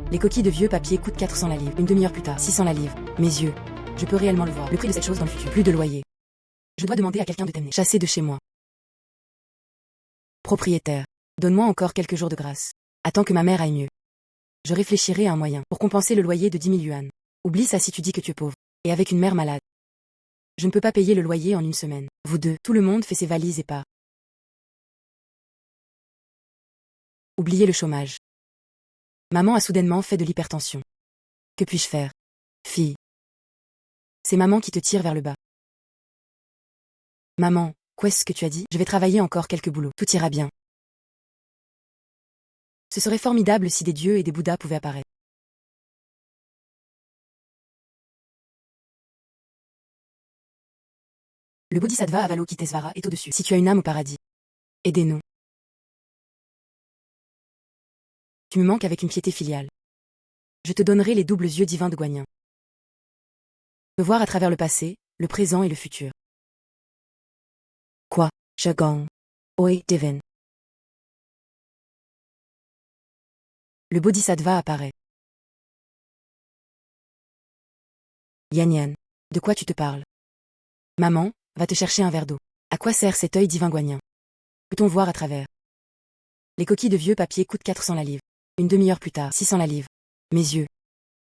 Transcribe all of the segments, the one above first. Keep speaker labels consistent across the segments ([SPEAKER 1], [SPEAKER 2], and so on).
[SPEAKER 1] Les coquilles de vieux papier coûtent 400 la livre. Une demi-heure plus tard, 600 la livre. Mes yeux. Je peux réellement le voir. Le prix de cette chose dans le futur. Plus de loyer. Je dois demander à quelqu'un de t'amener. Chasser de chez moi. Propriétaire. Donne-moi encore quelques jours de grâce. Attends que ma mère aille mieux. Je réfléchirai à un moyen pour compenser le loyer de 10 000 yuan. Oublie ça si tu dis que tu es pauvre. Et avec une mère malade. Je ne peux pas payer le loyer en une semaine. Vous deux, tout le monde fait ses valises et part. Oubliez le chômage. Maman a soudainement fait de l'hypertension. Que puis-je faire? Fille. C'est maman qui te tire vers le bas. Maman, qu'est-ce que tu as dit? Je vais travailler encore quelques boulots. Tout ira bien. Ce serait formidable si des dieux et des bouddhas pouvaient apparaître. Le Bodhisattva Avalokitesvara est au-dessus. Si tu as une âme au paradis, aidez-nous. Tu me manques avec une piété filiale. Je te donnerai les doubles yeux divins de Guanyin. Peux voir à travers le passé, le présent et le futur. Quoi? Shagong. Oi, Devin. Le Bodhisattva apparaît. Yan Yan. De quoi tu te parles? Maman, va te chercher un verre d'eau. À quoi sert cet œil divin Guanyin? Peut-on voir à travers? Les coquilles de vieux papier coûtent 400 la livre. Une demi-heure plus tard, 600 la livre. Mes yeux.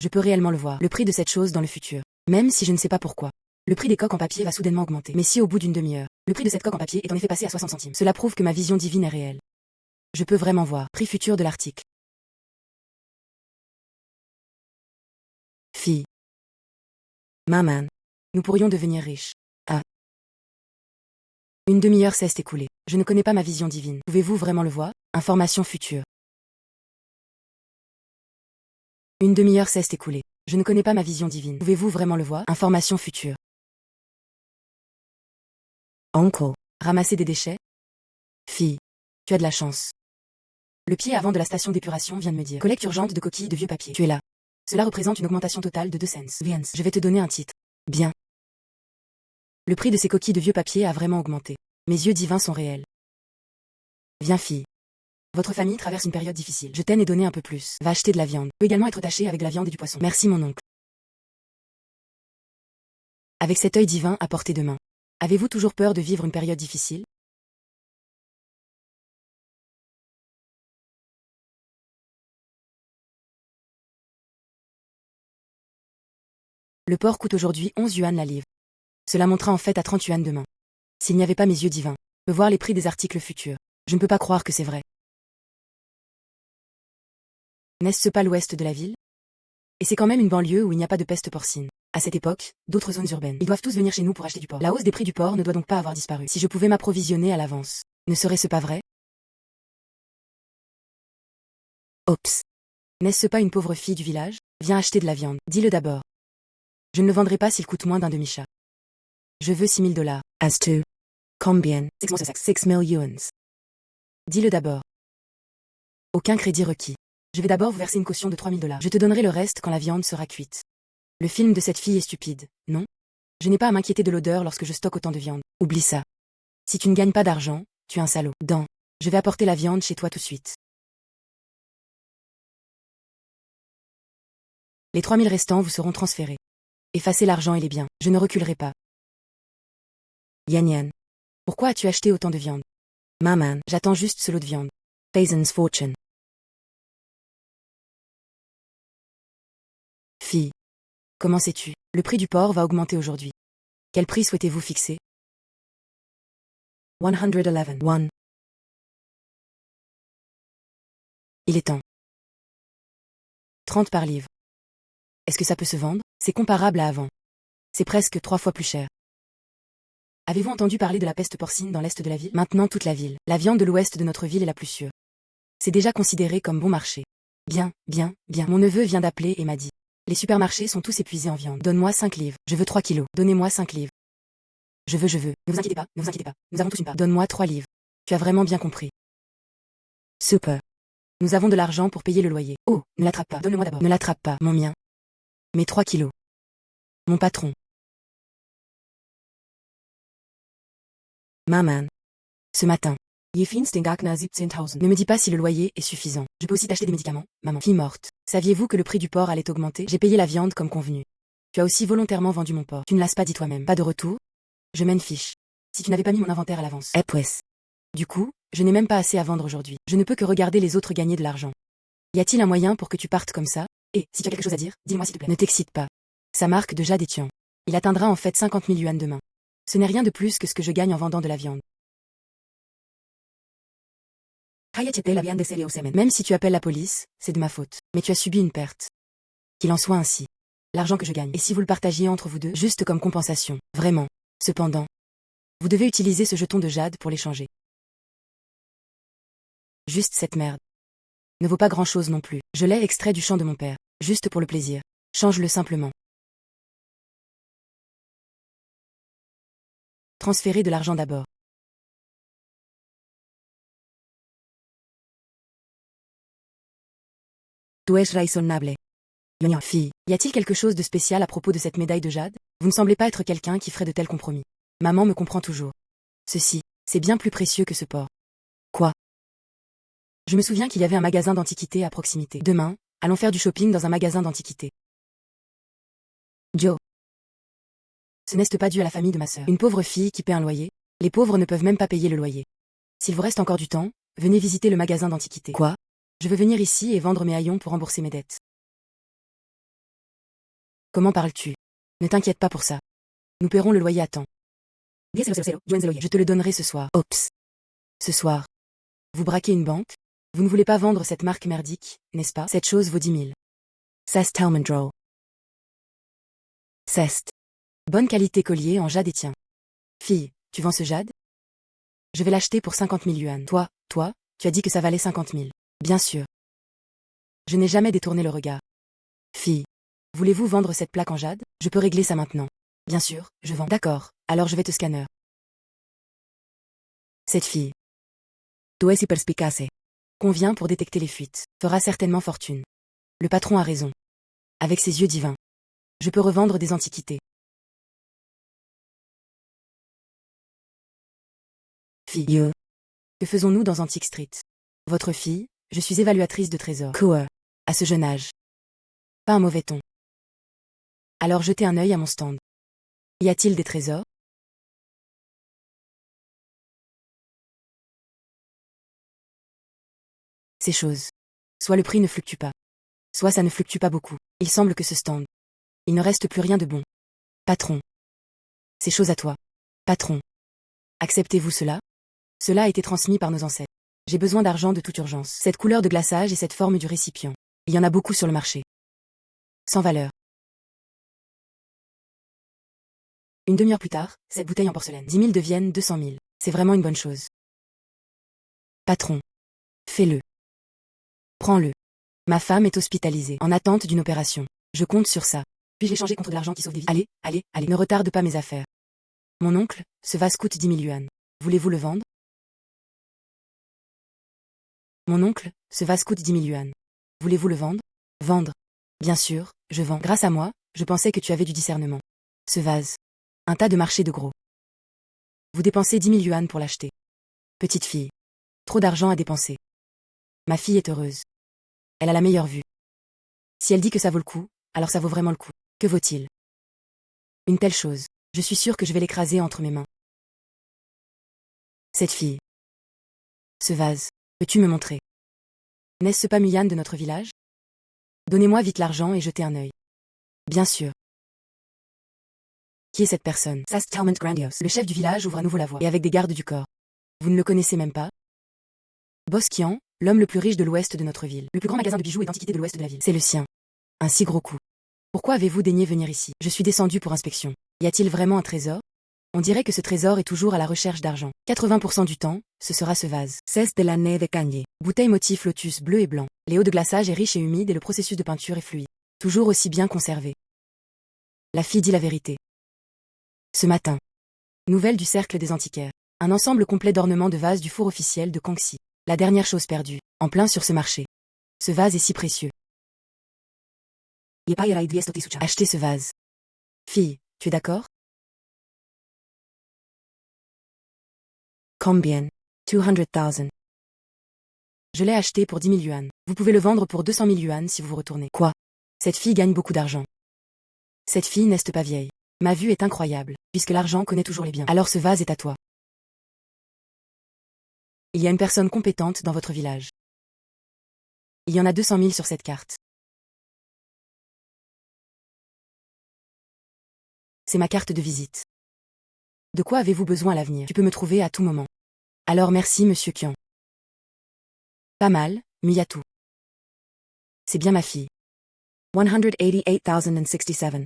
[SPEAKER 1] Je peux réellement le voir. Le prix de cette chose dans le futur. Même si je ne sais pas pourquoi. Le prix des coques en papier va soudainement augmenter. Mais si au bout d'une demi-heure, le prix de cette coque en papier est en effet passé à 60 centimes. Cela prouve que ma vision divine est réelle. Je peux vraiment voir. Prix futur de l'article. Fille. Maman. Nous pourrions devenir riches. Ah. Une demi-heure s'est écoulée. Je ne connais pas ma vision divine. Pouvez-vous vraiment le voir? Information future. Une demi-heure s'est écoulée. Je ne connais pas ma vision divine. Pouvez-vous vraiment le voir? Information future. Uncle. Ramasser des déchets? Fille. Tu as de la chance. Le pied avant de la station d'épuration vient de me dire. Collecte urgente de coquilles de vieux papier. Tu es là. Cela représente une augmentation totale de 2 cents. Je vais te donner un titre. Bien. Le prix de ces coquilles de vieux papier a vraiment augmenté. Mes yeux divins sont réels. Viens fille. Votre famille traverse une période difficile. Je t'aime et donner un peu plus. Va acheter de la viande. Peut également être taché avec de la viande et du poisson. Merci mon oncle. Avec cet œil divin à portée de main. Avez-vous toujours peur de vivre une période difficile? Le porc coûte aujourd'hui 11 yuan la livre. Cela montera en fait à 30 yuan demain. S'il n'y avait pas mes yeux divins, je peux voir les prix des articles futurs. Je ne peux pas croire que c'est vrai. N'est-ce pas l'ouest de la ville? Et c'est quand même une banlieue où il n'y a pas de peste porcine. À cette époque, d'autres zones urbaines. Ils doivent tous venir chez nous pour acheter du porc. La hausse des prix du porc ne doit donc pas avoir disparu. Si je pouvais m'approvisionner à l'avance, ne serait-ce pas vrai? Oups. N'est-ce pas une pauvre fille du village? Viens acheter de la viande. Dis-le d'abord. Je ne le vendrai pas s'il coûte moins d'un demi-chat. Je veux 6 000 $. As to. Combien? 6 000 yuans. Dis-le d'abord. Aucun crédit requis. Je vais d'abord vous verser une caution de 3 000 $. Je te donnerai le reste quand la viande sera cuite. Le film de cette fille est stupide, non? Je n'ai pas à m'inquiéter de l'odeur lorsque je stocke autant de viande. Oublie ça. Si tu ne gagnes pas d'argent, tu es un salaud. Je vais apporter la viande chez toi tout de suite. Les 3 000 restants vous seront transférés. Effacez l'argent et les biens. Je ne reculerai pas. Yan Yan. Pourquoi as-tu acheté autant de viande? Maman, j'attends juste ce lot de viande. Paysan's fortune. Fille. Comment sais-tu? Le prix du porc va augmenter aujourd'hui. Quel prix souhaitez-vous fixer? 111 won. Il est temps. 30 par livre. Est-ce que ça peut se vendre? C'est comparable à avant. C'est presque 3 fois plus cher. Avez-vous entendu parler de la peste porcine dans l'est de la ville? Maintenant toute la ville. La viande de l'ouest de notre ville est la plus sûre. C'est déjà considéré comme bon marché. Bien, bien, bien. Mon neveu vient d'appeler et m'a dit. Les supermarchés sont tous épuisés en viande. Donne-moi 5 livres. Je veux 3 kilos. Donnez-moi 5 livres. Je veux. Ne vous inquiétez pas, ne vous inquiétez pas. Nous avons tous une part. Donne-moi 3 livres. Tu as vraiment bien compris. Super. Nous avons de l'argent pour payer le loyer. Oh, ne l'attrape pas. Donne-moi d'abord. Ne l'attrape pas, mon mien. Mes 3 kilos. Mon patron. Maman. Ce matin. Ne me dis pas si le loyer est suffisant. Je peux aussi t'acheter des médicaments, maman. Fille morte. Saviez-vous que le prix du porc allait augmenter? J'ai payé la viande comme convenu. Tu as aussi volontairement vendu mon porc. Tu ne l'as pas dit toi-même. Pas de retour? Je m'en fiche. Si tu n'avais pas mis mon inventaire à l'avance. Eh pues. Du coup, je n'ai même pas assez à vendre aujourd'hui. Je ne peux que regarder les autres gagner de l'argent. Y a-t-il un moyen pour que tu partes comme ça? Et, si tu as quelque chose à dire, dis-moi s'il te plaît. Ne t'excite pas. Sa marque de Jade est Tian. Il atteindra en fait 50 000 yuan demain. Ce n'est rien de plus que ce que je gagne en vendant de la viande. Même si tu appelles la police, c'est de ma faute. Mais tu as subi une perte. Qu'il en soit ainsi. L'argent que je gagne. Et si vous le partagiez entre vous deux, juste comme compensation. Vraiment. Cependant, vous devez utiliser ce jeton de Jade pour l'échanger. Juste cette merde. Ne vaut pas grand-chose non plus. Je l'ai extrait du champ de mon père. Juste pour le plaisir. Change-le simplement. Transférez de l'argent d'abord. Tu es raisonnable. Fille, y a-t-il quelque chose de spécial à propos de cette médaille de Jade? Vous ne semblez pas être quelqu'un qui ferait de tels compromis. Maman me comprend toujours. Ceci, c'est bien plus précieux que ce porc. Quoi? Je me souviens qu'il y avait un magasin d'antiquités à proximité. Demain, allons faire du shopping dans un magasin d'antiquités. Joe. Ce n'est pas dû à la famille de ma sœur. Une pauvre fille qui paie un loyer. Les pauvres ne peuvent même pas payer le loyer. S'il vous reste encore du temps, venez visiter le magasin d'antiquités. Quoi? Je veux venir ici et vendre mes haillons pour rembourser mes dettes. Comment parles-tu? Ne t'inquiète pas pour ça. Nous paierons le loyer à temps. Je te le donnerai ce soir. Oups. Ce soir. Vous braquez une banque? Vous ne voulez pas vendre cette marque merdique, n'est-ce pas? Cette chose vaut 10 000. Cest Talmondro. Cest. Bonne qualité collier en jade et tien. Fille, tu vends ce jade? Je vais l'acheter pour 50 000 yuan. Toi, tu as dit que ça valait 50 000. Bien sûr. Je n'ai jamais détourné le regard. Fille. Voulez-vous vendre cette plaque en jade? Je peux régler ça maintenant. Bien sûr, je vends. D'accord, alors je vais te scanner. Cette fille. Tu es hyper perspicace. Convient pour détecter les fuites. Fera certainement fortune. Le patron a raison. Avec ses yeux divins. Je peux revendre des antiquités. Fille. Que faisons-nous dans Antique Street? Votre fille, je suis évaluatrice de trésors. Quoi? À ce jeune âge. Pas un mauvais ton. Alors jetez un œil à mon stand. Y a-t-il des trésors? Ces choses. Soit le prix ne fluctue pas. Soit ça ne fluctue pas beaucoup. Il semble que ce stand. Il ne reste plus rien de bon. Patron. Ces choses à toi. Patron. Acceptez-vous cela? Cela a été transmis par nos ancêtres. J'ai besoin d'argent de toute urgence. Cette couleur de glaçage et cette forme du récipient. Il y en a beaucoup sur le marché. Sans valeur. Une demi-heure plus tard, cette bouteille en porcelaine. 10 000 deviennent 200 000. C'est vraiment une bonne chose. Patron. Fais-le. Prends-le. Ma femme est hospitalisée, en attente d'une opération. Je compte sur ça. Puis-je l'échanger contre de l'argent qui sauve des vies? Allez, ne retarde pas mes affaires. Mon oncle, ce vase coûte 10 000 yuan. Voulez-vous le vendre? Mon oncle, ce vase coûte 10 000 yuan. Voulez-vous le vendre? Vendre. Bien sûr, je vends. Grâce à moi, je pensais que tu avais du discernement. Ce vase. Un tas de marchés de gros. Vous dépensez 10 000 yuan pour l'acheter. Petite fille. Trop d'argent à dépenser. Ma fille est heureuse. Elle a la meilleure vue. Si elle dit que ça vaut le coup, alors ça vaut vraiment le coup. Que vaut-il? Une telle chose. Je suis sûre que je vais l'écraser entre mes mains. Cette fille. Ce vase. Peux-tu me montrer? N'est-ce pas Muyan de notre village? Donnez-moi vite l'argent et jetez un œil. Bien sûr. Qui est cette personne? Sastalment Grandiose. Le chef du village ouvre à nouveau la voie. Et avec des gardes du corps. Vous ne le connaissez même pas? Boskian, l'homme le plus riche de l'ouest de notre ville. Le plus grand magasin de bijoux et d'antiquités de l'ouest de la ville. C'est le sien. Un si gros coup. Pourquoi avez-vous daigné venir ici? Je suis descendu pour inspection. Y a-t-il vraiment un trésor? On dirait que ce trésor est toujours à la recherche d'argent. 80% du temps, ce sera ce vase. Cesse de la neve Kanye. Bouteille motif lotus bleu et blanc. Les hauts de glaçage est riche et humide et le processus de peinture est fluide. Toujours aussi bien conservé. La fille dit la vérité. Ce matin. Nouvelle du cercle des antiquaires. Un ensemble complet d'ornements de vases du four officiel de Kangxi. La dernière chose perdue, en plein sur ce marché. Ce vase est si précieux. Achetez ce vase. Fille, tu es d'accord? Combien? 200,000. Je l'ai acheté pour 10 000 yuan. Vous pouvez le vendre pour 200 000 yuan si vous vous retournez. Quoi? Cette fille gagne beaucoup d'argent. Cette fille n'est pas vieille. Ma vue est incroyable, puisque l'argent connaît toujours les biens. Alors ce vase est à toi. Il y a une personne compétente dans votre village. Il y en a 200 000 sur cette carte. C'est ma carte de visite. De quoi avez-vous besoin à l'avenir? Tu peux me trouver à tout moment. Alors merci monsieur Qian. Pas mal, Miyatu. C'est bien ma fille. 188,067.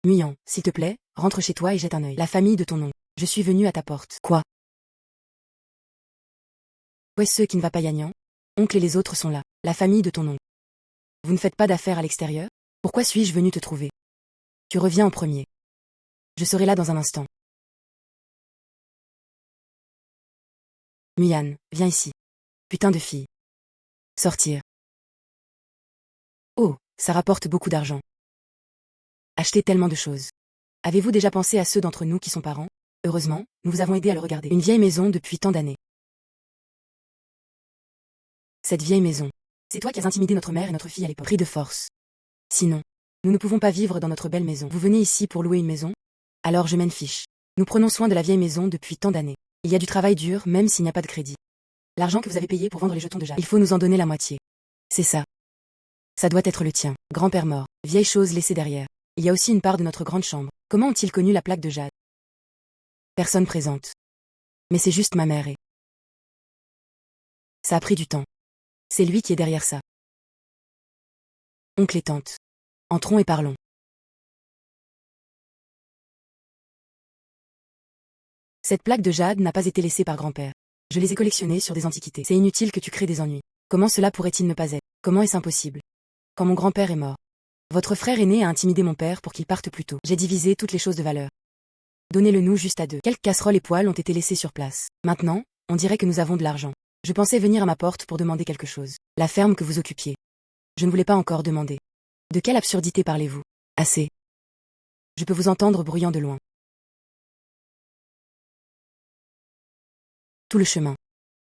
[SPEAKER 1] Muyan, s'il te plaît, rentre chez toi et jette un œil. La famille de ton oncle. Je suis venu à ta porte. Quoi? Où est-ce qui ne va pas Yanyan? Oncle et les autres sont là. La famille de ton oncle. Vous ne faites pas d'affaires à l'extérieur? Pourquoi suis-je venu te trouver? Tu reviens en premier. Je serai là dans un instant. Muyan, viens ici. Putain de fille. Sortir. Oh, ça rapporte beaucoup d'argent. Acheter tellement de choses. Avez-vous déjà pensé à ceux d'entre nous qui sont parents? Heureusement, nous vous avons aidé à le regarder. Une vieille maison depuis tant d'années. Cette vieille maison. C'est toi qui as intimidé notre mère et notre fille à l'époque. Pris de force. Sinon, nous ne pouvons pas vivre dans notre belle maison. Vous venez ici pour louer une maison? Alors je m'en fiche. Nous prenons soin de la vieille maison depuis tant d'années. Il y a du travail dur même s'il n'y a pas de crédit. L'argent que vous avez payé pour vendre les jetons de jade. Il faut nous en donner la moitié. C'est ça. Ça doit être le tien. Grand-père mort. Vieille chose laissée derrière. Il y a aussi une part de notre grande chambre. Comment ont-ils connu la plaque de jade? Personne présente. Mais c'est juste ma mère et... Ça a pris du temps. C'est lui qui est derrière ça. Oncle et tante. Entrons et parlons. Cette plaque de jade n'a pas été laissée par grand-père. Je les ai collectionnées sur des antiquités. C'est inutile que tu crées des ennuis. Comment cela pourrait-il ne pas être? Comment est-ce impossible? Quand mon grand-père est mort. Votre frère aîné a intimidé mon père pour qu'il parte plus tôt. J'ai divisé toutes les choses de valeur. Donnez-le-nous juste à deux. Quelques casseroles et poêles ont été laissés sur place. Maintenant, on dirait que nous avons de l'argent. Je pensais venir à ma porte pour demander quelque chose. La ferme que vous occupiez. Je ne voulais pas encore demander. De quelle absurdité parlez-vous? Assez. Je peux vous entendre bruyant de loin. Tout le chemin.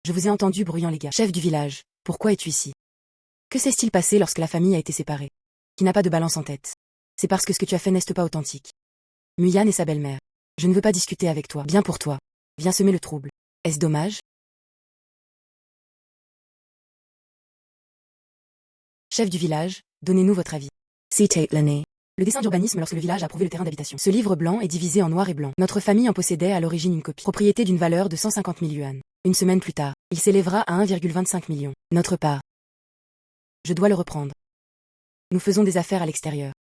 [SPEAKER 1] Je vous ai entendu bruyant les gars. Chef du village, pourquoi es-tu ici? Que s'est-il passé lorsque la famille a été séparée? Qui n'a pas de balance en tête. C'est parce que ce que tu as fait n'est pas authentique. Muyan et sa belle-mère. Je ne veux pas discuter avec toi. Bien pour toi. Viens semer le trouble. Est-ce dommage? Chef du village, donnez-nous votre avis. Citate l'année. Le dessin d'urbanisme lorsque le village a approuvé le terrain d'habitation. Ce livre blanc est divisé en noir et blanc. Notre famille en possédait à l'origine une copie. Propriété d'une valeur de 150 000 yuan. Une semaine plus tard, il s'élèvera à 1,25 million. Notre part. Je dois le reprendre. Nous faisons des affaires à l'extérieur.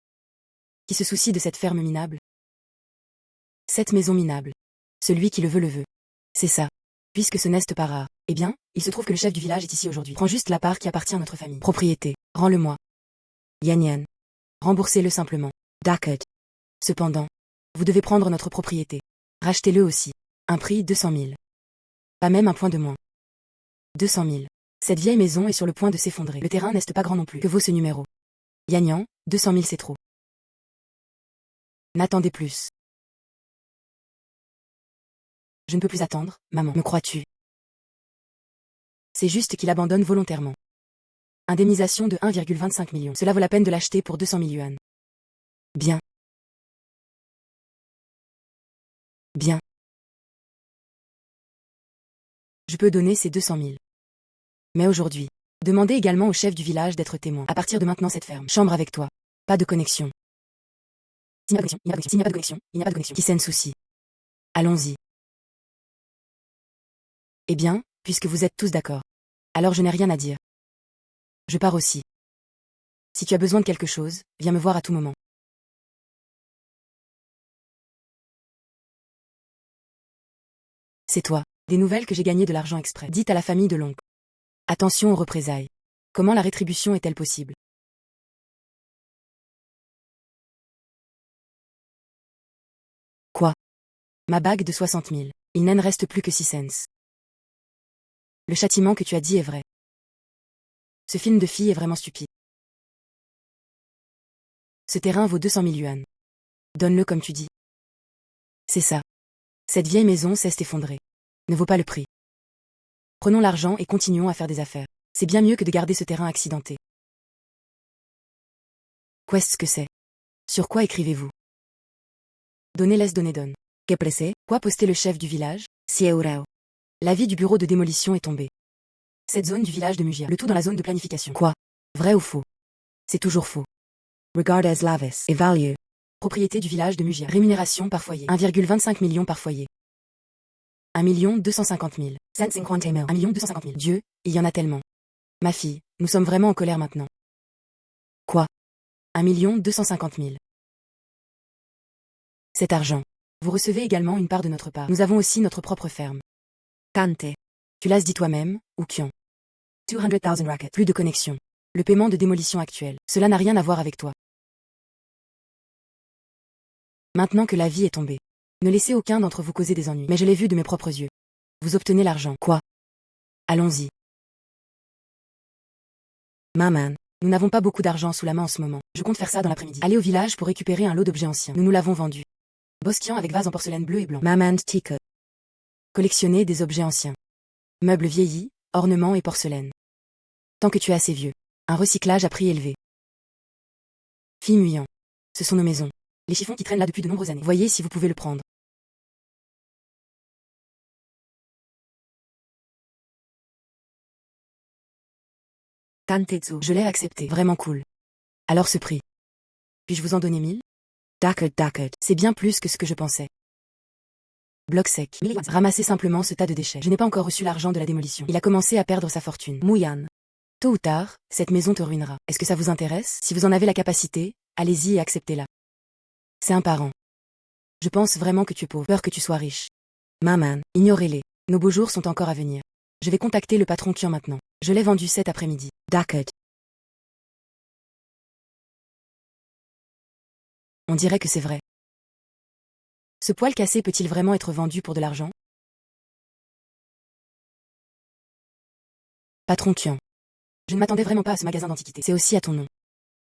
[SPEAKER 1] Qui se soucie de cette ferme minable? Cette maison minable. Celui qui le veut. C'est ça. Puisque ce n'est pas rare. Eh bien, il se trouve que le chef du village est ici aujourd'hui. Prends juste la part qui appartient à notre famille. Propriété. Rends-le-moi. Yan. Remboursez-le simplement. D'accord. Cependant, vous devez prendre notre propriété. Rachetez-le aussi. Un prix 200 000. Pas même un point de moins. 200 000. Cette vieille maison est sur le point de s'effondrer. Le terrain n'est pas grand non plus. Que vaut ce numéro? Yanyan, 200 000 c'est trop. N'attendez plus. Je ne peux plus attendre, maman. Me crois-tu? C'est juste qu'il abandonne volontairement. Indemnisation de 1,25 million. Cela vaut la peine de l'acheter pour 200 000 yuan. Bien. Bien. Je peux donner ces 200 000. Mais aujourd'hui, demandez également au chef du village d'être témoin. À partir de maintenant cette ferme. Chambre avec toi. Pas de connexion. S'il n'y a pas de connexion, il n'y a pas de connexion, il n'y a pas de connexion. Qui s'en soucie? Allons-y. Eh bien, puisque vous êtes tous d'accord. Alors je n'ai rien à dire. Je pars aussi. Si tu as besoin de quelque chose, viens me voir à tout moment. C'est toi. Des nouvelles que j'ai gagnées de l'argent exprès. Dites à la famille de l'oncle. Attention aux représailles. Comment la rétribution est-elle possible? Quoi? Ma bague de 60 000. Il n'en reste plus que 6 cents. Le châtiment que tu as dit est vrai. Ce film de fille est vraiment stupide. Ce terrain vaut 200 000 yuan. Donne-le comme tu dis. C'est ça. Cette vieille maison s'est effondrée. Ne vaut pas le prix. Prenons l'argent et continuons à faire des affaires. C'est bien mieux que de garder ce terrain accidenté. Qu'est-ce que c'est? Sur quoi écrivez-vous? Donnez-les donne. Que pressé? Quoi postait le chef du village? Si eurao. L'avis du bureau de démolition est tombé. Cette zone du village de Mugia, le tout dans la zone de planification. Quoi? Vrai ou faux? C'est toujours faux. Regard as lavis et value. Propriété du village de Mugia. Rémunération par foyer. 1,25 million par foyer. 1 250 000. 1 250 000. Dieu, il y en a tellement. Ma fille, nous sommes vraiment en colère maintenant. Quoi? 1 250 000. Cet argent. Vous recevez également une part de notre part. Nous avons aussi notre propre ferme. Tante. Tu l'as dit toi-même, ou Kion. 200,000 rackets. Plus de connexion. Le paiement de démolition actuel. Cela n'a rien à voir avec toi. Maintenant que la vie est tombée. Ne laissez aucun d'entre vous causer des ennuis. Mais je l'ai vu de mes propres yeux. Vous obtenez l'argent. Quoi? Allons-y. Maman, nous n'avons pas beaucoup d'argent sous la main en ce moment. Je compte faire ça dans l'après-midi. Allez au village pour récupérer un lot d'objets anciens. Nous l'avons vendu. Bosquian avec vase en porcelaine bleu et blanc. Maman's teacup. Collectionner des objets anciens. Meubles vieillis, ornements et porcelaine. Tant que tu es assez vieux. Un recyclage à prix élevé. Fille Muyan. Ce sont nos maisons. Les chiffons qui traînent là depuis de nombreuses années. Voyez si vous pouvez le prendre. Tantetsu. Je l'ai accepté. Vraiment cool. Alors ce prix. Puis-je vous en donner 1000? D'accord. C'est bien plus que ce que je pensais. Bloc sec. Ramassez simplement ce tas de déchets. Je n'ai pas encore reçu l'argent de la démolition. Il a commencé à perdre sa fortune. Muyan. Tôt ou tard, cette maison te ruinera. Est-ce que ça vous intéresse? Si vous en avez la capacité, allez-y et acceptez-la. C'est un parent. Je pense vraiment que tu es pauvre. Peur que tu sois riche. Maman, ignorez-les. Nos beaux jours sont encore à venir. Je vais contacter le patron Kian maintenant. Je l'ai vendu cet après-midi. D'accord. On dirait que c'est vrai. Ce poil cassé peut-il vraiment être vendu pour de l'argent? Patron Kian. Je ne m'attendais vraiment pas à ce magasin d'antiquité. C'est aussi à ton nom.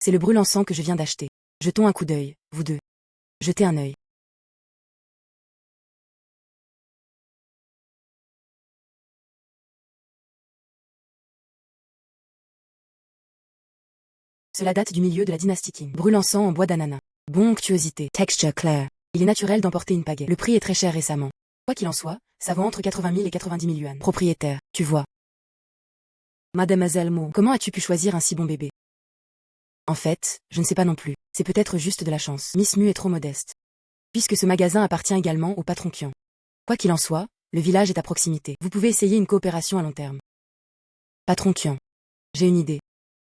[SPEAKER 1] C'est le brûle-encens que je viens d'acheter. Jetons un coup d'œil, vous deux. Jetez un œil. Cela date du milieu de la dynastie Qing. Brûle-encens en bois d'ananas. Bon onctuosité. Texture claire. Il est naturel d'emporter une pagaie. Le prix est très cher récemment. Quoi qu'il en soit, ça vaut entre 80 000 et 90 000 yuan. Propriétaire, tu vois. Mademoiselle Mo, comment as-tu pu choisir un si bon bébé? En fait, je ne sais pas non plus. C'est peut-être juste de la chance. Miss Mu est trop modeste. Puisque ce magasin appartient également au patron Kian. Quoi qu'il en soit, le village est à proximité. Vous pouvez essayer une coopération à long terme. Patron Kian. J'ai une idée.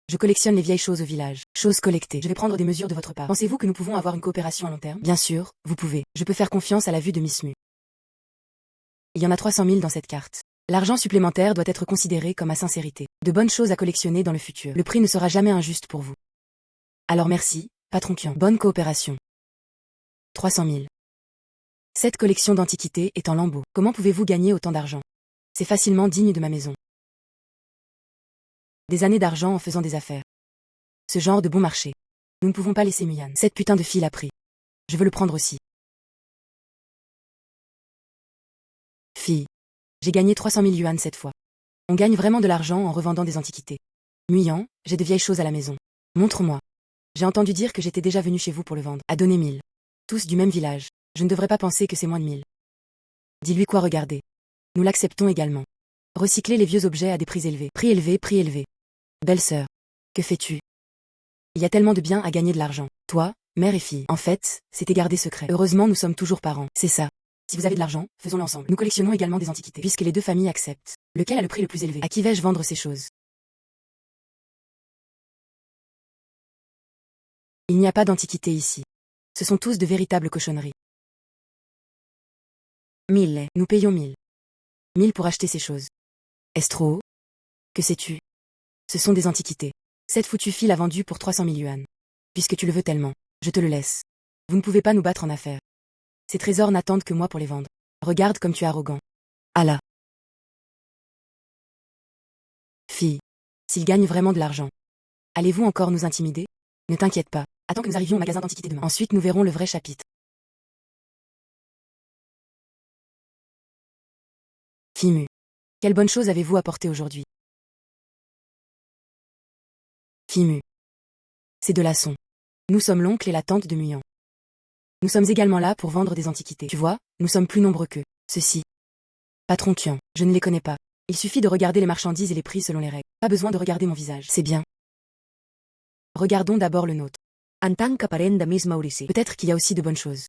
[SPEAKER 1] Je collectionne les vieilles choses au village. Choses collectées. Je vais prendre des mesures de votre part. Pensez-vous que nous pouvons avoir une coopération à long terme? Bien sûr, vous pouvez. Je peux faire confiance à la vue de Miss Mu. Il y en a 300 000 dans cette carte. L'argent supplémentaire doit être considéré comme ma sincérité. De bonnes choses à collectionner dans le futur. Le prix ne sera jamais injuste pour vous. Alors merci, patron Kian. Bonne coopération. 300 000. Cette collection d'antiquités est en lambeaux. Comment pouvez-vous gagner autant d'argent? C'est facilement digne de ma maison. Des années d'argent en faisant des affaires. Ce genre de bon marché. Nous ne pouvons pas laisser Muyan. Cette putain de fille l'a pris. Je veux le prendre aussi. Fille. J'ai gagné 300 000 yuan cette fois. On gagne vraiment de l'argent en revendant des antiquités. Muyan, j'ai de vieilles choses à la maison. Montre-moi. J'ai entendu dire que j'étais déjà venu chez vous pour le vendre. À donner 1000. Tous du même village. Je ne devrais pas penser que c'est moins de 1000. Dis-lui quoi regarder. Nous l'acceptons également. Recycler les vieux objets à des prix élevés. Prix élevé, prix élevé. Belle-sœur. Que fais-tu? Il y a tellement de biens à gagner de l'argent. Toi, mère et fille. En fait, c'était gardé secret. Heureusement nous sommes toujours parents. C'est ça. Si vous avez de l'argent, faisons-le ensemble. Nous collectionnons également des antiquités. Puisque les deux familles acceptent. Lequel a le prix le plus élevé? À qui vais-je vendre ces choses? Il n'y a pas d'antiquité ici. Ce sont tous de véritables cochonneries. 1000. Nous payons 1000. 1000 pour acheter ces choses. Est-ce trop haut? Que sais-tu? Ce sont des antiquités. Cette foutue fille l'a vendu pour 300 000 yuan. Puisque tu le veux tellement, je te le laisse. Vous ne pouvez pas nous battre en affaires. Ces trésors n'attendent que moi pour les vendre. Regarde comme tu es arrogant. Allah. Fille. S'il gagne vraiment de l'argent. Allez-vous encore nous intimider? Ne t'inquiète pas. Attends que nous arrivions au magasin d'antiquités demain. Ensuite nous verrons le vrai chapitre. Fille Mu. Quelle bonne chose avez-vous apporté aujourd'hui? Fimu. C'est de Lasson. Nous sommes l'oncle et la tante de Muyan. Nous sommes également là pour vendre des antiquités. Tu vois, nous sommes plus nombreux qu'eux. Ceux-ci. Patron Qian, je ne les connais pas. Il suffit de regarder les marchandises et les prix selon les règles. Pas besoin de regarder mon visage. C'est bien. Regardons d'abord le nôtre. En tant qu'apparent de Miss Maurici. Peut-être qu'il y a aussi de bonnes choses.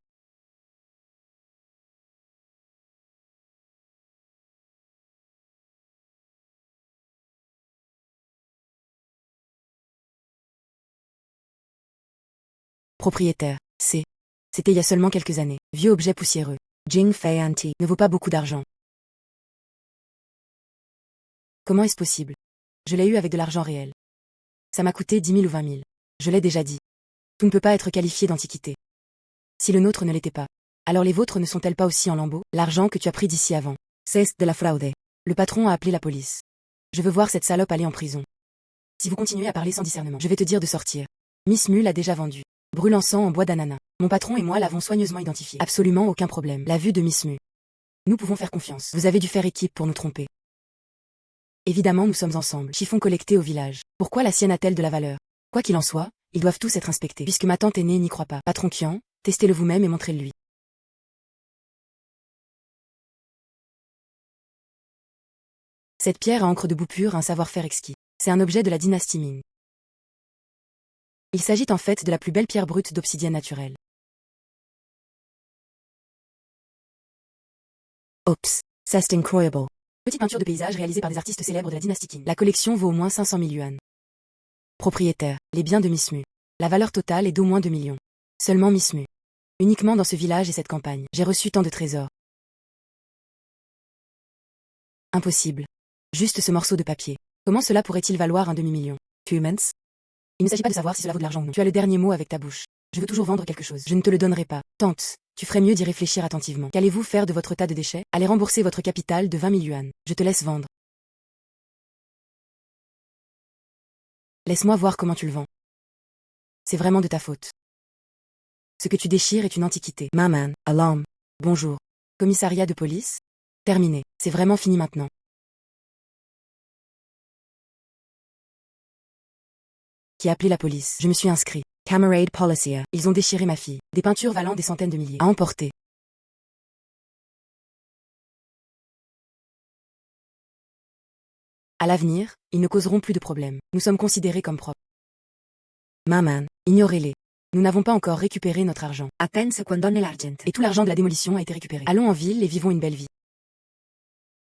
[SPEAKER 1] Propriétaire. C'était il y a seulement quelques années. Vieux objet poussiéreux. Jing Fei Anti ne vaut pas beaucoup d'argent. Comment est-ce possible? Je l'ai eu avec de l'argent réel. Ça m'a coûté 10 000 ou 20 000. Je l'ai déjà dit. Tout ne peut pas être qualifié d'antiquité. Si le nôtre ne l'était pas, alors les vôtres ne sont-elles pas aussi en lambeaux? L'argent que tu as pris d'ici avant. C'est de la fraude. Le patron a appelé la police. Je veux voir cette salope aller en prison. Si vous continuez à parler sans discernement, je vais te dire de sortir. Miss Mu l'a déjà vendu. Brûle en sang en bois d'ananas. Mon patron et moi l'avons soigneusement identifié. Absolument aucun problème. La vue de Miss Mu. Nous pouvons faire confiance. Vous avez dû faire équipe pour nous tromper. Évidemment nous sommes ensemble. Chiffon collecté au village. Pourquoi la sienne a-t-elle de la valeur? Quoi qu'il en soit, ils doivent tous être inspectés. Puisque ma tante aînée n'y croit pas. Patron Qian, testez-le vous-même et montrez-le-lui. Cette pierre à encre de boue pure a un savoir-faire exquis. C'est un objet de la dynastie Ming. Il s'agit en fait de la plus belle pierre brute d'obsidienne naturelle. Oups, c'est incroyable. Petite peinture de paysage réalisée par des artistes célèbres de la dynastie Qing. La collection vaut au moins 500 000 yuan. Propriétaire, les biens de Miss Mu. La valeur totale est d'au moins 2 millions. Seulement Miss Mu. Uniquement dans ce village et cette campagne. J'ai reçu tant de trésors. Impossible. Juste ce morceau de papier. Comment cela pourrait-il valoir un demi-million? Humans? Il ne s'agit pas de savoir si cela vaut de l'argent ou non. Tu as le dernier mot avec ta bouche. Je veux toujours vendre quelque chose. Je ne te le donnerai pas. Tante, tu ferais mieux d'y réfléchir attentivement. Qu'allez-vous faire de votre tas de déchets? Allez rembourser votre capital de 20 000 yuan. Je te laisse vendre. Laisse-moi voir comment tu le vends. C'est vraiment de ta faute. Ce que tu déchires est une antiquité. Maman, alarme. Bonjour. Commissariat de police? Terminé. C'est vraiment fini maintenant. Qui a appelé la police? Je me suis inscrit. Camarade Policia. Ils ont déchiré ma fille. Des peintures valant des centaines de milliers. À emporter. À l'avenir, ils ne causeront plus de problèmes. Nous sommes considérés comme propres. Maman, ignorez-les. Nous n'avons pas encore récupéré notre argent. Apense quando l'argent. Et tout l'argent de la démolition a été récupéré. Allons en ville et vivons une belle vie.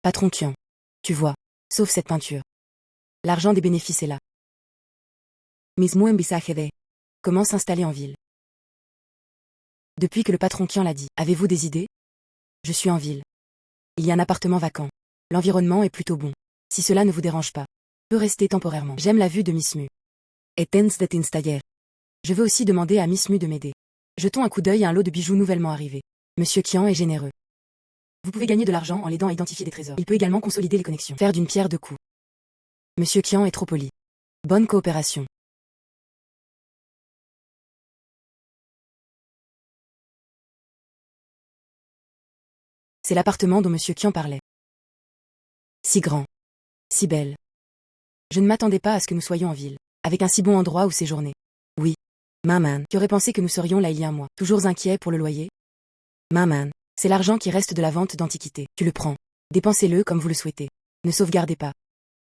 [SPEAKER 1] Patron Qian. Tu vois. Sauf cette peinture. L'argent des bénéfices est là. Mismo en visaje de. Comment s'installer en ville? Depuis que le patron Qian l'a dit, avez-vous des idées? Je suis en ville. Il y a un appartement vacant. L'environnement est plutôt bon. Si cela ne vous dérange pas, peut rester temporairement. J'aime la vue de Miss Mu. Et tens de t'installer. Je veux aussi demander à Miss Mu de m'aider. Jetons un coup d'œil à un lot de bijoux nouvellement arrivés. Monsieur Qian est généreux. Vous pouvez gagner de l'argent en l'aidant à identifier des trésors. Il peut également consolider les connexions. Faire d'une pierre deux coups. Monsieur Qian est trop poli. Bonne coopération. C'est l'appartement dont Monsieur Qian parlait. Si grand. Si belle. Je ne m'attendais pas à ce que nous soyons en ville, avec un si bon endroit où séjourner. Oui. Maman, qui aurait pensé que nous serions là il y a un mois, toujours inquiet pour le loyer? Maman, c'est l'argent qui reste de la vente d'antiquités. Tu le prends. Dépensez-le comme vous le souhaitez. Ne sauvegardez pas.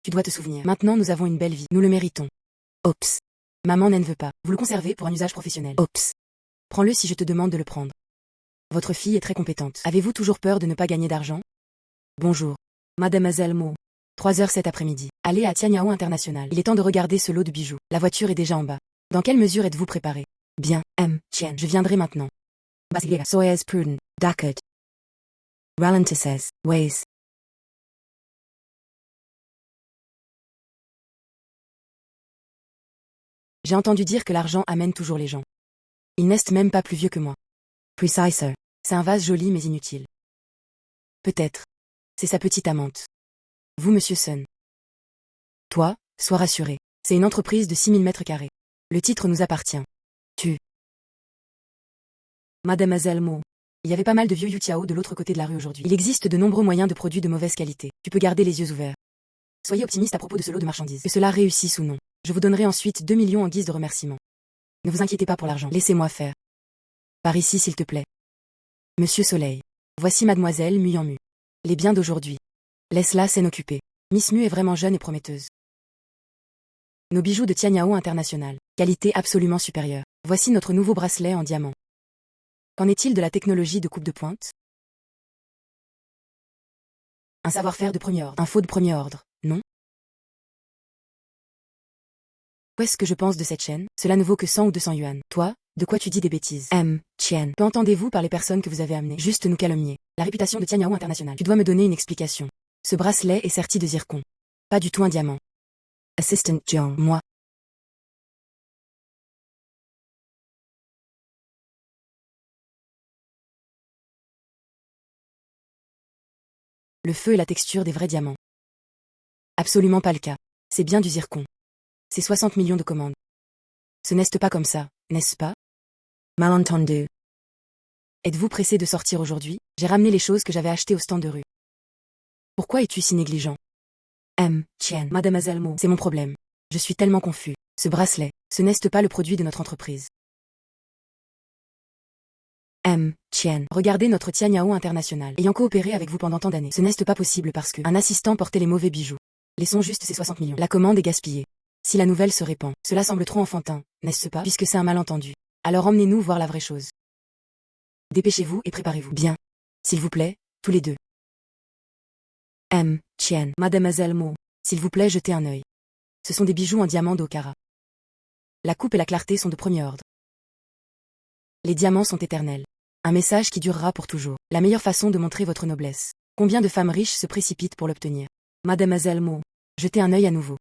[SPEAKER 1] Tu dois te souvenir. Maintenant nous avons une belle vie. Nous le méritons. Oups. Maman n'en veut pas. Vous le conservez pour un usage professionnel. Oups. Prends-le si je te demande de le prendre. Votre fille est très compétente. Avez-vous toujours peur de ne pas gagner d'argent? Bonjour. Mademoiselle Mo. 3 heures cet après-midi. Allez à Tianyao International. Il est temps de regarder ce lot de bijoux. La voiture est déjà en bas. Dans quelle mesure êtes-vous préparé? Bien, Tien. Je viendrai maintenant. Basilia. Soyez prudent. D'accord. Ralentissez. Ways. J'ai entendu dire que l'argent amène toujours les gens. Il n'est même pas plus vieux que moi. Preciser. C'est un vase joli mais inutile. Peut-être. C'est sa petite amante. Vous, monsieur Sun. Toi, sois rassuré. C'est une entreprise de 6000 mètres carrés. Le titre nous appartient. Tu. Mademoiselle Mo. Il y avait pas mal de vieux Yutiao de l'autre côté de la rue aujourd'hui. Il existe de nombreux moyens de produits de mauvaise qualité. Tu peux garder les yeux ouverts. Soyez optimiste à propos de ce lot de marchandises. Que cela réussisse ou non. Je vous donnerai ensuite 2 millions en guise de remerciement. Ne vous inquiétez pas pour l'argent. Laissez-moi faire. Par ici s'il te plaît. Monsieur Soleil. Voici Mademoiselle Mu. Les biens d'aujourd'hui. Laisse-la s'en occuper. Miss Mu est vraiment jeune et prometteuse. Nos bijoux de Tianyao International. Qualité absolument supérieure. Voici notre nouveau bracelet en diamant. Qu'en est-il de la technologie de coupe de pointe? Un savoir-faire de premier ordre. Un faux de premier ordre, non? Qu'est-ce que je pense de cette chaîne? Cela ne vaut que 100 ou 200 yuan. Toi, de quoi tu dis des bêtises? Chien. Que entendez-vous par les personnes que vous avez amenées? Juste nous calomnier. La réputation de Tianyao International. Tu dois me donner une explication. Ce bracelet est serti de zircon. Pas du tout un diamant. Assistant Jiang. Moi. Le feu et la texture des vrais diamants. Absolument pas le cas. C'est bien du zircon. C'est 60 millions de commandes. Ce n'est pas comme ça, n'est-ce pas? Malentendu. Êtes-vous pressé de sortir aujourd'hui? J'ai ramené les choses que j'avais achetées au stand de rue. Pourquoi es-tu si négligent? Chien. Mademoiselle Mo. C'est mon problème. Je suis tellement confus. Ce bracelet, ce n'est pas le produit de notre entreprise. Chien. Regardez notre Tianyao International. Ayant coopéré avec vous pendant tant d'années. Ce n'est pas possible parce que un assistant portait les mauvais bijoux. Laissons juste ces 60 millions. La commande est gaspillée. Si la nouvelle se répand, cela semble trop enfantin, n'est-ce pas? Puisque c'est un malentendu. Alors emmenez-nous voir la vraie chose. Dépêchez-vous et préparez-vous. Bien. S'il vous plaît, tous les deux. Chien. Mademoiselle Mo. S'il vous plaît, jetez un œil. Ce sont des bijoux en diamant d'Okara. La coupe et la clarté sont de premier ordre. Les diamants sont éternels. Un message qui durera pour toujours. La meilleure façon de montrer votre noblesse. Combien de femmes riches se précipitent pour l'obtenir? Mademoiselle Mo. Jetez un œil à nouveau.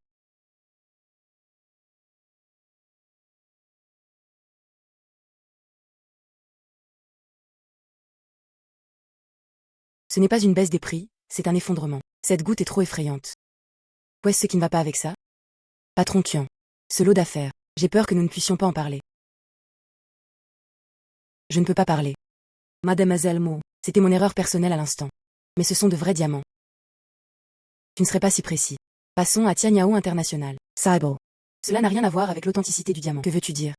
[SPEAKER 1] Ce n'est pas une baisse des prix, c'est un effondrement. Cette goutte est trop effrayante. Qu'est-ce qui ne va pas avec ça? Patron Kian. Ce lot d'affaires. J'ai peur que nous ne puissions pas en parler. Je ne peux pas parler. Mademoiselle Mo, c'était mon erreur personnelle à l'instant. Mais ce sont de vrais diamants. Tu ne serais pas si précis. Passons à Tianyao International. Sable. Cela n'a rien à voir avec l'authenticité du diamant. Que veux-tu dire?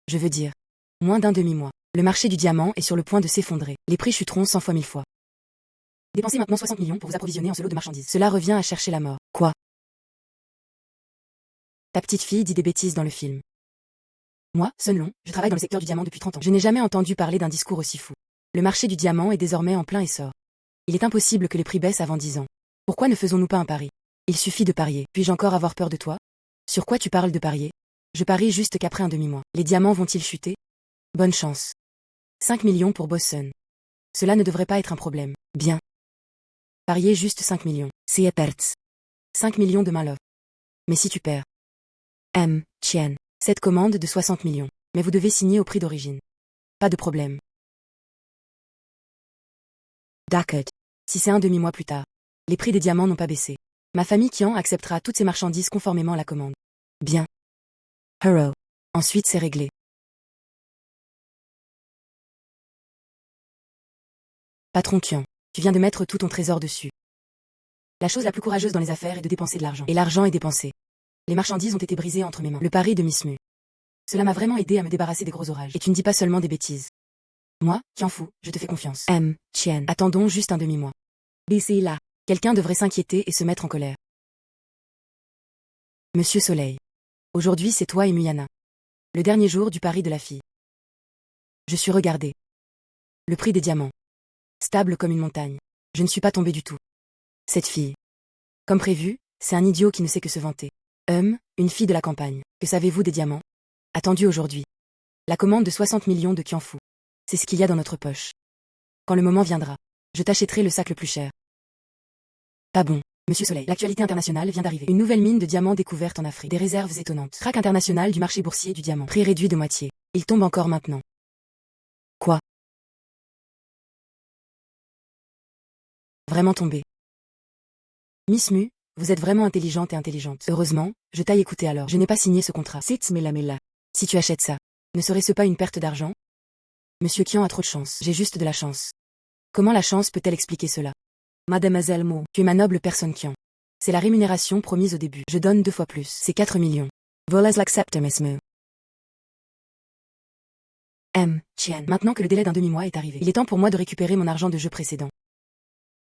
[SPEAKER 1] Je veux dire. Moins d'un demi-mois. Le marché du diamant est sur le point de s'effondrer. Les prix chuteront 100 fois 1000 fois. Dépensez maintenant 60 millions pour vous approvisionner en ce lot de marchandises. Cela revient à chercher la mort. Quoi? Ta petite fille dit des bêtises dans le film. Moi, Sun Long, je travaille dans le secteur du diamant depuis 30 ans. Je n'ai jamais entendu parler d'un discours aussi fou. Le marché du diamant est désormais en plein essor. Il est impossible que les prix baissent avant 10 ans. Pourquoi ne faisons-nous pas un pari? Il suffit de parier. Puis-je encore avoir peur de toi? Sur quoi tu parles de parier? Je parie juste qu'après un demi-mois. Les diamants vont-ils chuter? Bonne chance. 5 millions pour Boston. Cela ne devrait pas être un problème. Bien. Parier juste 5 millions. C'est perts. 5 millions de main-love. Mais si tu perds. Chien. Cette commande de 60 millions. Mais vous devez signer au prix d'origine. Pas de problème. D'accord. Si c'est un demi-mois plus tard. Les prix des diamants n'ont pas baissé. Ma famille Kian acceptera toutes ces marchandises conformément à la commande. Bien. Hero. Ensuite c'est réglé. Patron Kian. Tu viens de mettre tout ton trésor dessus. La chose la plus courageuse dans les affaires est de dépenser de l'argent. Et l'argent est dépensé. Les marchandises ont été brisées entre mes mains. Le pari de Miss Mu. Cela m'a vraiment aidé à me débarrasser des gros orages. Et tu ne dis pas seulement des bêtises. Moi, Kian Fu, je te fais confiance. Chien. Attendons juste un demi-mois. D'ici là, quelqu'un devrait s'inquiéter et se mettre en colère. Monsieur Soleil. Aujourd'hui c'est toi et Muyana. Le dernier jour du pari de la fille. Je suis regardé. Le prix des diamants. Stable comme une montagne. Je ne suis pas tombé du tout. Cette fille. Comme prévu, c'est un idiot qui ne sait que se vanter. Une fille de la campagne. Que savez-vous des diamants? Attendu aujourd'hui. La commande de 60 millions de Kianfu. C'est ce qu'il y a dans notre poche. Quand le moment viendra, je t'achèterai le sac le plus cher. Pas bon, Monsieur Soleil. L'actualité internationale vient d'arriver. Une nouvelle mine de diamants découverte en Afrique. Des réserves étonnantes. Crack international du marché boursier du diamant. Prix réduit de moitié. Il tombe encore maintenant. Quoi? Vraiment tombé. Miss Mu, vous êtes vraiment intelligente et intelligente. Heureusement, je t'ai écouté alors. Je n'ai pas signé ce contrat. C'est Mela. Si tu achètes ça, ne serait-ce pas une perte d'argent? Monsieur Qian a trop de chance. J'ai juste de la chance. Comment la chance peut-elle expliquer cela? Mademoiselle Mo, tu es ma noble personne Qian. C'est la rémunération promise au début. Je donne 2 fois plus. C'est 4 millions. Volas l'accepte, Miss Mo. Qian. Maintenant que le délai d'un demi-mois est arrivé, il est temps pour moi de récupérer mon argent de jeu précédent.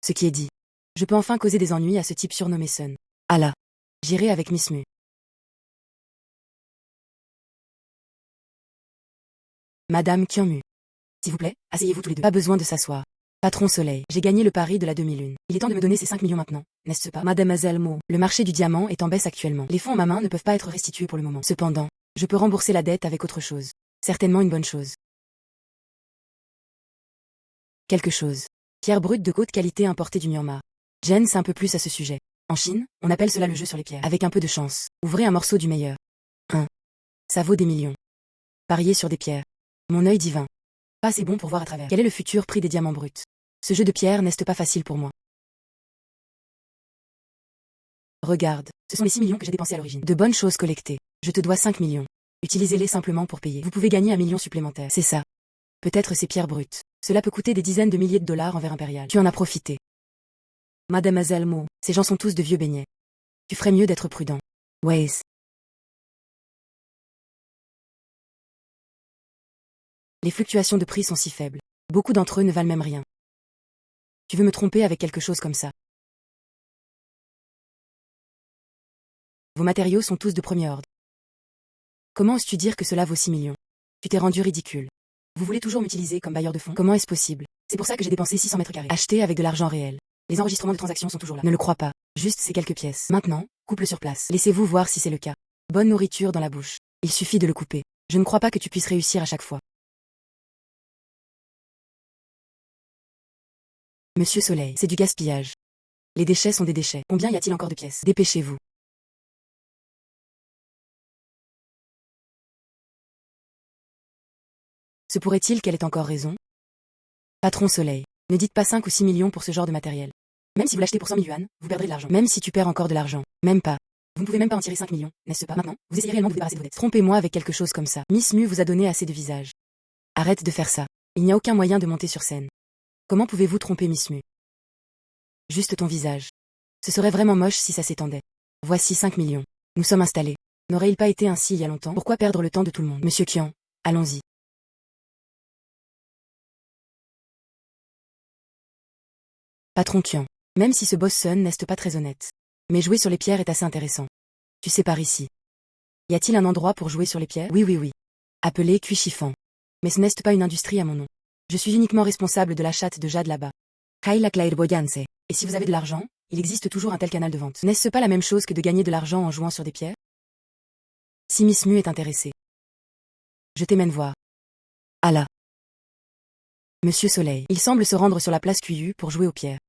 [SPEAKER 1] Ce qui est dit. Je peux enfin causer des ennuis à ce type surnommé Sun. Ah là. J'irai avec Miss Mu. Madame Qianmu. S'il vous plaît, asseyez-vous tous les deux. Pas besoin de s'asseoir. Patron Soleil, j'ai gagné le pari de la demi-lune. Il est temps de me donner ces 5 millions maintenant, n'est-ce pas? Mademoiselle Mo, le marché du diamant est en baisse actuellement. Les fonds en ma main ne peuvent pas être restitués pour le moment. Cependant, je peux rembourser la dette avec autre chose. Certainement une bonne chose. Quelque chose. Pierre brute de haute qualité importée du Myanmar. Jen sait un peu plus à ce sujet. En Chine, on appelle cela le jeu sur les pierres. Avec un peu de chance, ouvrez un morceau du meilleur. Ça vaut des millions. Parier sur des pierres. Mon œil divin. Pas assez bon pour voir à travers. Quel est le futur prix des diamants bruts? Ce jeu de pierre n'est pas facile pour moi. Regarde, ce sont les 6 millions que j'ai dépensés à l'origine. De bonnes choses collectées. Je te dois 5 millions. Utilisez-les simplement pour payer. Vous pouvez gagner 1 million supplémentaire. C'est ça. Peut-être ces pierres brutes. Cela peut coûter des dizaines de milliers de dollars envers Impérial. Tu en as profité. Mademoiselle Mo, ces gens sont tous de vieux beignets. Tu ferais mieux d'être prudent. Waze. Les fluctuations de prix sont si faibles. Beaucoup d'entre eux ne valent même rien. Tu veux me tromper avec quelque chose comme ça? Vos matériaux sont tous de premier ordre. Comment oses-tu dire que cela vaut 6 millions? Tu t'es rendu ridicule. Vous voulez toujours m'utiliser comme bailleur de fonds? Comment est-ce possible? C'est pour ça que j'ai dépensé 600 mètres carrés. Acheté avec de l'argent réel. Les enregistrements de transactions sont toujours là. Ne le crois pas. Juste ces quelques pièces. Maintenant, coupe-le sur place. Laissez-vous voir si c'est le cas. Bonne nourriture dans la bouche. Il suffit de le couper. Je ne crois pas que tu puisses réussir à chaque fois. Monsieur Soleil, c'est du gaspillage. Les déchets sont des déchets. Combien y a-t-il encore de pièces? Dépêchez-vous. Se pourrait-il qu'elle ait encore raison? Patron Soleil, ne dites pas 5 ou 6 millions pour ce genre de matériel. Même si vous l'achetez pour 100 000 yuan, vous perdrez de l'argent. Même si tu perds encore de l'argent. Même pas. Vous ne pouvez même pas en tirer 5 millions, n'est-ce pas? Maintenant, vous essayez réellement de vous débarrasser de vos dettes. Trompez-moi avec quelque chose comme ça. Miss Mu vous a donné assez de visage. Arrête de faire ça. Il n'y a aucun moyen de monter sur scène. Comment pouvez-vous tromper Miss Mu? Juste ton visage. Ce serait vraiment moche si ça s'étendait. Voici 5 millions. Nous sommes installés. N'aurait-il pas été ainsi il y a longtemps? Pourquoi perdre le temps de tout le monde? Monsieur Qian, allons-y. Patron Qian. Même si ce boss Sun n'est pas très honnête. Mais jouer sur les pierres est assez intéressant. Tu sais par ici. Y a-t-il un endroit pour jouer sur les pierres? Oui. Appelé Cui Chiffon. Mais ce n'est pas une industrie à mon nom. Je suis uniquement responsable de la chatte de jade là-bas. Kaila Clairvoyance. Et si vous avez de l'argent, il existe toujours un tel canal de vente. N'est-ce pas la même chose que de gagner de l'argent en jouant sur des pierres? Si Miss Mu est intéressée. Je t'emmène voir. Ah là. Monsieur Soleil. Il semble se rendre sur la place Cuyu pour jouer aux pierres.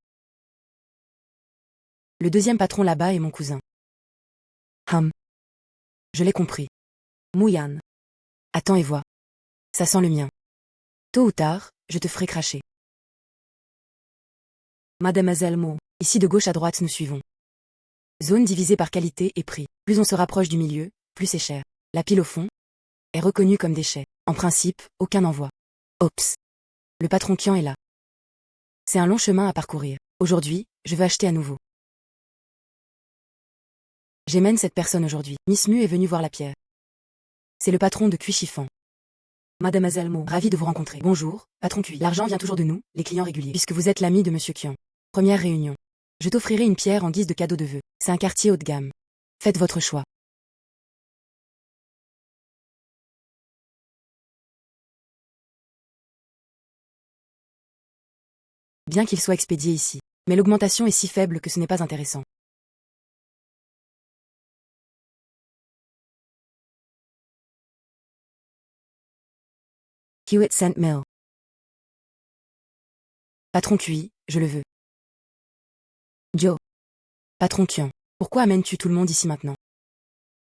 [SPEAKER 1] Le deuxième patron là-bas est mon cousin. Je l'ai compris. Mouyan. Attends et vois. Ça sent le mien. Tôt ou tard, je te ferai cracher. Mademoiselle Mo, ici de gauche à droite nous suivons. Zone divisée par qualité et prix. Plus on se rapproche du milieu, plus c'est cher. La pile au fond est reconnue comme déchet. En principe, aucun envoi. Ops. Le patron Qian est là. C'est un long chemin à parcourir. Aujourd'hui, je veux acheter à nouveau. J'emmène cette personne aujourd'hui. Miss Mu est venue voir la pierre. C'est le patron de Cui Chiffon. Mademoiselle Mo, ravi de vous rencontrer. Bonjour, patron Cui. L'argent vient toujours de nous, les clients réguliers. Puisque vous êtes l'ami de Monsieur Qian. Première réunion. Je t'offrirai une pierre en guise de cadeau de vœux. C'est un quartier haut de gamme. Faites votre choix. Bien qu'il soit expédié ici. Mais l'augmentation est si faible que ce n'est pas intéressant. Hewitt Cent Mill. Patron Cui, je le veux. Joe. Patron Qian. Pourquoi amènes-tu tout le monde ici maintenant?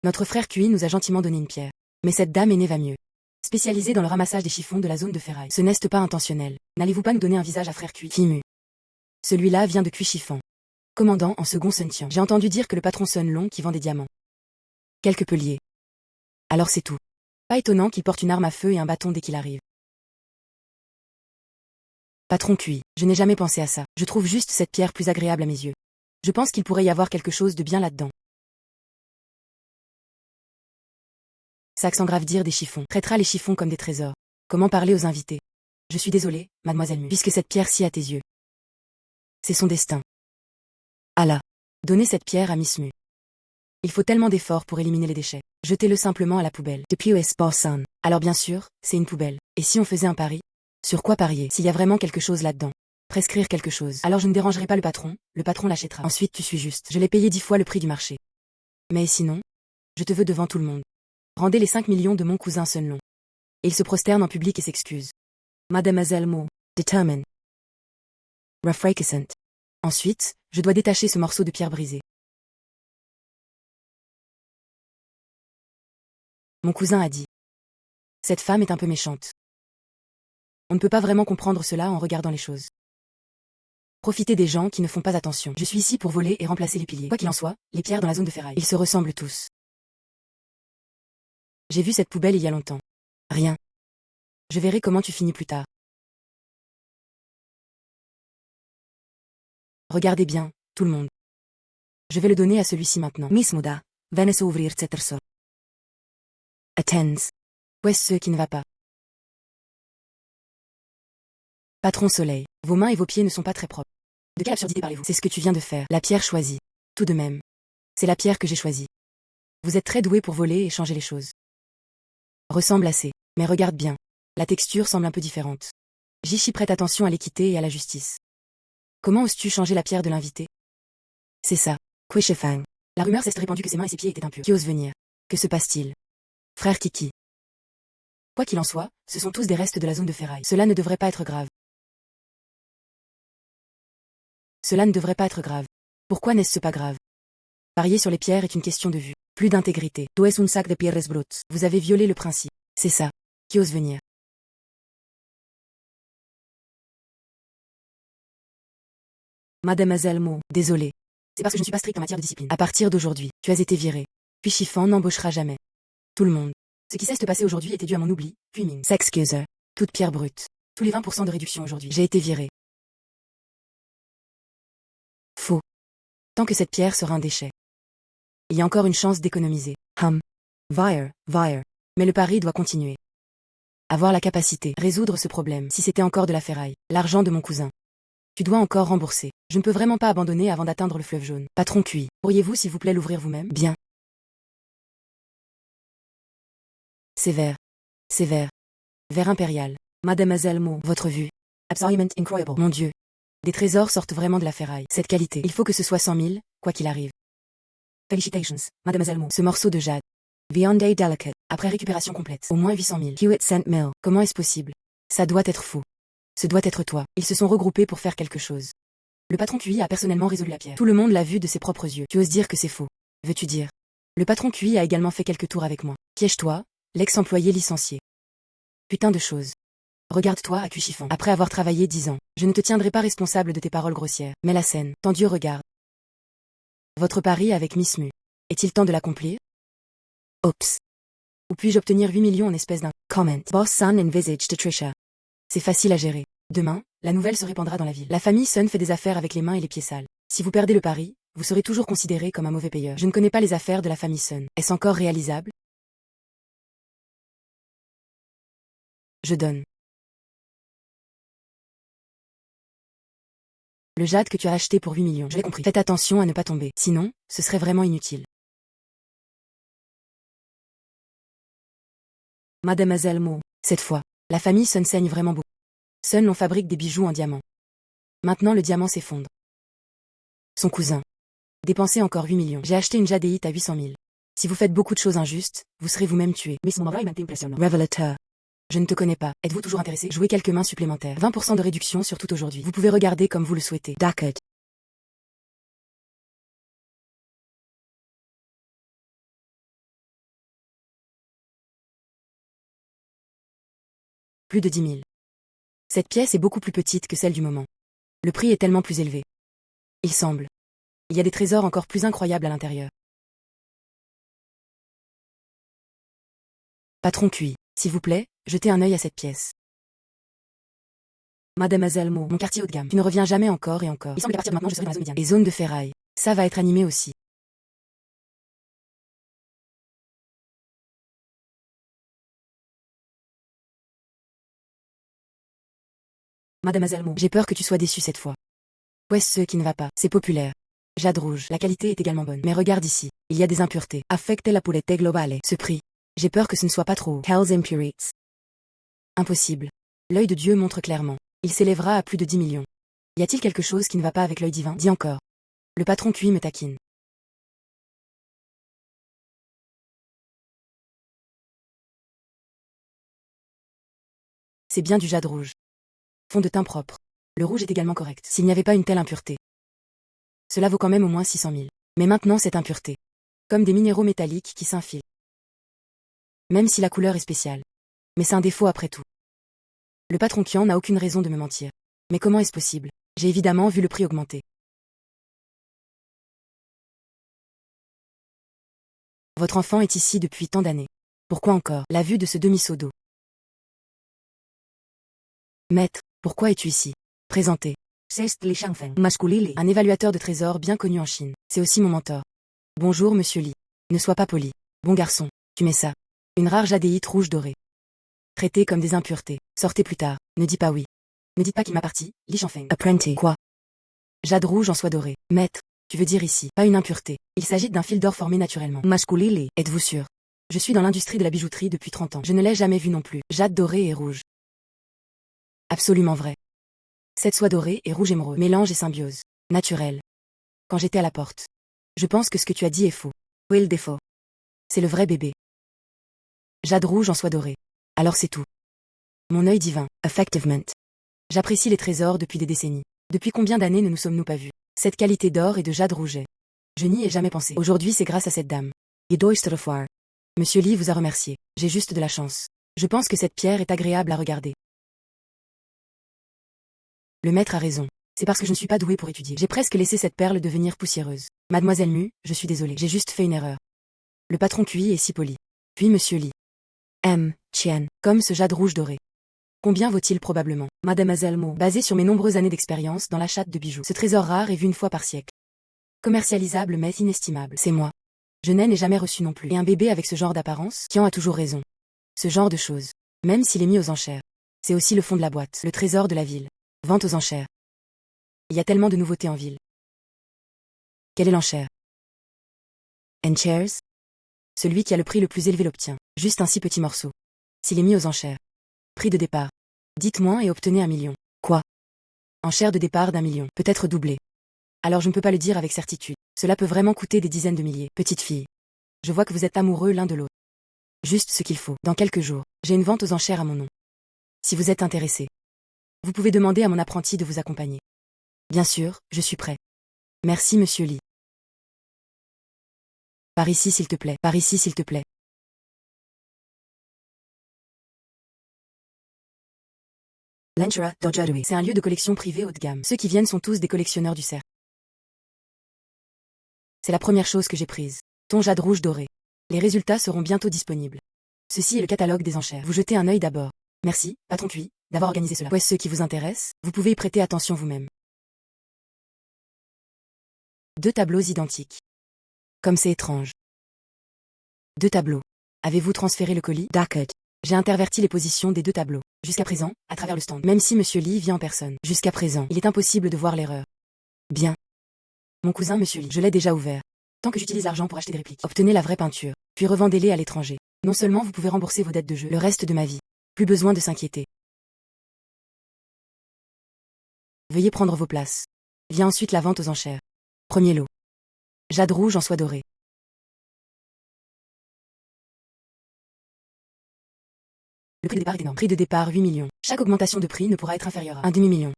[SPEAKER 1] Notre frère Cui nous a gentiment donné une pierre. Mais cette dame aînée va mieux. Spécialisée dans le ramassage des chiffons de la zone de ferraille. Ce n'est pas intentionnel. N'allez-vous pas nous donner un visage à frère Cui? Kimu. Celui-là vient de Cui Chiffon. Commandant en second Sun Tian. J'ai entendu dire que le patron Sun Long qui vend des diamants. Quelque peu lié. Alors c'est tout. Pas étonnant qu'il porte une arme à feu et un bâton dès qu'il arrive. Patron QI, je n'ai jamais pensé à ça. Je trouve juste cette pierre plus agréable à mes yeux. Je pense qu'il pourrait y avoir quelque chose de bien là-dedans. Saxe engrave dire des chiffons. Traitera les chiffons comme des trésors. Comment parler aux invités? Je suis désolée, mademoiselle Mu, puisque cette pierre scie à tes yeux. C'est son destin. Allah. Donnez cette pierre à Miss Mu. Il faut tellement d'efforts pour éliminer les déchets. Jetez-le simplement à la poubelle. Depuis US Borsan. Alors bien sûr, c'est une poubelle. Et si on faisait un pari? Sur quoi parier? S'il y a vraiment quelque chose là-dedans. Prescrire quelque chose. Alors je ne dérangerai pas le patron l'achètera. Ensuite tu suis juste. Je l'ai payé 10 fois le prix du marché. Mais sinon? Je te veux devant tout le monde. Rendez les 5 millions de mon cousin Sunlong. Et il se prosterne en public et s'excuse. Mademoiselle Mo. Determine. Refracissant. Ensuite, je dois détacher ce morceau de pierre brisée. Mon cousin a dit. Cette femme est un peu méchante. On ne peut pas vraiment comprendre cela en regardant les choses. Profitez des gens qui ne font pas attention. Je suis ici pour voler et remplacer les piliers. Quoi qu'il en soit, les pierres dans la zone de ferraille. Ils se ressemblent tous. J'ai vu cette poubelle il y a longtemps. Rien. Je verrai comment tu finis plus tard. Regardez bien, tout le monde. Je vais le donner à celui-ci maintenant. Miss Moda, venez ouvrir cette ressort. Attends. Où est-ce qui ne va pas? Patron Soleil, vos mains et vos pieds ne sont pas très propres. De quelle absurdité parlez-vous? C'est ce que tu viens de faire. La pierre choisie. Tout de même. C'est la pierre que j'ai choisie. Vous êtes très doué pour voler et changer les choses. Ressemble assez. Mais regarde bien. La texture semble un peu différente. Jishi prête attention à l'équité et à la justice. Comment oses-tu changer la pierre de l'invité? C'est ça. Kuishefang. La rumeur s'est répandue que ses mains et ses pieds étaient impurs. Qui ose venir? Que se passe-t-il? Frère Kiki. Quoi qu'il en soit, ce sont tous des restes de la zone de ferraille. Cela ne devrait pas être grave. Cela ne devrait pas être grave. Pourquoi n'est-ce pas grave? Parier sur les pierres est une question de vue. Plus d'intégrité. Tu es un sac de pierres brutes. Vous avez violé le principe. C'est ça. Qui ose venir? Mademoiselle Mo, désolée. C'est parce que je ne suis pas stricte en matière de discipline. À partir d'aujourd'hui, tu as été virée. Puis Chiffon n'embauchera jamais. Tout le monde. Ce qui cesse de passer aujourd'hui était dû à mon oubli, puis Ming. S'excuse. Toute pierre brute. Tous les 20% de réduction aujourd'hui. J'ai été virée. Faux. Tant que cette pierre sera un déchet. Il y a encore une chance d'économiser. Vire. Mais le pari doit continuer. Avoir la capacité, résoudre ce problème, si c'était encore de la ferraille, l'argent de mon cousin. Tu dois encore rembourser. Je ne peux vraiment pas abandonner avant d'atteindre le fleuve jaune. Patron QI, pourriez-vous s'il vous plaît l'ouvrir vous-même? Bien. Sévère. Vert impérial. Mademoiselle Mo, votre vue. Absolument incroyable. Mon Dieu. Des trésors sortent vraiment de la ferraille. Cette qualité. Il faut que ce soit 100 000, quoi qu'il arrive. Felicitations, Mademoiselle Mo. Ce morceau de jade. Beyond Day Delicate. Après récupération complète. Au moins 800 000. Hewitt St. Mill. Comment est-ce possible? Ça doit être faux. Ce doit être toi. Ils se sont regroupés pour faire quelque chose. Le patron QI a personnellement résolu la pierre. Tout le monde l'a vu de ses propres yeux. Tu oses dire que c'est faux? Veux-tu dire? Le patron QI a également fait quelques tours avec moi. Piège-toi, l'ex-employé licencié. Putain de chose. Regarde-toi à Cuchiffon. Après avoir travaillé 10 ans, je ne te tiendrai pas responsable de tes paroles grossières. Mais la scène, tendu regarde. Votre pari avec Miss Mu. Est-il temps de l'accomplir? Oups. Ou puis-je obtenir 8 millions en espèce d'un comment? Boss Sun envisage to Trisha. C'est facile à gérer. Demain, la nouvelle se répandra dans la ville. La famille Sun fait des affaires avec les mains et les pieds sales. Si vous perdez le pari, vous serez toujours considéré comme un mauvais payeur. Je ne connais pas les affaires de la famille Sun. Est-ce encore réalisable? Je donne. Le jade que tu as acheté pour 8 millions. Je l'ai compris. Faites attention à ne pas tomber. Sinon, ce serait vraiment inutile. Mademoiselle Mo. Cette fois, la famille Sun saigne vraiment beaucoup. Sun l'on fabrique des bijoux en diamant. Maintenant le diamant s'effondre. Son cousin. Dépensez encore 8 millions. J'ai acheté une jadéite à 800 000. Si vous faites beaucoup de choses injustes, vous serez vous-même tué. Mais son envoi est impressionnant. Revelator. Je ne te connais pas. Êtes-vous toujours intéressé? Jouez quelques mains supplémentaires. 20% de réduction sur tout aujourd'hui. Vous pouvez regarder comme vous le souhaitez. D'accord. Plus de 10 000. Cette pièce est beaucoup plus petite que celle du moment. Le prix est tellement plus élevé. Il semble. Il y a des trésors encore plus incroyables à l'intérieur. Patron QI, s'il vous plaît, jetez un œil à cette pièce. Mademoiselle Mo, mon quartier haut de gamme. Tu ne reviens jamais encore et encore. Il semble qu'à partir de maintenant je serai dans la zone médiane. Et zone de ferraille. Ça va être animé aussi. Mademoiselle Mo, j'ai peur que tu sois déçue cette fois. Ouais, ce qui ne va pas, c'est populaire. Jade rouge, la qualité est également bonne. Mais regarde ici, il y a des impuretés. Affecte la poulette globale. Ce prix. J'ai peur que ce ne soit pas trop. Hell's impurities. Impossible. L'œil de Dieu montre clairement. Il s'élèvera à plus de 10 millions. Y a-t-il quelque chose qui ne va pas avec l'œil divin? Dis encore. Le patron QI me taquine. C'est bien du jade rouge. Fond de teint propre. Le rouge est également correct. S'il n'y avait pas une telle impureté. Cela vaut quand même au moins 600 000. Mais maintenant cette impureté. Comme des minéraux métalliques qui s'infilent. Même si la couleur est spéciale. Mais c'est un défaut après tout. Le patron Kian n'a aucune raison de me mentir. Mais comment est-ce possible? J'ai évidemment vu le prix augmenter. Votre enfant est ici depuis tant d'années. Pourquoi encore? La vue de ce demi-seau d'eau. Maître, pourquoi es-tu ici? Présenté. Un évaluateur de trésors bien connu en Chine. C'est aussi mon mentor. Bonjour monsieur Li. Ne sois pas poli. Bon garçon, tu mets ça. Une rare jadéite rouge dorée. Traité comme des impuretés. Sortez plus tard. Ne dis pas oui. Ne dites pas qu'il m'a parti, Li Shangfeng. Apprenti. Quoi? Jade rouge en soie dorée. Maître, tu veux dire ici, pas une impureté. Il s'agit d'un fil d'or formé naturellement. Êtes-vous sûr? Je suis dans l'industrie de la bijouterie depuis 30 ans. Je ne l'ai jamais vu non plus. Jade dorée et rouge. Absolument vrai. Cette soie dorée et rouge émeraude. Mélange et symbiose. Naturel. Quand j'étais à la porte. Je pense que ce que tu as dit est faux. Où est le défaut? C'est le vrai bébé. Jade rouge en soie dorée. Alors c'est tout. Mon œil divin. Effectivement. J'apprécie les trésors depuis des décennies. Depuis combien d'années ne nous sommes-nous pas vus? Cette qualité d'or et de jade rouget. Je n'y ai jamais pensé. Aujourd'hui c'est grâce à cette dame. Monsieur Li vous a remercié. J'ai juste de la chance. Je pense que cette pierre est agréable à regarder. Le maître a raison. C'est parce que je ne suis pas douée pour étudier. J'ai presque laissé cette perle devenir poussiéreuse. Mademoiselle Mu, je suis désolée. J'ai juste fait une erreur. Le patron QI est si poli. Puis monsieur Li. Chien, comme ce jade rouge doré. Combien vaut-il probablement? Mademoiselle Mo, basé sur mes nombreuses années d'expérience dans l'achat de bijoux. Ce trésor rare est vu une fois par siècle. Commercialisable mais inestimable. C'est moi. Je n'ai jamais reçu non plus. Et un bébé avec ce genre d'apparence, Kian a toujours raison. Ce genre de choses. Même s'il est mis aux enchères. C'est aussi le fond de la boîte. Le trésor de la ville. Vente aux enchères. Il y a tellement de nouveautés en ville. Quelle est l'enchère? Enchères? Celui qui a le prix le plus élevé l'obtient. Juste un si petit morceau. S'il est mis aux enchères. Prix de départ. Dites-moi et obtenez 1 million. Quoi? Enchère de départ d'1 million. Peut-être doublé. Alors je ne peux pas le dire avec certitude. Cela peut vraiment coûter des dizaines de milliers. Petite fille. Je vois que vous êtes amoureux l'un de l'autre. Juste ce qu'il faut. Dans quelques jours, j'ai une vente aux enchères à mon nom. Si vous êtes intéressé, vous pouvez demander à mon apprenti de vous accompagner. Bien sûr, je suis prêt. Merci monsieur Li. Par ici s'il te plaît. Par ici s'il te plaît. C'est un lieu de collection privé haut de gamme. Ceux qui viennent sont tous des collectionneurs du cercle. C'est la première chose que j'ai prise. Ton jade rouge doré. Les résultats seront bientôt disponibles. Ceci est le catalogue des enchères. Vous jetez un œil d'abord. Merci, patron QI, d'avoir organisé cela. Ouais, ceux qui vous intéressent, vous pouvez y prêter attention vous-même. 2 tableaux identiques. Comme c'est étrange. 2 tableaux. Avez-vous transféré le colis? D'accord. J'ai interverti les positions des 2 tableaux. Jusqu'à présent, à travers le stand. Même si monsieur Li vient en personne. Jusqu'à présent, il est impossible de voir l'erreur. Bien. Mon cousin monsieur Li, je l'ai déjà ouvert. Tant que j'utilise l'argent pour acheter des répliques. Obtenez la vraie peinture, puis revendez-les à l'étranger. Non seulement vous pouvez rembourser vos dettes de jeu le reste de ma vie. Plus besoin de s'inquiéter. Veuillez prendre vos places. Vient ensuite la vente aux enchères. Premier lot. Jade rouge en soie dorée. Le prix de départ est énorme. Prix de départ 8 millions. Chaque augmentation de prix ne pourra être inférieure à un demi-million.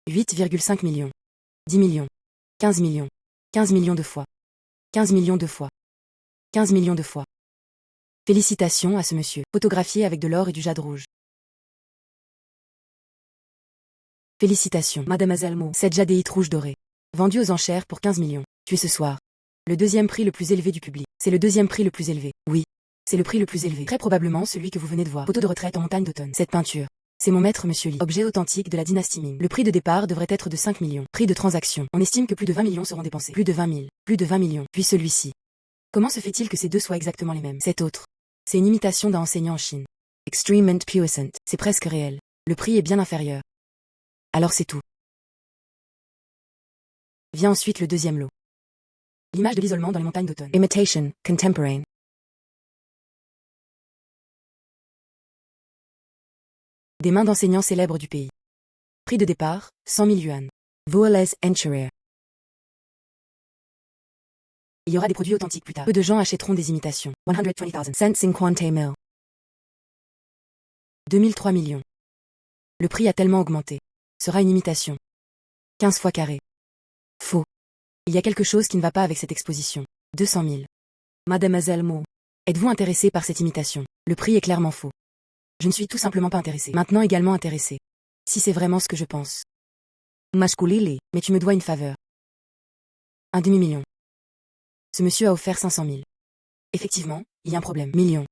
[SPEAKER 1] 8,5 millions. 10 millions. 15 millions. 15 millions de fois. 15 millions de fois. 15 millions de fois. Félicitations à ce monsieur, photographié avec de l'or et du jade rouge. Félicitations, mademoiselle Mo. Cette jadéite rouge dorée. Vendue aux enchères pour 15 millions. Tu es ce soir. Le deuxième prix le plus élevé du public. C'est le deuxième prix le plus élevé. Oui. C'est le prix le plus élevé. Très probablement celui que vous venez de voir. Photo de retraite en montagne d'automne. Cette peinture. C'est mon maître Monsieur Lee. Objet authentique de la dynastie Ming. Le prix de départ devrait être de 5 millions. Prix de transaction. On estime que plus de 20 millions seront dépensés. Plus de 20 000. Plus de 20 millions. Puis celui-ci. Comment se fait-il que ces deux soient exactement les mêmes? Cet autre. C'est une imitation d'un enseignant en Chine. Extreme and Puissant. C'est presque réel. Le prix est bien inférieur. Alors c'est tout. Vient ensuite le deuxième lot. L'image de l'isolement dans les montagnes d'automne. Imitation, contemporary. Des mains d'enseignants célèbres du pays. Prix de départ, 100 000 yuan. Voiles Enchirier. Il y aura des produits authentiques plus tard. Peu de gens achèteront des imitations. 120,000 cents 50 mil. 2003 millions. Le prix a tellement augmenté. Sera une imitation. 15 fois carré. Faux. Il y a quelque chose qui ne va pas avec cette exposition. 200 000. Mademoiselle Mo. Êtes-vous intéressé par cette imitation? Le prix est clairement faux. Je ne suis tout simplement pas intéressé. Maintenant également intéressé. Si c'est vraiment ce que je pense. Masculili, mais tu me dois une faveur. Un demi-million. Ce monsieur a offert 500 000. Effectivement, il y a un problème. Million.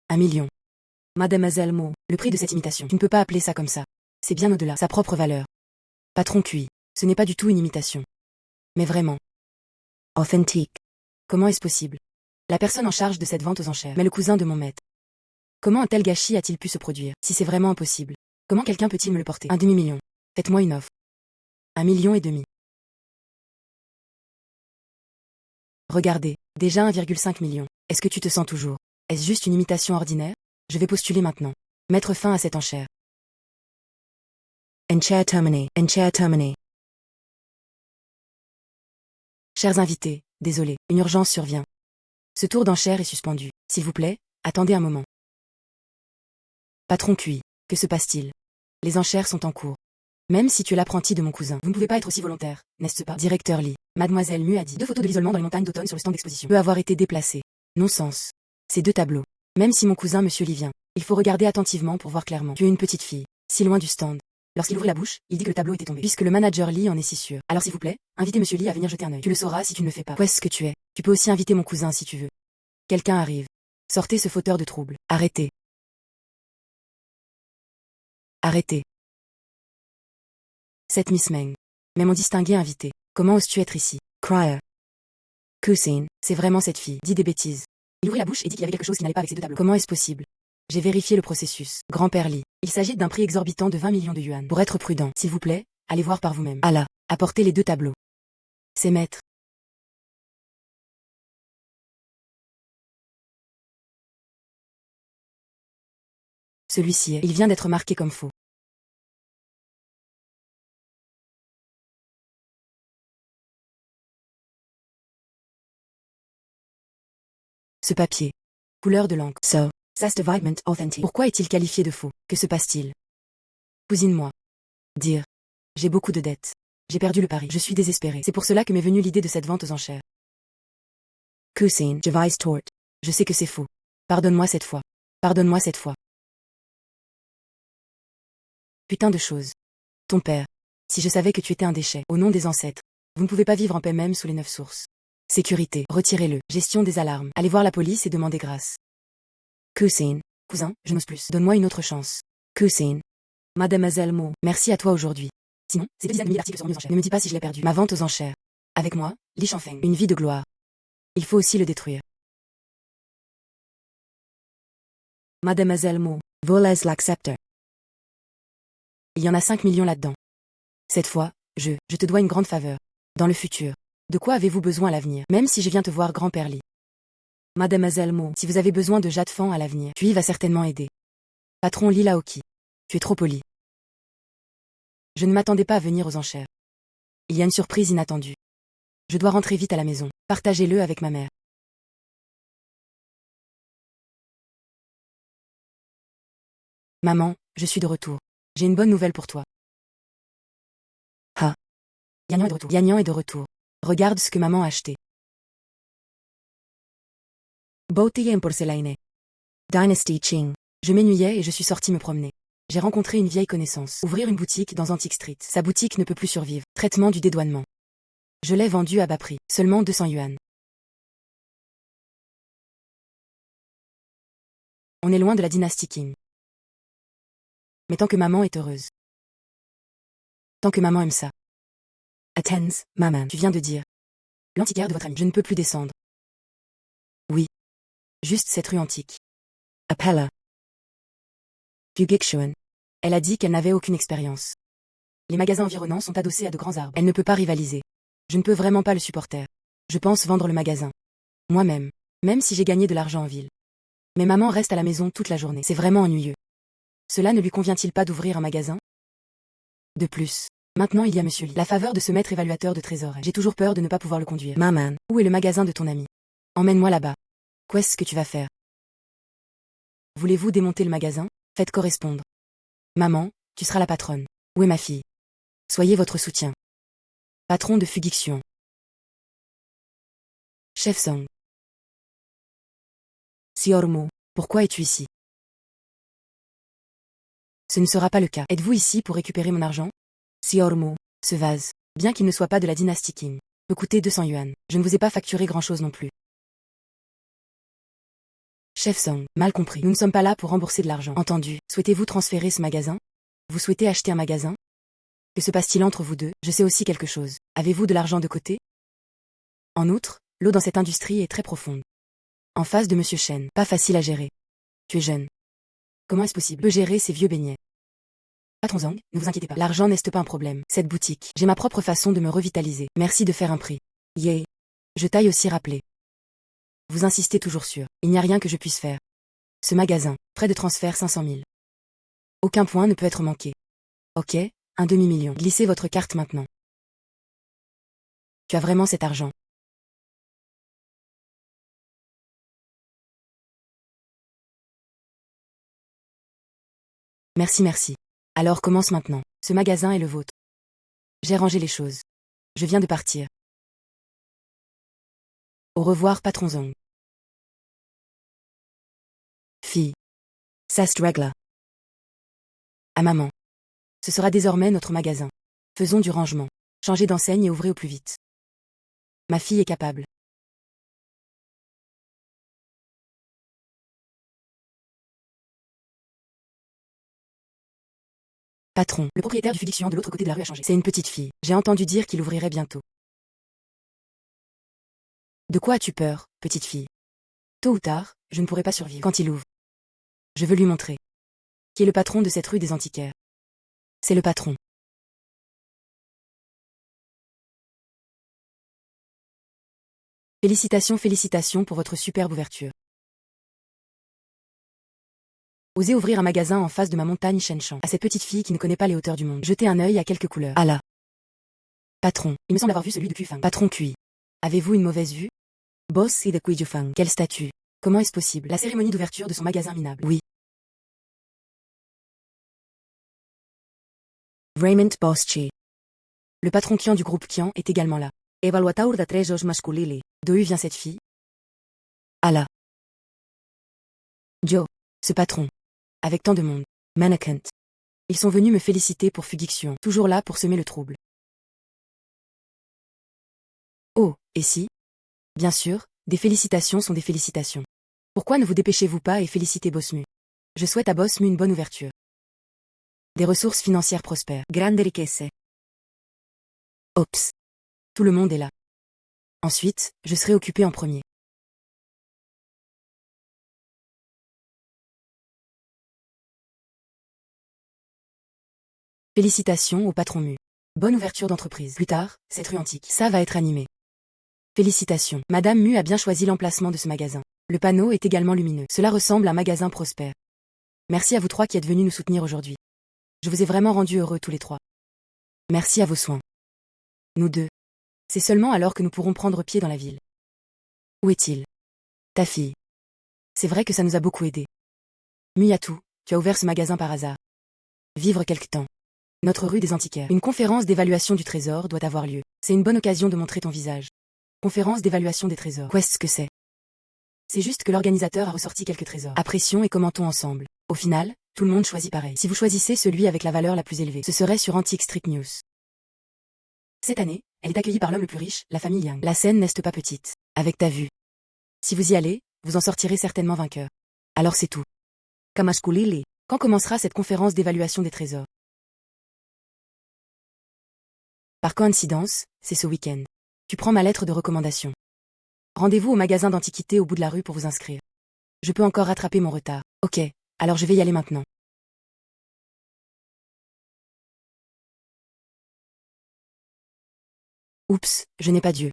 [SPEAKER 1] 1 million. Mademoiselle Mo, le prix de cette imitation. Tu ne peux pas appeler ça comme ça. C'est bien au-delà. Sa propre valeur. Patron QI. Ce n'est pas du tout une imitation. Mais vraiment. Authentique. Comment est-ce possible? La personne en charge de cette vente aux enchères. Mais le cousin de mon maître. Comment un tel gâchis a-t-il pu se produire? Si c'est vraiment impossible. Comment quelqu'un peut-il me le porter? Un demi-million. Faites-moi une offre. 1,5 million. Regardez, déjà 1,5 million. Est-ce que tu te sens toujours? Est-ce juste une imitation ordinaire? Je vais postuler maintenant. Mettre fin à cette enchère. Enchère terminée. Enchère terminée. Chers invités, désolé, une urgence survient. Ce tour d'enchère est suspendu. S'il vous plaît, attendez un moment. Patron QI, que se passe-t-il? Les enchères sont en cours. Même si tu es l'apprenti de mon cousin, vous ne pouvez pas être aussi volontaire, n'est-ce pas? Directeur Lee, Mademoiselle Mu a dit 2 photos de l'isolement dans les montagnes d'automne sur le stand d'exposition. Peut avoir été déplacé. Non-sens. Ces 2 tableaux. Même si mon cousin Monsieur Lee vient, il faut regarder attentivement pour voir clairement. Tu es une petite fille, si loin du stand. Lorsqu'il ouvrit la bouche, il dit que le tableau était tombé. Puisque le manager Lee en est si sûr. Alors s'il vous plaît, invitez Monsieur Lee à venir jeter un œil. Tu le sauras si tu ne le fais pas. Où est-ce que tu es? Tu peux aussi inviter mon cousin si tu veux. Quelqu'un arrive. Sortez ce fauteur de trouble. Arrêtez. Arrêtez. Cette Miss Meng. Mais mon distingué invité. Comment oses-tu être ici? Crier. Cousin, c'est vraiment cette fille. Dit des bêtises. Il ouvrit la bouche et dit qu'il y avait quelque chose qui n'allait pas avec ces 2 tableaux. Comment est-ce possible? J'ai vérifié le processus. Grand-père Lee. Il s'agit d'un prix exorbitant de 20 millions de yuan. Pour être prudent, s'il vous plaît, allez voir par vous-même. Allah, apportez les 2 tableaux. C'est maître. Celui-ci il vient d'être marqué comme faux. Ce papier. Couleur de l'encre. So. Sas Development Authentic. Pourquoi est-il qualifié de faux? Que se passe-t-il? Cousine-moi. Dire. J'ai beaucoup de dettes. J'ai perdu le pari. Je suis désespéré. C'est pour cela que m'est venue l'idée de cette vente aux enchères. Cousin, Javis Tort. Je sais que c'est faux. Pardonne-moi cette fois. Pardonne-moi cette fois. Putain de chose. Ton père. Si je savais que tu étais un déchet, au nom des ancêtres. Vous ne pouvez pas vivre en paix même sous les 9 sources. Sécurité, retirez-le. Gestion des alarmes. Allez voir la police et demandez grâce. Cousin. Cousin, je n'ose plus. Donne-moi une autre chance. Cousin. Mademoiselle Mo, merci à toi aujourd'hui. Sinon, ces 2 dizaines de milliers d'articles seront mis aux enchères. Ne me dis pas si je l'ai perdu. Ma vente aux enchères. Avec moi, Li Shangfeng. Une vie de gloire. Il faut aussi le détruire. Mademoiselle Mo, volez l'accepte. Il y en a 5 millions là-dedans. Cette fois, je te dois une grande faveur. Dans le futur. De quoi avez-vous besoin à l'avenir? Même si je viens te voir grand-père Lee. Mademoiselle Mo, si vous avez besoin de jade fan à l'avenir, tu y vas certainement aider. Patron Lee Laoki. Tu es trop poli. Je ne m'attendais pas à venir aux enchères. Il y a une surprise inattendue. Je dois rentrer vite à la maison. Partagez-le avec ma mère. Maman, je suis de retour. J'ai une bonne nouvelle pour toi. Ah. Yanyan est de retour. Yanyan est de retour. Regarde ce que maman a acheté. Bouteille en porcelaine. Dynasty Qing. Je m'ennuyais et je suis sortie me promener. J'ai rencontré une vieille connaissance. Ouvrir une boutique dans Antique Street. Sa boutique ne peut plus survivre. Traitement du dédouanement. Je l'ai vendue à bas prix. Seulement 200 yuan. On est loin de la dynastie Qing. Mais tant que maman est heureuse. Tant que maman aime ça. Attends, maman, tu viens de dire. L'antiquaire de votre ami. Je ne peux plus descendre. Oui. Juste cette rue antique. Appella. Fugixuan. Elle a dit qu'elle n'avait aucune expérience. Les magasins environnants sont adossés à de grands arbres. Elle ne peut pas rivaliser. Je ne peux vraiment pas le supporter. Je pense vendre le magasin. Moi-même. Même si j'ai gagné de l'argent en ville. Mais maman reste à la maison toute la journée. C'est vraiment ennuyeux. Cela ne lui convient-il pas d'ouvrir un magasin? De plus. Maintenant il y a Monsieur Lee. La faveur de ce maître évaluateur de trésors. J'ai toujours peur de ne pas pouvoir le conduire. Maman, où est le magasin de ton ami? Emmène-moi là-bas. Qu'est-ce que tu vas faire? Voulez-vous démonter le magasin? Faites correspondre. Maman, tu seras la patronne. Où est ma fille? Soyez votre soutien. Patron de Fugixion. Chef Song. Siormo, pourquoi es-tu ici? Ce ne sera pas le cas. Êtes-vous ici pour récupérer mon argent? Siormo, ce vase, bien qu'il ne soit pas de la dynastie Qing, peut coûter 200 yuan. Je ne vous ai pas facturé grand-chose non plus. Chef Song, mal compris. Nous ne sommes pas là pour rembourser de l'argent. Entendu. Souhaitez-vous transférer ce magasin? Vous souhaitez acheter un magasin? Que se passe-t-il entre vous deux? Je sais aussi quelque chose. Avez-vous de l'argent de côté? En outre, l'eau dans cette industrie est très profonde. En face de Monsieur Shen, pas facile à gérer. Tu es jeune. Comment est-ce possible? Peut gérer ces vieux beignets. Patron Zhang, ne vous inquiétez pas. L'argent n'est pas un problème. Cette boutique, j'ai ma propre façon de me revitaliser. Merci de faire un prix. Yeah. Je t'aille aussi rappeler. Vous insistez toujours sur. Il n'y a rien que je puisse faire. Ce magasin, frais de transfert 500 000. Aucun point ne peut être manqué. Ok, un demi-million. Glissez votre carte maintenant. Tu as vraiment cet argent. Merci. Alors commence maintenant. Ce magasin est le vôtre. J'ai rangé les choses. Je viens de partir. Au revoir, patron Zhang. Fille. Sastregla. À maman. Ce sera désormais notre magasin. Faisons du rangement. Changez d'enseigne et ouvrez au plus vite. Ma fille est capable. Patron, le propriétaire du Fugixion de l'autre côté de la rue a changé. C'est une petite fille. J'ai entendu dire qu'il ouvrirait bientôt. De quoi as-tu peur, petite fille? Tôt ou tard, je ne pourrai pas survivre. Quand il ouvre. Je veux lui montrer. Qui est le patron de cette rue des antiquaires? C'est le patron. Félicitations pour votre superbe ouverture. Osez ouvrir un magasin en face de ma montagne Shenchan. À cette petite fille qui ne connaît pas les hauteurs du monde. Jetez un œil à quelques couleurs. Ah là. Patron, il me semble avoir vu celui de Kuifang. Patron Cui. Avez-vous une mauvaise vue? Boss et de Kuijufang. Quel statut? Comment est-ce possible? La cérémonie d'ouverture de son magasin minable. Oui. Raymond Boschi. Le patron Qian du groupe Qian est également là. Evaluateur de trésors masculili. D'où vient cette fille? Ah là. Joe. Ce patron. Avec tant de monde. Mannequin. Ils sont venus me féliciter pour Fugixion. Toujours là pour semer le trouble. Oh, et si? Bien sûr, des félicitations sont des félicitations. Pourquoi ne vous dépêchez-vous pas et félicitez Bosmu? Je souhaite à Bosmu une bonne ouverture. Des ressources financières prospères. Grande riqueza. Ops. Tout le monde est là. Ensuite, je serai occupé en premier. Félicitations au patron Mu. Bonne ouverture d'entreprise. Plus tard, cette rue antique. Ça va être animé. Félicitations. Madame Mu a bien choisi l'emplacement de ce magasin. Le panneau est également lumineux. Cela ressemble à un magasin prospère. Merci à vous trois qui êtes venus nous soutenir aujourd'hui. Je vous ai vraiment rendu heureux tous les trois. Merci à vos soins. Nous deux. C'est seulement alors que nous pourrons prendre pied dans la ville. Où est-il? Ta fille. C'est vrai que ça nous a beaucoup aidés. Muyatou, tu as ouvert ce magasin par hasard. Vivre quelque temps. Notre rue des antiquaires. Une conférence d'évaluation du trésor doit avoir lieu. C'est une bonne occasion de montrer ton visage. Conférence d'évaluation des trésors. Qu'est-ce que c'est? C'est juste que l'organisateur a ressorti quelques trésors. Apprécions et commentons ensemble. Au final, tout le monde choisit pareil. Si vous choisissez celui avec la valeur la plus élevée, ce serait sur Antique Street News. Cette année, elle est accueillie par l'homme le plus riche, la famille Yang. La scène n'est pas petite. Avec ta vue. Si vous y allez, vous en sortirez certainement vainqueur. Alors c'est tout.
[SPEAKER 2] Kamaskulili.
[SPEAKER 1] Quand commencera cette conférence d'évaluation des trésors? Par coïncidence, c'est ce week-end. Tu prends ma lettre de recommandation. Rendez-vous au magasin d'antiquités au bout de la rue pour vous inscrire. Je peux encore rattraper mon retard. Ok, alors je vais y aller maintenant. Oups, je n'ai pas Dieu.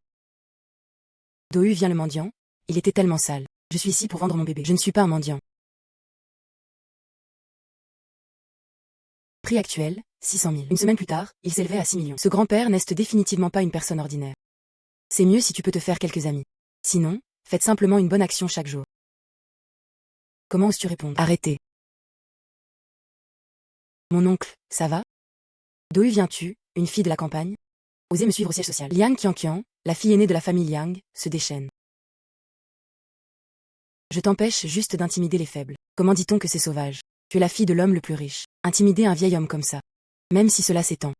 [SPEAKER 1] D'où vient le mendiant? Il était tellement sale. Je suis ici pour vendre mon bébé. Je ne suis pas un mendiant. Prix actuel, 600 000. Une semaine plus tard, il s'élevait à 6 millions. Ce grand-père n'est définitivement pas une personne ordinaire. C'est mieux si tu peux te faire quelques amis. Sinon, faites simplement une bonne action chaque jour. Comment oses-tu répondre? Arrêtez. Mon oncle, ça va? D'où viens-tu, une fille de la campagne? Osez me suivre au siège social. Liang Qianqian, la fille aînée de la famille Liang, se déchaîne. Je t'empêche juste d'intimider les faibles. Comment dit-on que c'est sauvage? Tu es la fille de l'homme le plus riche. Intimider un vieil homme comme ça. Même si cela s'étend.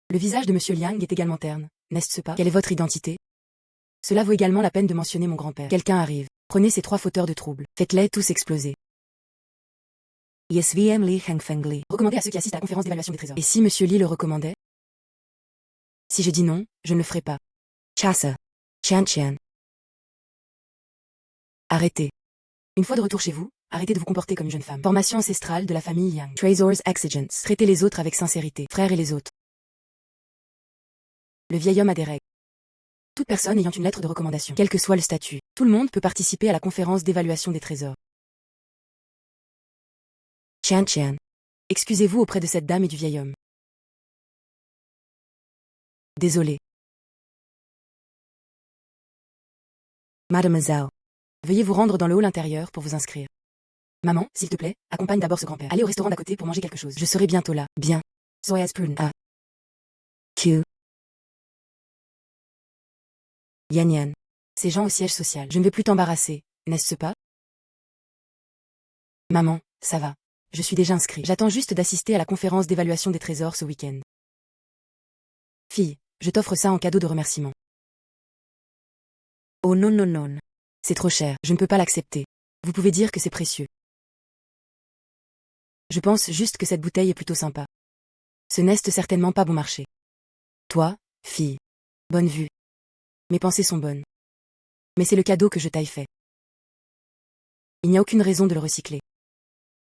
[SPEAKER 1] Le visage de Monsieur Liang est également terne, n'est-ce pas? Quelle est votre identité? Cela vaut également la peine de mentionner mon grand-père. Quelqu'un arrive. Prenez ces 3 fauteurs de troubles. Faites-les tous exploser.
[SPEAKER 2] Yesvm Li Hengfengli.
[SPEAKER 1] Recommandez à ceux qui assistent à la conférence d'évaluation des trésors. Et si Monsieur Li le recommandait? Si je dis non, je ne le ferai pas.
[SPEAKER 2] Chasa.
[SPEAKER 1] Qian. Arrêtez. Une fois de retour chez vous, arrêtez de vous comporter comme une jeune femme. Formation ancestrale de la famille Yang. Trésors Exigence. Traitez les autres avec sincérité. Frères et les autres. Le vieil homme a des règles. Toute personne ayant une lettre de recommandation, quel que soit le statut, tout le monde peut participer à la conférence d'évaluation des trésors. Qian. Excusez-vous auprès de cette dame et du vieil homme. Désolé.
[SPEAKER 2] Mademoiselle.
[SPEAKER 1] Veuillez vous rendre dans le hall intérieur pour vous inscrire. Maman, s'il te plaît, accompagne d'abord ce grand-père. Allez au restaurant d'à côté pour manger quelque chose. Je serai bientôt là. Bien. Soyez prudent. A.
[SPEAKER 2] Q.
[SPEAKER 1] Yan. Ces gens au siège social. Je ne vais plus t'embarrasser, n'est-ce pas? Maman, ça va. Je suis déjà inscrit. J'attends juste d'assister à la conférence d'évaluation des trésors ce week-end. Fille, je t'offre ça en cadeau de remerciement.
[SPEAKER 2] Oh non.
[SPEAKER 1] C'est trop cher, je ne peux pas l'accepter. Vous pouvez dire que c'est précieux. Je pense juste que cette bouteille est plutôt sympa. Ce n'est certainement pas bon marché. Toi, fille. Bonne vue. Mes pensées sont bonnes. Mais c'est le cadeau que je t'aille fait. Il n'y a aucune raison de le recycler.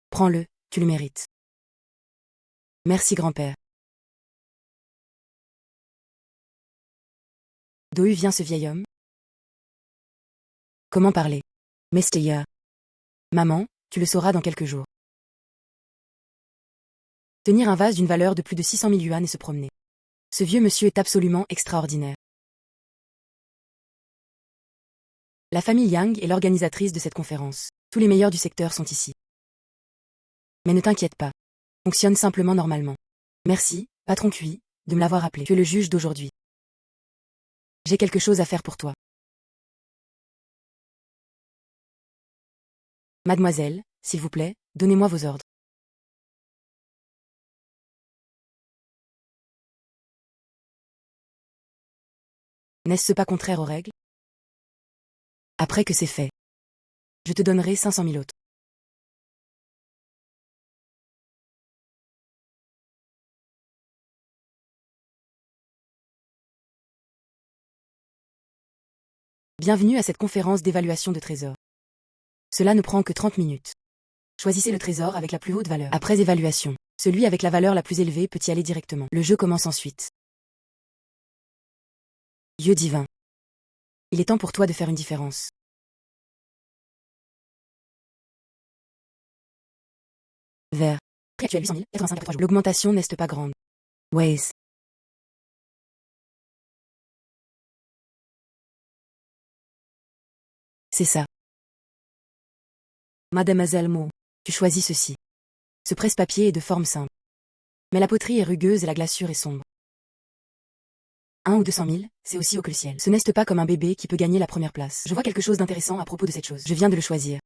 [SPEAKER 1] Prends-le, tu le mérites. Merci grand-père. D'où vient ce vieil homme? Comment parler?
[SPEAKER 2] Mr. Ya.
[SPEAKER 1] Maman, tu le sauras dans quelques jours. Tenir un vase d'une valeur de plus de 600 000 yuan et se promener. Ce vieux monsieur est absolument extraordinaire. La famille Yang est l'organisatrice de cette conférence. Tous les meilleurs du secteur sont ici. Mais ne t'inquiète pas. Fonctionne simplement normalement. Merci, patron Cui, de me l'avoir appelé. Tu es le juge d'aujourd'hui. J'ai quelque chose à faire pour toi. Mademoiselle, s'il vous plaît, donnez-moi vos ordres. N'est-ce pas contraire aux règles? Après que c'est fait, je te donnerai 500 000 autres. Bienvenue à cette conférence d'évaluation de trésors. Cela ne prend que 30 minutes. Choisissez le trésor avec la plus haute valeur. Après évaluation, celui avec la valeur la plus élevée peut y aller directement. Le jeu commence ensuite. Dieu divin. Il est temps pour toi de faire une différence. Vert. Prix actuel 800 000, 85 après 3 jours. L'augmentation n'est pas grande.
[SPEAKER 2] Ways.
[SPEAKER 1] C'est ça.
[SPEAKER 2] Mademoiselle Mo.
[SPEAKER 1] Tu choisis ceci. Ce presse-papier est de forme simple. Mais la poterie est rugueuse et la glaçure est sombre. 1 ou 200 000, c'est aussi haut que le ciel. Ce n'est pas comme un bébé qui peut gagner la première place. Je vois quelque chose d'intéressant à propos de cette chose. Je viens de le choisir.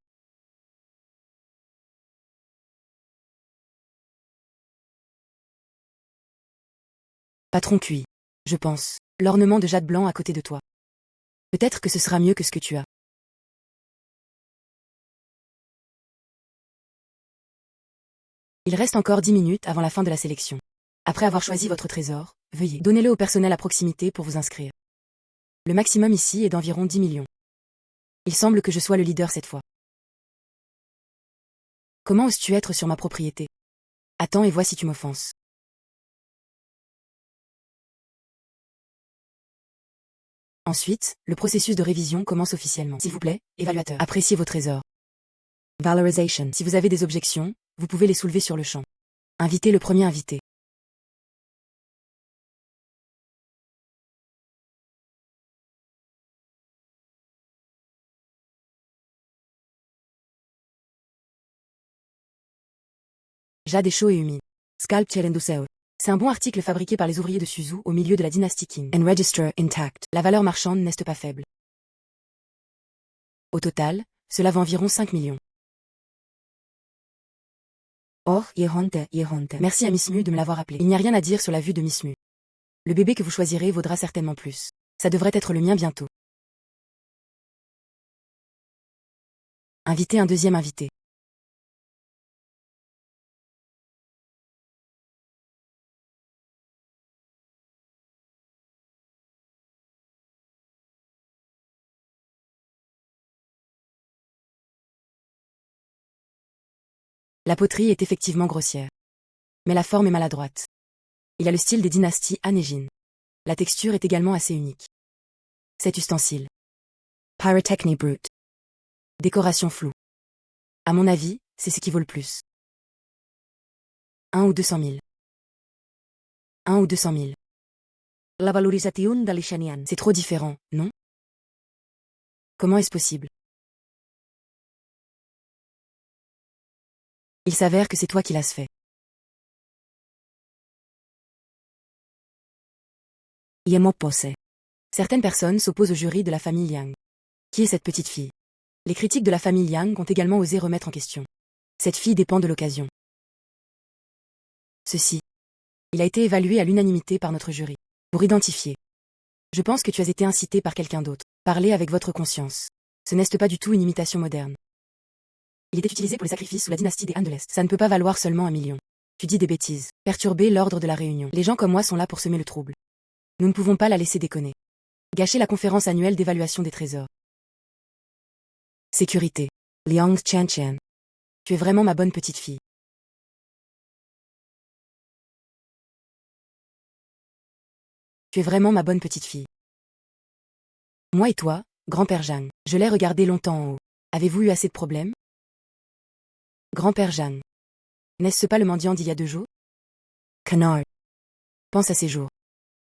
[SPEAKER 1] Patron Cui. Je pense. L'ornement de jade blanc à côté de toi. Peut-être que ce sera mieux que ce que tu as. Il reste encore 10 minutes avant la fin de la sélection. Après avoir choisi votre trésor, veuillez donnez-le au personnel à proximité pour vous inscrire. Le maximum ici est d'environ 10 millions. Il semble que je sois le leader cette fois. Comment oses-tu être sur ma propriété? Attends et vois si tu m'offenses. Ensuite, le processus de révision commence officiellement. S'il vous plaît, évaluateur, appréciez vos trésors. Valorization. Si vous avez des objections, vous pouvez les soulever sur le champ. Invitez le premier invité. Jade est chaud et humide. Scalp Cherendoseo. C'est un bon article fabriqué par les ouvriers de Suzu au milieu de la dynastie Qing. And register intact. La valeur marchande n'est pas faible. Au total, cela vaut environ 5 millions. Oh, Yehonte. Merci à Miss Mu de me l'avoir appelé. Il n'y a rien à dire sur la vue de Miss Mu. Le bébé que vous choisirez vaudra certainement plus. Ça devrait être le mien bientôt. Invitez un deuxième invité. La poterie est effectivement grossière. Mais la forme est maladroite. Il a le style des dynasties Han et Jin. La texture est également assez unique. Cet ustensile. Pyrotechnie brute. Décoration floue. À mon avis, c'est ce qui vaut le plus. 1 ou 200 000. 1 ou 200 000.
[SPEAKER 2] La valorisation de l'Ishanian.
[SPEAKER 1] C'est trop différent, non? Comment est-ce possible? Il s'avère que c'est toi qui l'as fait.
[SPEAKER 2] Yemopose.
[SPEAKER 1] Certaines personnes s'opposent au jury de la famille Liang. Qui est cette petite fille? Les critiques de la famille Liang ont également osé remettre en question. Cette fille dépend de l'occasion. Ceci. Il a été évalué à l'unanimité par notre jury. Pour identifier. Je pense que tu as été incité par quelqu'un d'autre. Parlez avec votre conscience. Ce n'est pas du tout une imitation moderne. Il était utilisé pour les sacrifices sous la dynastie des Han de l'Est. Ça ne peut pas valoir seulement 1 million. Tu dis des bêtises. Perturber l'ordre de la réunion. Les gens comme moi sont là pour semer le trouble. Nous ne pouvons pas la laisser déconner. Gâcher la conférence annuelle d'évaluation des trésors. Sécurité. Liang Qianqian. Tu es vraiment ma bonne petite fille. Tu es vraiment ma bonne petite fille. Moi et toi, grand-père Zhang, je l'ai regardé longtemps en haut. Avez-vous eu assez de problèmes? Grand-père Zhang. N'est-ce pas le mendiant d'il y a 2 jours? Canard. Pense à ces jours.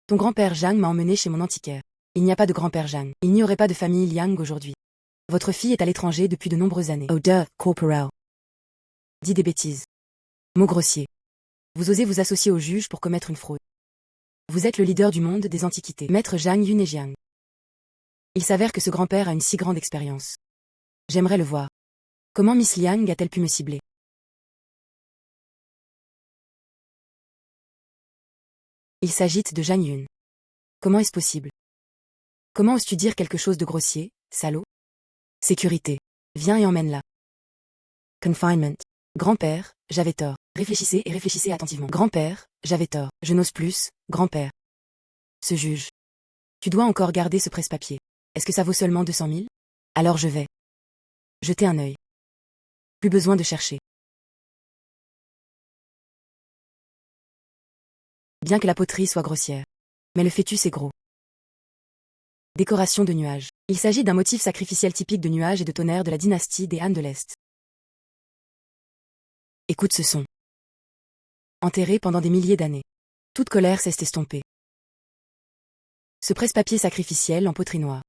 [SPEAKER 1] Ton grand-père Zhang m'a emmené chez mon antiquaire. Il n'y a pas de grand-père Zhang. Il n'y aurait pas de famille Liang aujourd'hui. Votre fille est à l'étranger depuis de nombreuses années.
[SPEAKER 2] Oh duh, corporal.
[SPEAKER 1] Dis des bêtises. Mots grossiers. Vous osez vous associer au juge pour commettre une fraude. Vous êtes le leader du monde des antiquités. Maître Zhang Yun et Jiang. Il s'avère que ce grand-père a une si grande expérience. J'aimerais le voir. Comment Miss Liang a-t-elle pu me cibler? Il s'agite de Zhang Yun. Comment est-ce possible? Comment oses-tu dire quelque chose de grossier, salaud? Sécurité. Viens et emmène-la. Confinement. Grand-père, j'avais tort. Réfléchissez et réfléchissez attentivement. Grand-père, j'avais tort. Je n'ose plus, grand-père. Ce juge. Tu dois encore garder ce presse-papier. Est-ce que ça vaut seulement 200 000? Alors je vais. Jeter un œil. Plus besoin de chercher. Bien que la poterie soit grossière. Mais le fœtus est gros. Décoration de nuages. Il s'agit d'un motif sacrificiel typique de nuages et de tonnerre de la dynastie des Han de l'Est. Écoute ce son. Enterré pendant des milliers d'années. Toute colère s'est estompée. Ce presse-papier sacrificiel en poterie noire.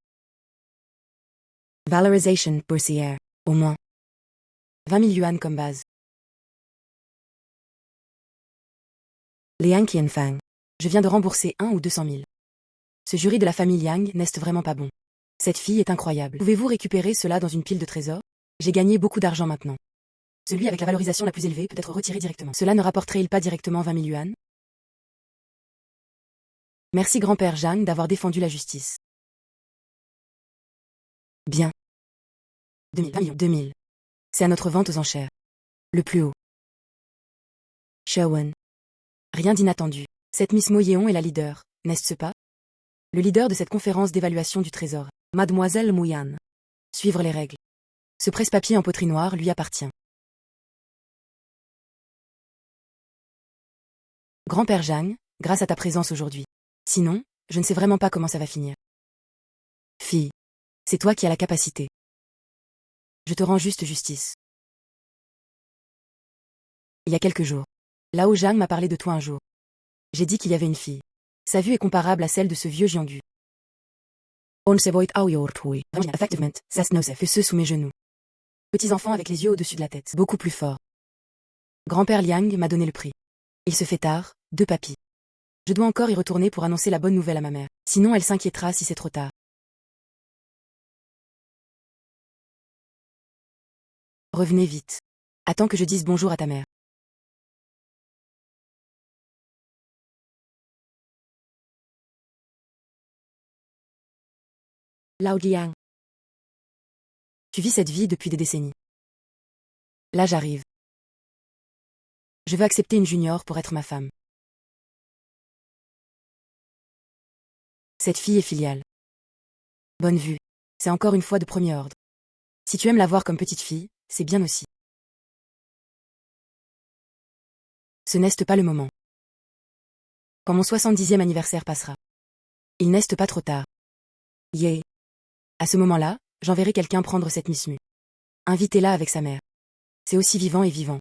[SPEAKER 1] Valorization boursière. Au moins 20 000 yuan comme base. Liang Qianfang. Je viens de rembourser 1 ou 200 000. Ce jury de la famille Liang n'est vraiment pas bon. Cette fille est incroyable. Pouvez-vous récupérer cela dans une pile de trésors? J'ai gagné beaucoup d'argent maintenant. Celui avec la valorisation la plus élevée peut être retiré directement. Cela ne rapporterait-il pas directement 20 000 yuan? Merci grand-père Zhang d'avoir défendu la justice. Bien. 2000, 20 000. C'est à notre vente aux enchères. Le plus haut.
[SPEAKER 2] Sherwin.
[SPEAKER 1] Rien d'inattendu. Cette Miss Moyéon est la leader, n'est-ce pas? Le leader de cette conférence d'évaluation du trésor.
[SPEAKER 2] Mademoiselle Mouyan.
[SPEAKER 1] Suivre les règles. Ce presse-papier en poterie noire lui appartient. Grand-père Jang, grâce à ta présence aujourd'hui. Sinon, je ne sais vraiment pas comment ça va finir. Fille. C'est toi qui as la capacité. Je te rends juste justice. Il y a quelques jours. Lao Jang m'a parlé de toi un jour. J'ai dit qu'il y avait une fille. Sa vue est comparable à celle de ce vieux Jianggu.
[SPEAKER 2] On se voit au yortui.
[SPEAKER 1] Effectivement, ça se que ceux sous mes genoux. Petits enfants avec les yeux au-dessus de la tête. Beaucoup plus fort. Grand-père Liang m'a donné le prix. Il se fait tard, de papy. Je dois encore y retourner pour annoncer la bonne nouvelle à ma mère. Sinon elle s'inquiétera si c'est trop tard. Revenez vite. Attends que je dise bonjour à ta mère.
[SPEAKER 2] Lao Jiang.
[SPEAKER 1] Tu vis cette vie depuis des décennies. Là j'arrive. Je veux accepter une junior pour être ma femme. Cette fille est filiale. Bonne vue. C'est encore une fois de premier ordre. Si tu aimes la voir comme petite fille, c'est bien aussi. Ce n'est pas le moment. Quand mon 70e anniversaire passera. Il n'est pas trop tard. Yeah. À ce moment-là, j'enverrai quelqu'un prendre cette Miss Mu. Invitez-la avec sa mère. C'est aussi vivant et vivant.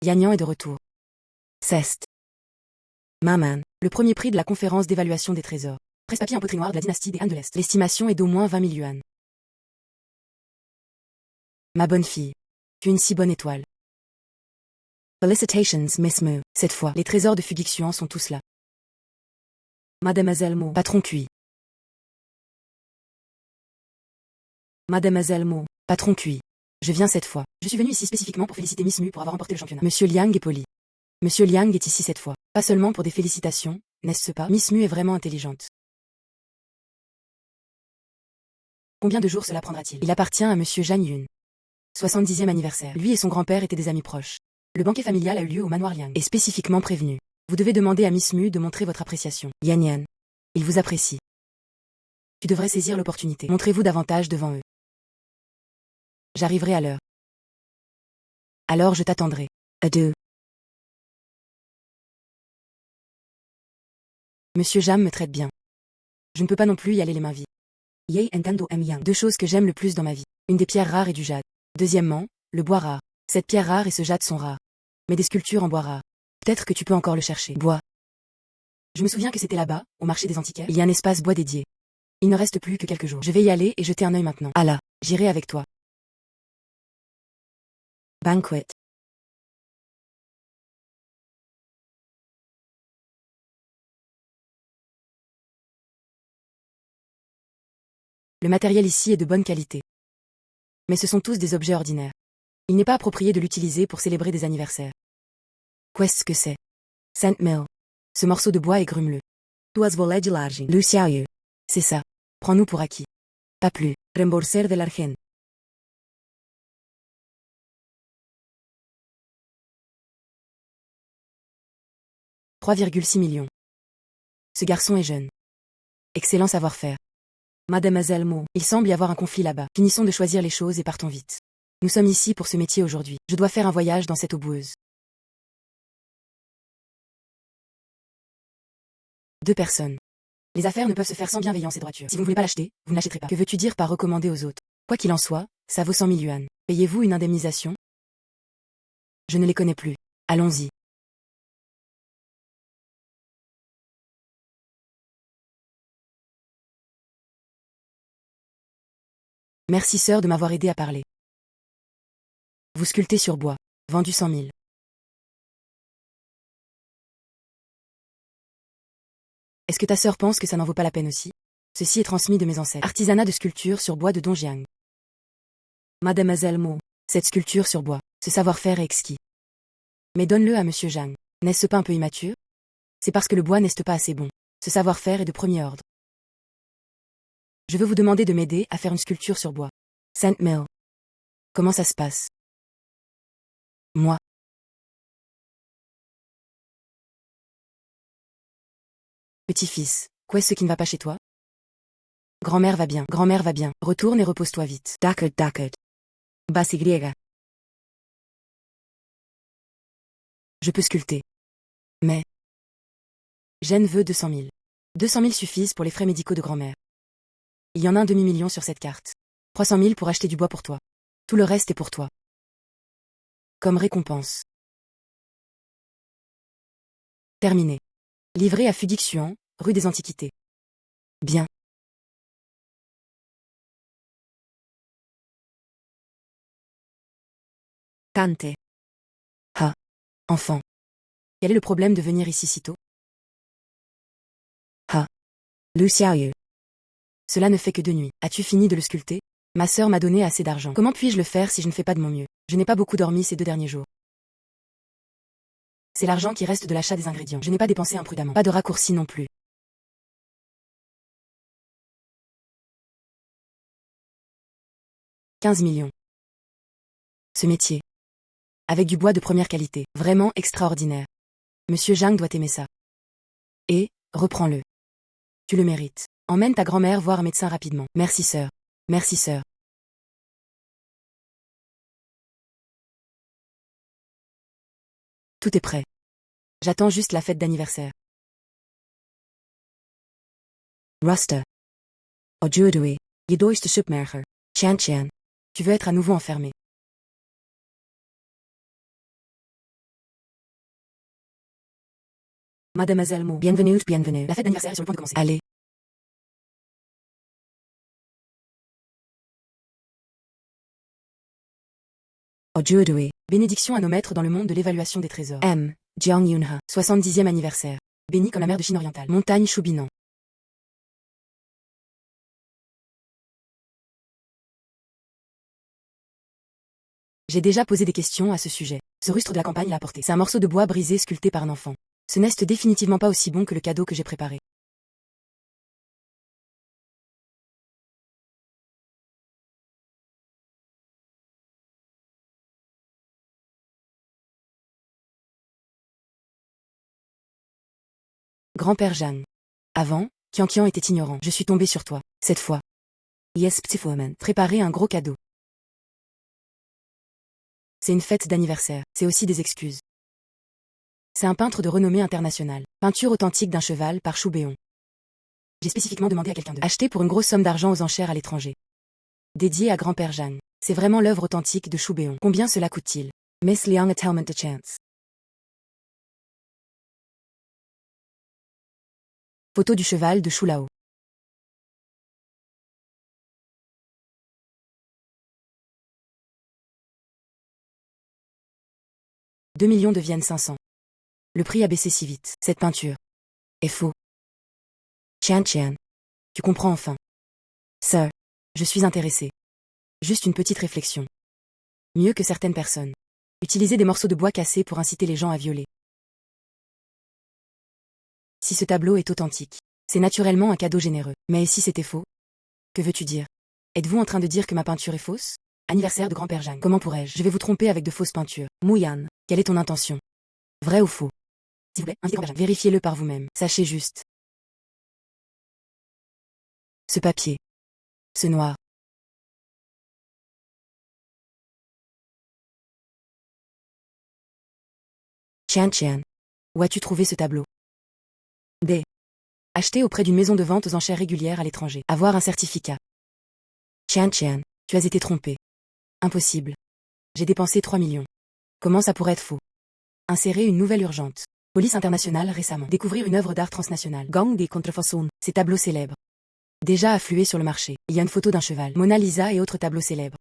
[SPEAKER 1] Yanyan est de retour. Cest. Maman, le premier prix de la conférence d'évaluation des trésors. Presse-papier en poterie noire de la dynastie des Han de l'Est. L'estimation est d'au moins 20 000 yuan. Ma bonne fille. Tu es une si bonne étoile. Felicitations, Miss Mu. Cette fois, les trésors de Fugixian sont tous là.
[SPEAKER 2] Mademoiselle Mo.
[SPEAKER 1] Patron QI.
[SPEAKER 2] Mademoiselle Mo.
[SPEAKER 1] Patron QI. Je viens cette fois. Je suis venu ici spécifiquement pour féliciter Miss Mu pour avoir remporté le championnat. Monsieur Liang est poli. Monsieur Liang est ici cette fois. Pas seulement pour des félicitations, n'est-ce pas? Miss Mu est vraiment intelligente. Combien de jours cela prendra-t-il? Il appartient à Monsieur Zhang Yun. 70e anniversaire. Lui et son grand-père étaient des amis proches. Le banquet familial a eu lieu au manoir Liang. Et spécifiquement prévenu. Vous devez demander à Miss Mu de montrer votre appréciation. Yan Yan. Il vous apprécie. Tu devrais saisir l'opportunité. Montrez-vous davantage devant eux. J'arriverai à l'heure. Alors je t'attendrai.
[SPEAKER 2] Adieu.
[SPEAKER 1] Monsieur Jam me traite bien. Je ne peux pas non plus y aller les mains vides. Yei Entendo M Yang. Deux choses que j'aime le plus dans ma vie. Une des pierres rares et du jade. Deuxièmement, le bois rare. Cette pierre rare et ce jade sont rares. Mais des sculptures en bois rare. Peut-être que tu peux encore le chercher. Bois. Je me souviens que c'était là-bas, au marché des antiquaires. Il y a un espace bois dédié. Il ne reste plus que quelques jours. Je vais y aller et jeter un œil maintenant. Ah là, j'irai avec toi. Banquet. Le matériel ici est de bonne qualité. Mais ce sont tous des objets ordinaires. Il n'est pas approprié de l'utiliser pour célébrer des anniversaires. Qu'est-ce que c'est? Saint Mill. Ce morceau de bois est grumeleux.
[SPEAKER 2] Duas volets de l'argent.
[SPEAKER 1] Lu Xiaoyu. C'est ça. Prends-nous pour acquis. Pas plus.
[SPEAKER 2] Rembourser de l'argent.
[SPEAKER 1] « 3,6 millions. Ce garçon est jeune. Excellent savoir-faire.
[SPEAKER 2] Mademoiselle Mo.
[SPEAKER 1] Il semble y avoir un conflit là-bas. Finissons de choisir les choses et partons vite. Nous sommes ici pour ce métier aujourd'hui. Je dois faire un voyage dans cette eau boueuse. 2 personnes. Les affaires ne peuvent se faire sans bienveillance et droiture. Si vous ne voulez pas l'acheter, vous ne l'achèterez pas. Que veux-tu dire par recommander aux autres? Quoi qu'il en soit, ça vaut 100 000 yuan. Payez-vous une indemnisation? Je ne les connais plus. Allons-y. Merci sœur de m'avoir aidé à parler. Vous sculptez sur bois. Vendu 100 000. Est-ce que ta sœur pense que ça n'en vaut pas la peine aussi? Ceci est transmis de mes ancêtres. Artisanat de sculpture sur bois de Dongjiang.
[SPEAKER 2] Mademoiselle Mo.
[SPEAKER 1] Cette sculpture sur bois, ce savoir-faire est exquis. Mais donne-le à Monsieur Zhang. N'est-ce pas un peu immature? C'est parce que le bois n'est pas assez bon. Ce savoir-faire est de premier ordre. Je veux vous demander de m'aider à faire une sculpture sur bois. Saint Mill. Comment ça se passe? Moi. Petit-fils, quoi est-ce qui ne va pas chez toi? Grand-mère va bien, grand-mère va bien. Retourne et repose-toi vite.
[SPEAKER 2] D'accord. Base griega.
[SPEAKER 1] Je peux sculpter. Mais Jeanne veut 200 000. 200 000 suffisent pour les frais médicaux de grand-mère. Il y en a un demi-million sur cette carte. 300 000 pour acheter du bois pour toi. Tout le reste est pour toi. Comme récompense. Terminé. Livré à Fudixuan, rue des Antiquités. Bien.
[SPEAKER 2] Tante.
[SPEAKER 1] Enfant. Quel est le problème de venir ici si tôt?
[SPEAKER 2] Luciaio.
[SPEAKER 1] Cela ne fait que 2 nuits. As-tu fini de le sculpter? Ma sœur m'a donné assez d'argent. Comment puis-je le faire si je ne fais pas de mon mieux? Je n'ai pas beaucoup dormi ces 2 derniers jours. C'est l'argent qui reste de l'achat des ingrédients. Je n'ai pas dépensé imprudemment. Pas de raccourci non plus. 15 millions. Ce métier. Avec du bois de première qualité. Vraiment extraordinaire. Monsieur Zhang doit aimer ça. Et, reprends-le. Tu le mérites. Emmène ta grand-mère voir un médecin rapidement. Merci sœur. Merci sœur. Tout est prêt. J'attends juste la fête d'anniversaire.
[SPEAKER 2] Rusta. Ojudui. Je doiste submerger. Chan.
[SPEAKER 1] Tu veux être à nouveau enfermé.
[SPEAKER 2] Mademoiselle Mo. Bienvenue.
[SPEAKER 1] La fête d'anniversaire est sur le point de commencer.
[SPEAKER 2] Allez. Ojudui.
[SPEAKER 1] Bénédiction à nos maîtres dans le monde de l'évaluation des trésors.
[SPEAKER 2] M. Jiang Yunha.
[SPEAKER 1] 70e anniversaire. Béni comme la mer de Chine orientale. Montagne Choubinan. J'ai déjà posé des questions à ce sujet. Ce rustre de la campagne l'a apporté. C'est un morceau de bois brisé sculpté par un enfant. Ce n'est définitivement pas aussi bon que le cadeau que j'ai préparé. Grand-père Jeanne. Avant, Kian était ignorant. Je suis tombé sur toi. Cette fois.
[SPEAKER 2] Yes, petit moment.
[SPEAKER 1] Préparer un gros cadeau. C'est une fête d'anniversaire. C'est aussi des excuses. C'est un peintre de renommée internationale. Peinture authentique d'un cheval par Choubéon. J'ai spécifiquement demandé à quelqu'un de acheter pour une grosse somme d'argent aux enchères à l'étranger. Dédié à grand-père Jeanne. C'est vraiment l'œuvre authentique de Choubéon. Combien cela coûte-t-il?
[SPEAKER 2] Miss Liang Atelment de Chance.
[SPEAKER 1] Photo du cheval de Choulao. « 2 millions deviennent 500. Le prix a baissé si vite. Cette peinture est faux.
[SPEAKER 2] Chan.
[SPEAKER 1] Tu comprends enfin. Sir, je suis intéressé. Juste une petite réflexion. Mieux que certaines personnes. Utiliser des morceaux de bois cassés pour inciter les gens à violer. Si ce tableau est authentique, c'est naturellement un cadeau généreux. Mais si c'était faux? Que veux-tu dire? Êtes-vous en train de dire que ma peinture est fausse? Anniversaire de grand-père Jeanne. Comment pourrais-je? Je vais vous tromper avec de fausses peintures.
[SPEAKER 2] Mouyan.
[SPEAKER 1] Quelle est ton intention? Vrai ou faux? S'il vous plaît, invitez grand-père Jeanne. Vérifiez-le par vous-même. Sachez juste. Ce papier. Ce noir.
[SPEAKER 2] Chan.
[SPEAKER 1] Où as-tu trouvé ce tableau?
[SPEAKER 2] D.
[SPEAKER 1] Acheté auprès d'une maison de vente aux enchères régulières à l'étranger. Avoir un certificat.
[SPEAKER 2] Chan.
[SPEAKER 1] Tu as été trompé. Impossible. J'ai dépensé 3 millions. Comment ça pourrait être faux? Insérer une nouvelle urgente. Police internationale récemment. Découvrir une œuvre d'art transnationale.
[SPEAKER 2] Gang des contrefaçons.
[SPEAKER 1] Ces tableaux célèbres. Déjà afflués sur le marché. Il y a une photo d'un cheval. Mona Lisa et autres tableaux célèbres.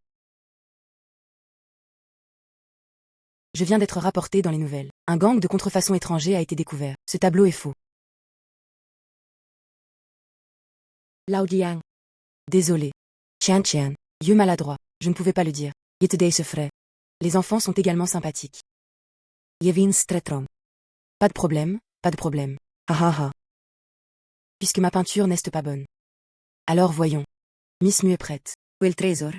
[SPEAKER 1] Je viens d'être rapporté dans les nouvelles. Un gang de contrefaçons étrangers a été découvert. Ce tableau est faux.
[SPEAKER 2] Lao Jiang.
[SPEAKER 1] Désolé.
[SPEAKER 2] Chan.
[SPEAKER 1] Yeux maladroit. Je ne pouvais pas le dire.
[SPEAKER 2] Yete deze frais.
[SPEAKER 1] Les enfants sont également sympathiques.
[SPEAKER 2] Yevin stretrom.
[SPEAKER 1] Pas de problème, pas de problème.
[SPEAKER 2] Ha.
[SPEAKER 1] Puisque ma peinture n'est pas bonne. Alors voyons. Miss Mu est prête.
[SPEAKER 2] Quel trésor?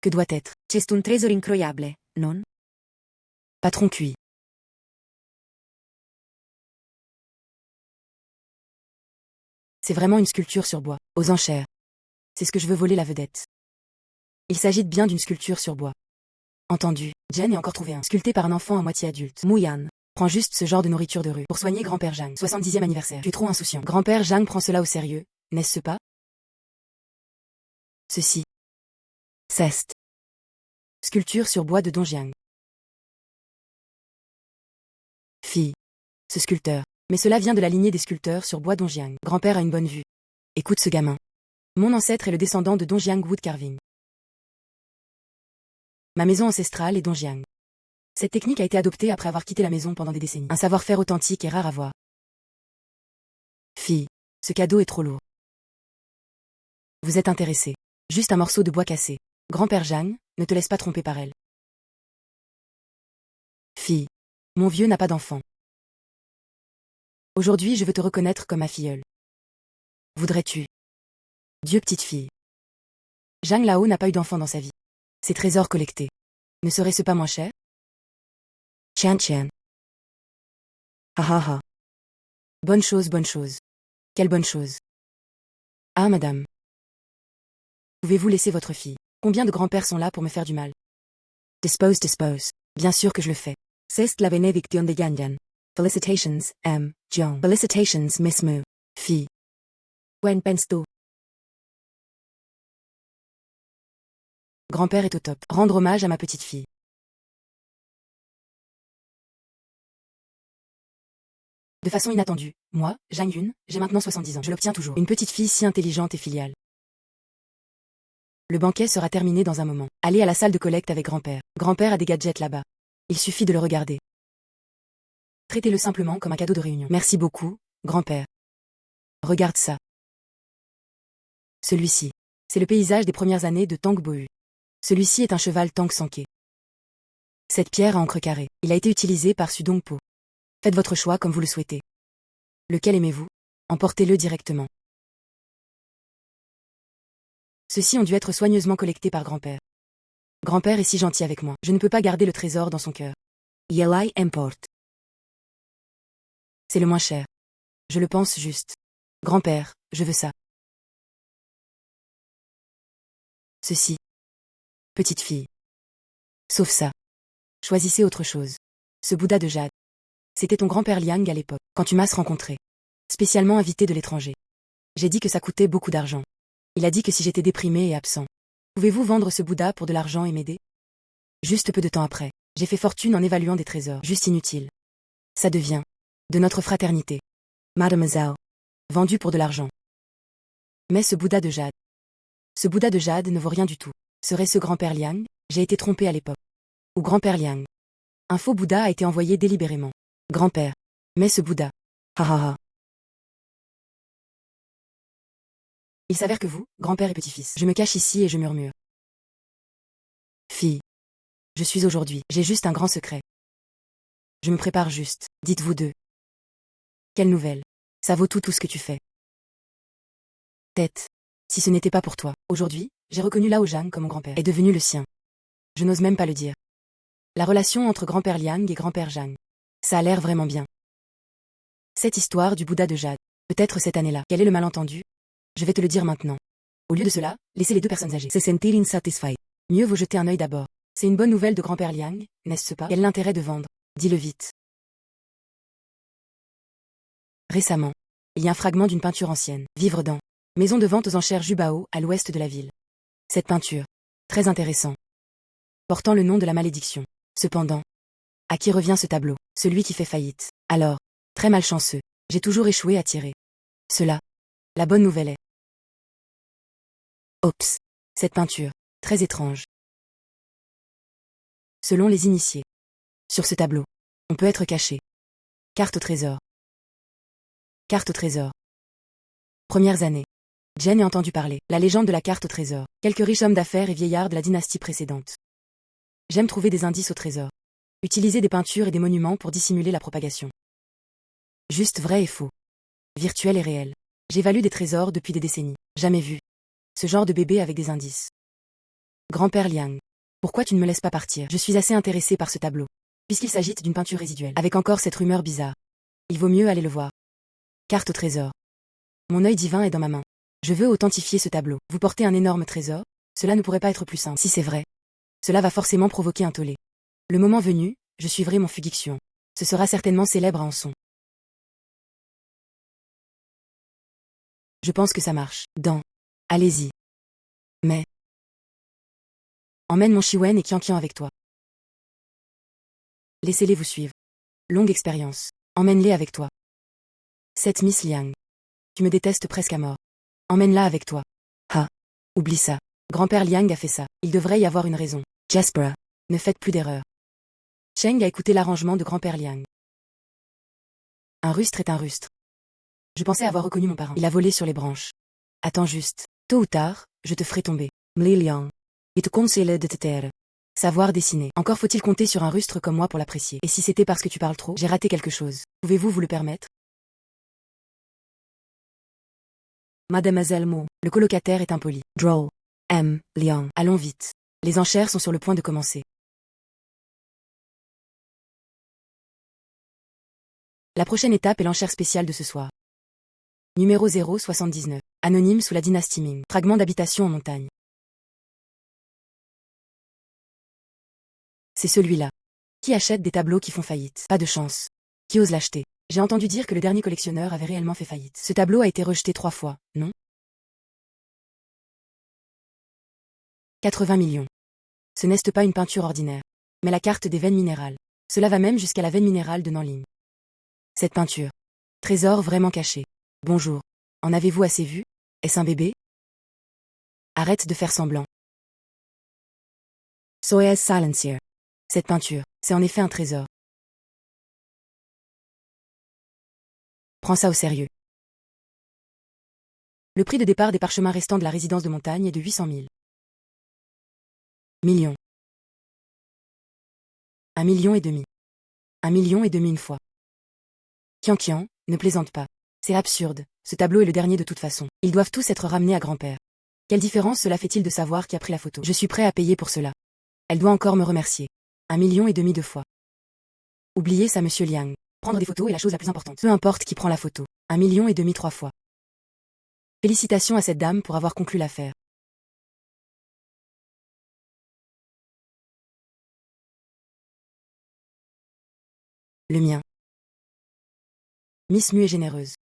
[SPEAKER 1] Que doit être?
[SPEAKER 2] C'est un trésor incroyable, non?
[SPEAKER 1] Patron cuit. C'est vraiment une sculpture sur bois, aux enchères. C'est ce que je veux voler la vedette. Il s'agit bien d'une sculpture sur bois. Entendu, Jen a encore trouvé un, sculpté par un enfant à moitié adulte. Mouyan. Prends juste ce genre de nourriture de rue pour soigner grand-père Jang. 70e anniversaire. Tu es trop insouciant. Grand-père Jang prend cela au sérieux, n'est-ce pas? Ceci. Ceste. Sculpture sur bois de Dongjiang. Fille. Ce sculpteur. Mais cela vient de la lignée des sculpteurs sur bois Dongjiang. Grand-père a une bonne vue. Écoute ce gamin. Mon ancêtre est le descendant de Dongjiang Wood Carving. Ma maison ancestrale est Dongjiang. Cette technique a été adoptée après avoir quitté la maison pendant des décennies. Un savoir-faire authentique et rare à voir. Fille. Ce cadeau est trop lourd. Vous êtes intéressé. Juste un morceau de bois cassé. Grand-père Jang, ne te laisse pas tromper par elle. Fille. Mon vieux n'a pas d'enfant. Aujourd'hui je veux te reconnaître comme ma filleule. Voudrais-tu? Dieu petite fille. Jang Lao n'a pas eu d'enfant dans sa vie. Ses trésors collectés. Ne serait-ce pas moins cher? Tian Tian. Ah ah ah. Bonne chose, bonne chose. Quelle bonne chose. Ah madame. Pouvez-vous laisser votre fille? Combien de grands-pères sont là pour me faire du mal? Dispose, dispose. Bien sûr que je le fais. C'est la bénédiction de Yanyan. Felicitations, M. Jong. Felicitations, Miss Mu. Fille. Wen penses-tu? Grand-père est au top. Rendre hommage à ma petite fille. De façon inattendue, moi, Jang Yun, j'ai maintenant 70 ans. Je l'obtiens toujours. Une petite fille si intelligente et filiale. Le banquet sera terminé dans un moment. Allez à la salle de collecte avec grand-père. Grand-père a des gadgets là-bas. Il suffit de le regarder. Traitez-le simplement comme un cadeau de réunion. Merci beaucoup, grand-père. Regarde ça. Celui-ci. C'est le paysage des premières années de Tang Bohu. Celui-ci est un cheval Tang Sanke. Cette pierre à encre carrée. Il a été utilisé par Sudong Po. Faites votre choix comme vous le souhaitez. Lequel aimez-vous? Emportez-le directement. Ceux-ci ont dû être soigneusement collectés par grand-père. Grand-père est si gentil avec moi. Je ne peux pas garder le trésor dans son cœur. Yelai importe. C'est le moins cher. Je le pense juste. Grand-père, je veux ça. Ceci. Petite fille. Sauf ça. Choisissez autre chose. Ce Bouddha de jade. C'était ton grand-père Liang à l'époque, quand tu m'as rencontré. Spécialement invité de l'étranger. J'ai dit que ça coûtait beaucoup d'argent. Il a dit que si j'étais déprimé et absent. Pouvez-vous vendre ce Bouddha pour de l'argent et m'aider? Juste peu de temps après, j'ai fait fortune en évaluant des trésors, juste inutiles. Ça devient de notre fraternité. Mademoiselle. Vendu pour de l'argent. Mais ce Bouddha de jade. Ce Bouddha de jade ne vaut rien du tout. Serait ce grand-père Liang? J'ai été trompé à l'époque. Ou grand-père Liang. Un faux Bouddha a été envoyé délibérément. Grand-père. Mais ce Bouddha. Ha ha ha. Il s'avère que vous, grand-père et petit-fils, je me cache ici et je murmure. Fille. Je suis aujourd'hui, j'ai juste un grand secret. Je me prépare juste, dites-vous deux. Quelle nouvelle. Ça vaut tout ce que tu fais. Tête. Si ce n'était pas pour toi, aujourd'hui, j'ai reconnu Lao Jang comme mon grand-père est devenu le sien. Je n'ose même pas le dire. La relation entre grand-père Liang et grand-père Jang. Ça a l'air vraiment bien. Cette histoire du Bouddha de jade. Peut-être cette année-là. Quel est le malentendu? Je vais te le dire maintenant. Au lieu de cela, laissez les deux personnes âgées se sentir insatisfied. Mieux vaut jeter un œil d'abord. C'est une bonne nouvelle de grand-père Liang, n'est-ce pas? Quel l'intérêt de vendre? Dis-le vite. Récemment, il y a un fragment d'une peinture ancienne. Vivre dans. Maison de vente aux enchères Jubao, à l'ouest de la ville. Cette peinture. Très intéressant. Portant le nom de la malédiction. Cependant. À qui revient ce tableau? Celui qui fait faillite. Alors. Très malchanceux. J'ai toujours échoué à tirer. Cela. La bonne nouvelle est. Oups. Cette peinture. Très étrange. Selon les initiés. Sur ce tableau. On peut être caché. Carte au trésor. Carte au trésor. Premières années. Jen a entendu parler. La légende de la carte au trésor. Quelques riches hommes d'affaires et vieillards de la dynastie précédente. J'aime trouver des indices au trésor. Utiliser des peintures et des monuments pour dissimuler la propagation. Juste vrai et faux. Virtuel et réel. J'évalue des trésors depuis des décennies. Jamais vu. Ce genre de bébé avec des indices. Grand-père Liang. Pourquoi tu ne me laisses pas partir? Je suis assez intéressé par ce tableau. Puisqu'il s'agit d'une peinture résiduelle. Avec encore cette rumeur bizarre. Il vaut mieux aller le voir. Carte au trésor. Mon œil divin est dans ma main. Je veux authentifier ce tableau. Vous portez un énorme trésor, cela ne pourrait pas être plus simple. Si c'est vrai, cela va forcément provoquer un tollé. Le moment venu, je suivrai mon Fugixion. Ce sera certainement célèbre à Anson. Je pense que ça marche. Allez-y. Mais... Emmène mon Chiwen et Qianqian avec toi. Laissez-les vous suivre. Longue expérience. Emmène-les avec toi. Cette Miss Liang. Tu me détestes presque à mort. Emmène-la avec toi. Ah. Oublie ça. Grand-père Liang a fait ça. Il devrait y avoir une raison. Jasper. Ne faites plus d'erreur. Cheng a écouté l'arrangement de grand-père Liang. Un rustre est un rustre. Je pensais avoir reconnu mon parrain. Il a volé sur les branches. Attends juste. Tôt ou tard, je te ferai tomber. Mli Liang. Il te conseille de te taire. Savoir dessiner. Encore faut-il compter sur un rustre comme moi pour l'apprécier. Et si c'était parce que tu parles trop, j'ai raté quelque chose. Pouvez-vous vous le permettre? Mademoiselle Mo. Le colocataire est impoli. Droll. Liang. Allons vite. Les enchères sont sur le point de commencer. La prochaine étape est l'enchère spéciale de ce soir. Numéro 079. Anonyme sous la dynastie Ming. Fragment d'habitation en montagne. C'est celui-là. Qui achète des tableaux qui font faillite? Pas de chance. Qui ose l'acheter? J'ai entendu dire que le dernier collectionneur avait réellement fait faillite. Ce tableau a été rejeté 3 fois, non? 80 millions. Ce n'est pas une peinture ordinaire, mais la carte des veines minérales. Cela va même jusqu'à la veine minérale de Nanling. Cette peinture. Trésor vraiment caché. Bonjour. En avez-vous assez vu? Est-ce un bébé? Arrête de faire semblant. Soyez silencieux. Cette peinture, c'est en effet un trésor. Prends ça au sérieux. Le prix de départ des parchemins restants de la résidence de montagne est de 800 000 millions. 1,5 million. 1,5 million une fois. Qianqian, ne plaisante pas. C'est absurde, ce tableau est le dernier de toute façon. Ils doivent tous être ramenés à grand-père. Quelle différence cela fait-il de savoir qui a pris la photo? Je suis prêt à payer pour cela. Elle doit encore me remercier. 1,5 million 2 fois. Oubliez ça, monsieur Liang. Prendre des photos est la chose la plus importante. Peu importe qui prend la photo. 1,5 million 3 fois. Félicitations à cette dame pour avoir conclu l'affaire. Le mien. Miss Mu est généreuse.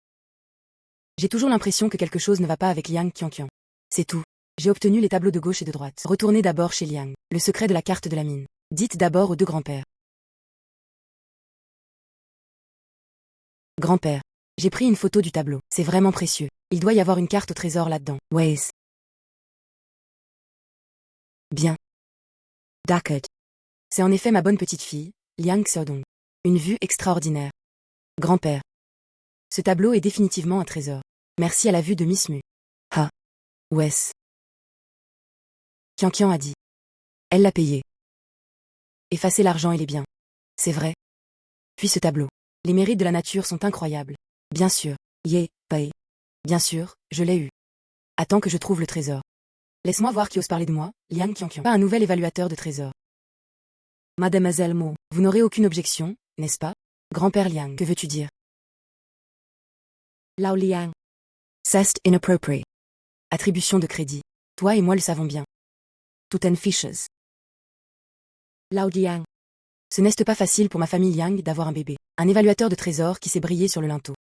[SPEAKER 1] J'ai toujours l'impression que quelque chose ne va pas avec Liang Qianqian. C'est tout. J'ai obtenu les tableaux de gauche et de droite. Retournez d'abord chez Liang. Le secret de la carte de la mine. Dites d'abord aux 2 grands-pères. Grand-père. J'ai pris une photo du tableau. C'est vraiment précieux. Il doit y avoir une carte au trésor là-dedans. Waze. Bien. D'accord. C'est en effet ma bonne petite fille, Liang Xiaodong. Une vue extraordinaire. Grand-père. Ce tableau est définitivement un trésor. Merci à la vue de Miss Mu. Ah. Wes. Qianqian a dit. Elle l'a payé. Effacez l'argent et les biens. C'est vrai. Puis ce tableau. Les mérites de la nature sont incroyables. Bien sûr. Paye. Bien sûr, je l'ai eu. Attends que je trouve le trésor. Laisse-moi voir qui ose parler de moi, Liang Qianqian. Pas un nouvel évaluateur de trésors. Mademoiselle Mo, vous n'aurez aucune objection, n'est-ce pas? Grand-père Liang, que veux-tu dire? Lao Liang. C'est inappropriate. Attribution de crédit. Toi et moi le savons bien. Tout fiches. Lao Liang. Ce n'est pas facile pour ma famille Liang d'avoir un bébé. Un évaluateur de trésors qui s'est brillé sur le linteau.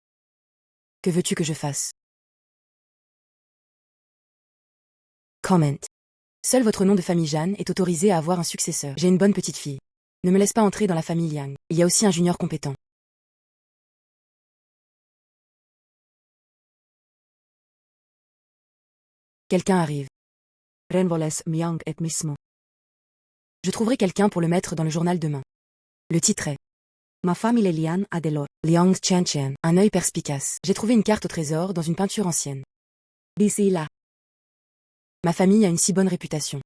[SPEAKER 1] Que veux-tu que je fasse? Comment. Seul votre nom de famille Jeanne est autorisé à avoir un successeur. J'ai une bonne petite fille. Ne me laisse pas entrer dans la famille Liang. Il y a aussi un junior compétent. Quelqu'un arrive. Renvoles Miang et mismo. Je trouverai quelqu'un pour le mettre dans le journal demain. Le titre est Ma famille Liang a de l'or. Liang Qianqian. Un œil perspicace. J'ai trouvé une carte au trésor dans une peinture ancienne. D'ici là. Ma famille a une si bonne réputation.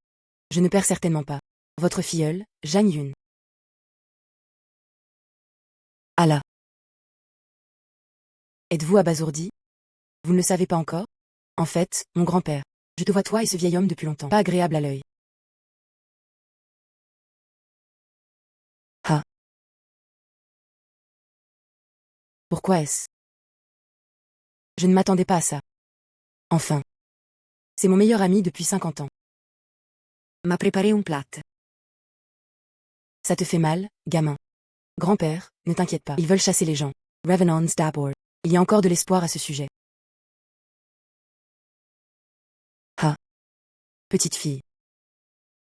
[SPEAKER 1] Je ne perds certainement pas. Votre filleule, Zhang Yun. Allah. Êtes-vous abasourdi? Vous ne le savez pas encore? En fait, mon grand-père. Je te vois toi et ce vieil homme depuis longtemps. Pas agréable à l'œil. Ah. Pourquoi est-ce? Je ne m'attendais pas à ça. Enfin. C'est mon meilleur ami depuis 50 ans.
[SPEAKER 2] M'ha préparé un plat.
[SPEAKER 1] Ça te fait mal, gamin. Grand-père, ne t'inquiète pas. Ils veulent chasser les gens. Revenons d'abord. Il y a encore de l'espoir à ce sujet. Ah. Petite fille.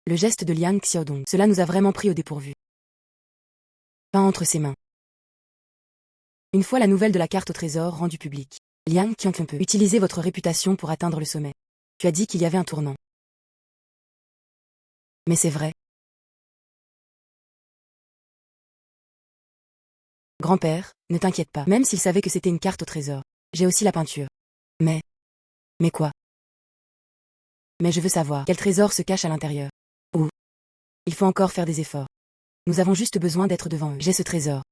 [SPEAKER 1] Le geste de Liang Xiaodong, cela nous a vraiment pris au dépourvu. Pas entre ses mains. Une fois la nouvelle de la carte au trésor rendue publique, Liang Qianqian peut utiliser votre réputation pour atteindre le sommet. Tu as dit qu'il y avait un tournant. Mais c'est vrai. Grand-père, ne t'inquiète pas, même s'il savait que c'était une carte au trésor. J'ai aussi la peinture. Mais quoi? Mais je veux savoir, quel trésor se cache à l'intérieur? Où? Il faut encore faire des efforts. Nous avons juste besoin d'être devant eux. J'ai ce trésor.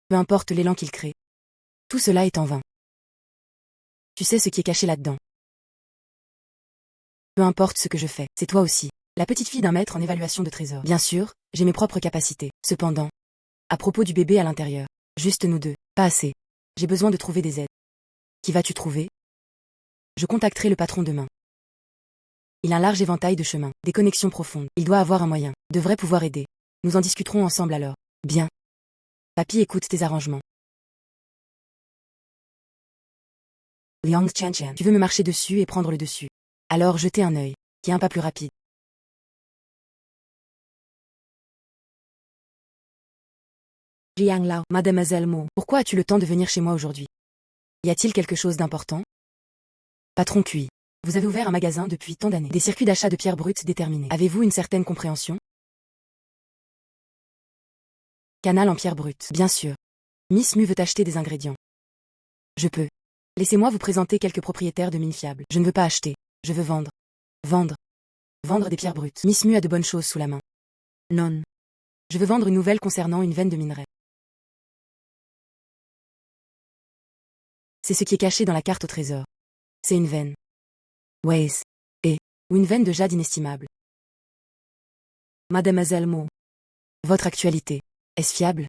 [SPEAKER 1] Peu importe l'élan qu'il crée. Tout cela est en vain. Tu sais ce qui est caché là-dedans. Peu importe ce que je fais, c'est toi aussi. La petite fille d'un maître en évaluation de trésor. Bien sûr, j'ai mes propres capacités. Cependant, à propos du bébé à l'intérieur, juste nous deux, pas assez. J'ai besoin de trouver des aides. Qui vas-tu trouver? Je contacterai le patron demain. Il a un large éventail de chemins, des connexions profondes. Il doit avoir un moyen. Devrait pouvoir aider. Nous en discuterons ensemble alors. Bien. Papy écoute tes arrangements. Liang Qianqian, tu veux me marcher dessus et prendre le dessus. Alors jetez un œil, qui est un pas plus rapide.
[SPEAKER 2] Jiang Lao, Mademoiselle Mo.
[SPEAKER 1] Pourquoi as-tu le temps de venir chez moi aujourd'hui? Y a-t-il quelque chose d'important? Patron QI. Vous avez ouvert un magasin depuis tant d'années. Des circuits d'achat de pierres brutes déterminés. Avez-vous une certaine compréhension? Canal en pierre brute. Bien sûr. Miss Mu veut acheter des ingrédients. Je peux. Laissez-moi vous présenter quelques propriétaires de mines fiables. Je ne veux pas acheter. Je veux vendre. Vendre. Vendre des pierres brutes. Miss Mu a de bonnes choses sous la main.
[SPEAKER 2] Non.
[SPEAKER 1] Je veux vendre une nouvelle concernant une veine de minerai. C'est ce qui est caché dans la carte au trésor. C'est une veine. Waze. Ou une veine de jade inestimable.
[SPEAKER 2] Mademoiselle Mo.
[SPEAKER 1] Votre actualité. Est-ce fiable?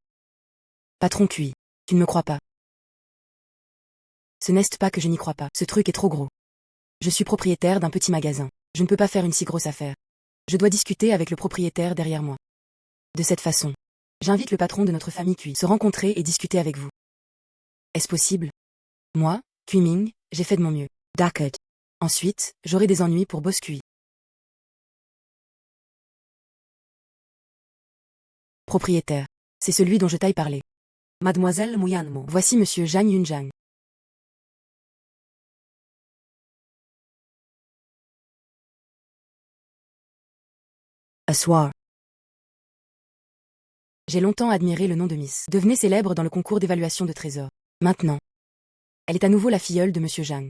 [SPEAKER 1] Patron QI. Tu ne me crois pas. Ce n'est pas que je n'y crois pas. Ce truc est trop gros. Je suis propriétaire d'un petit magasin. Je ne peux pas faire une si grosse affaire. Je dois discuter avec le propriétaire derrière moi. De cette façon, j'invite le patron de notre famille QI se rencontrer et discuter avec vous. Est-ce possible? Moi, Kui Ming, j'ai fait de mon mieux. D'accord. Ensuite, j'aurai des ennuis pour Boss QI. Propriétaire. C'est celui dont je t'aille parler.
[SPEAKER 2] Mademoiselle Mo.
[SPEAKER 1] Voici monsieur Zhang Yunjiang.
[SPEAKER 2] Asseoir.
[SPEAKER 1] J'ai longtemps admiré le nom de Miss. Devenue célèbre dans le concours d'évaluation de trésors. Maintenant, elle est à nouveau la filleule de monsieur Zhang.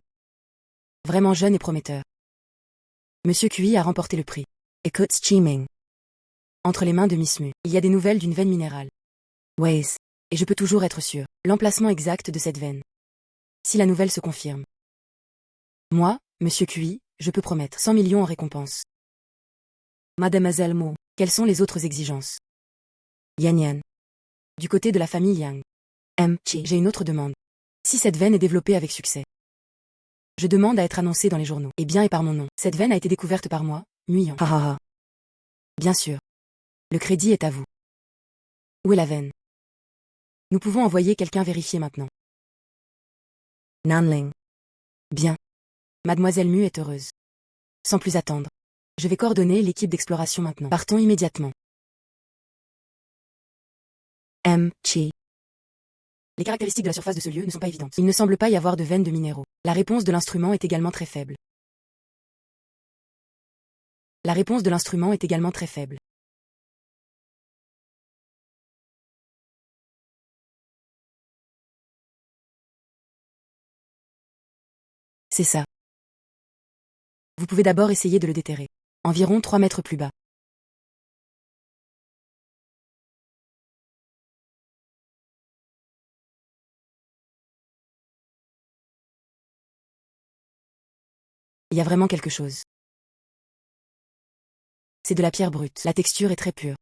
[SPEAKER 1] Vraiment jeune et prometteur. Monsieur QI a remporté le prix. Écoute Chiming. Entre les mains de Miss Mu, il y a des nouvelles d'une veine minérale. Waze. Et je peux toujours être sûr. L'emplacement exact de cette veine. Si la nouvelle se confirme. Moi, monsieur QI, je peux promettre 100 millions en récompense.
[SPEAKER 2] Mademoiselle Mo.
[SPEAKER 1] Quelles sont les autres exigences? Yan Yan. Du côté de la famille Yang. J'ai une autre demande. Si cette veine est développée avec succès. Je demande à être annoncée dans les journaux. Et bien et par mon nom. Cette veine a été découverte par moi, Muyan. Ha ha ha. Bien sûr. Le crédit est à vous. Où est la veine? Nous pouvons envoyer quelqu'un vérifier maintenant.
[SPEAKER 2] Nanling.
[SPEAKER 1] Bien. Mademoiselle Mu est heureuse. Sans plus attendre. Je vais coordonner l'équipe d'exploration maintenant. Partons immédiatement.
[SPEAKER 2] Chi.
[SPEAKER 1] Les caractéristiques de la surface de ce lieu ne sont pas évidentes. Il ne semble pas y avoir de veines de minéraux. La réponse de l'instrument est également très faible. La réponse de l'instrument est également très faible. C'est ça. Vous pouvez d'abord essayer de le déterrer. Environ 3 mètres plus bas. Il y a vraiment quelque chose. C'est de la pierre brute. La texture est très pure.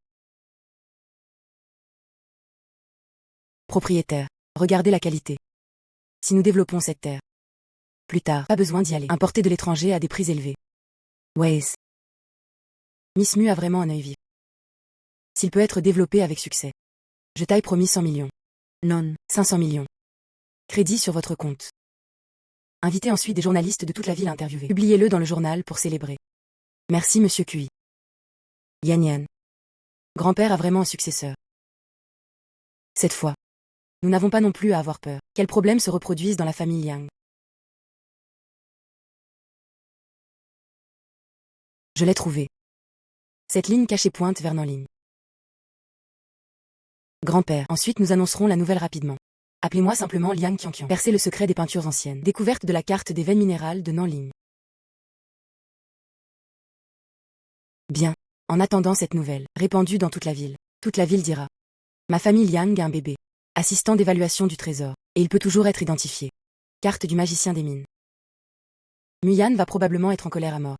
[SPEAKER 1] Propriétaire. Regardez la qualité. Si nous développons cette terre, Plus tard, pas besoin d'y aller. Importer de l'étranger à des prix élevés.
[SPEAKER 2] Ways.
[SPEAKER 1] Miss Mu a vraiment un œil vif. S'il peut être développé avec succès. Je taille promis 100 millions.
[SPEAKER 2] Non.
[SPEAKER 1] 500 millions. Crédit sur votre compte. Invitez ensuite des journalistes de toute la ville à interviewer. Publiez-le dans le journal pour célébrer. Merci Monsieur Cui. Yan Yan. Grand-père a vraiment un successeur. Cette fois. Nous n'avons pas non plus à avoir peur. Quels problèmes se reproduisent dans la famille Liang? Je l'ai trouvé. Cette ligne cachée pointe vers Nanling. Grand-père. Ensuite nous annoncerons la nouvelle rapidement. Appelez-moi simplement Liang Qianqian. Percer le secret des peintures anciennes. Découverte de la carte des veines minérales de Nanling. Bien. En attendant cette nouvelle, répandue dans toute la ville dira. Ma famille Liang a un bébé. Assistant d'évaluation du trésor. Et il peut toujours être identifié. Carte du magicien des mines. Muyan va probablement être en colère à mort.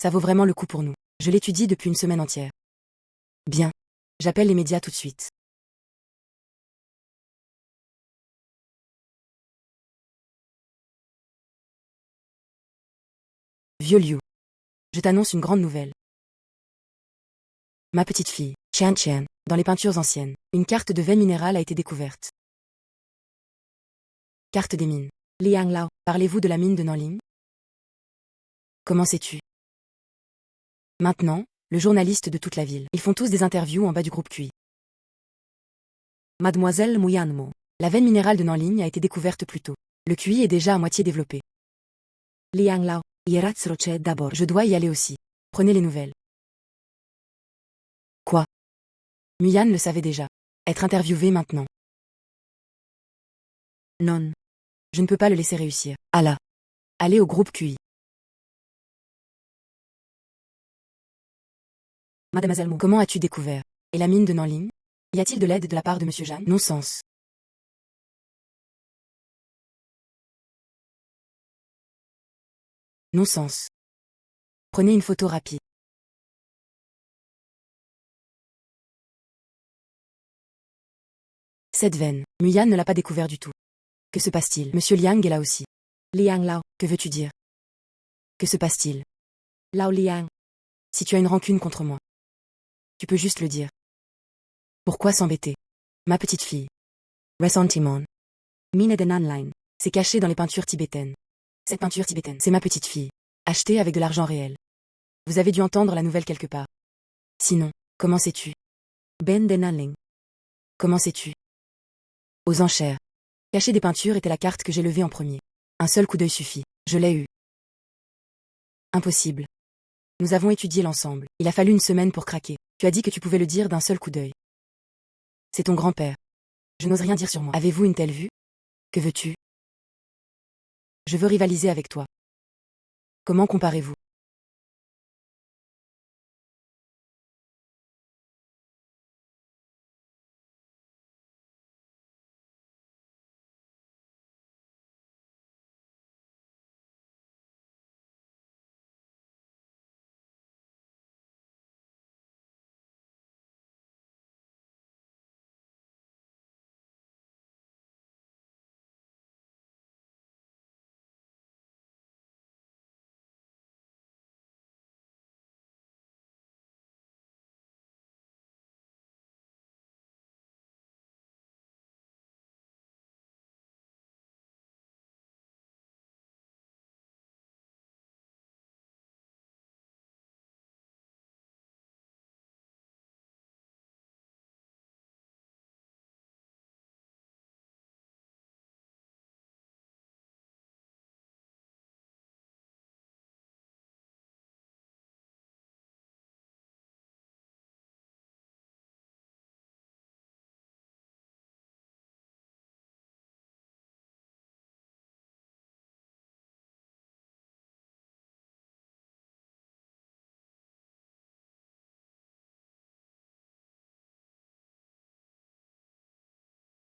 [SPEAKER 1] Ça vaut vraiment le coup pour nous. Je l'étudie depuis une semaine entière. Bien. J'appelle les médias tout de suite. Vieux Liu. Je t'annonce une grande nouvelle. Ma petite fille, Qian Qian, dans les peintures anciennes, une carte de veine minérale a été découverte. Carte des mines.
[SPEAKER 2] Liang Lao.
[SPEAKER 1] Parlez-vous de la mine de Nanling? Comment sais-tu? Maintenant, le journaliste de toute la ville. Ils font tous des interviews en bas du groupe QI.
[SPEAKER 2] Mademoiselle Muyanmo.
[SPEAKER 1] La veine minérale de Nanling a été découverte plus tôt. Le QI est déjà à moitié développé.
[SPEAKER 2] Liang Lao. Irați roce d'abord.
[SPEAKER 1] Je dois y aller aussi. Prenez les nouvelles.
[SPEAKER 2] Quoi?
[SPEAKER 1] Muyan le savait déjà. Être interviewé maintenant.
[SPEAKER 2] Non.
[SPEAKER 1] Je ne peux pas le laisser réussir.
[SPEAKER 2] Allah.
[SPEAKER 1] Allez au groupe QI.
[SPEAKER 2] Mademoiselle Mo.
[SPEAKER 1] Comment as-tu découvert? Et la mine de Nanling? Y a-t-il de l'aide de la part de Monsieur Jeanne? Non-sens. Non-sens. Prenez une photo rapide. Cette veine, Muyan ne l'a pas découvert du tout. Que se passe-t-il? Monsieur Liang est là aussi.
[SPEAKER 2] Liang Lao.
[SPEAKER 1] Que veux-tu dire? Que se passe-t-il?
[SPEAKER 2] Lao Liang.
[SPEAKER 1] Si tu as une rancune contre moi, tu peux juste le dire. Pourquoi s'embêter? Ma petite fille. Ressentiment.
[SPEAKER 2] Mine de Nanling.
[SPEAKER 1] C'est caché dans les peintures tibétaines. Cette peinture tibétaine, c'est ma petite fille. Achetée avec de l'argent réel. Vous avez dû entendre la nouvelle quelque part. Sinon, comment sais-tu?
[SPEAKER 2] Ben de Nanling.
[SPEAKER 1] Comment sais-tu? Aux enchères. Cacher des peintures était la carte que j'ai levée en premier. Un seul coup d'œil suffit. Je l'ai eu. Impossible. Nous avons étudié l'ensemble. Il a fallu une semaine pour craquer. Tu as dit que tu pouvais le dire d'un seul coup d'œil. C'est ton grand-père. Je n'ose rien dire sur moi. Avez-vous une telle vue? Que veux-tu? Je veux rivaliser avec toi. Comment comparez-vous?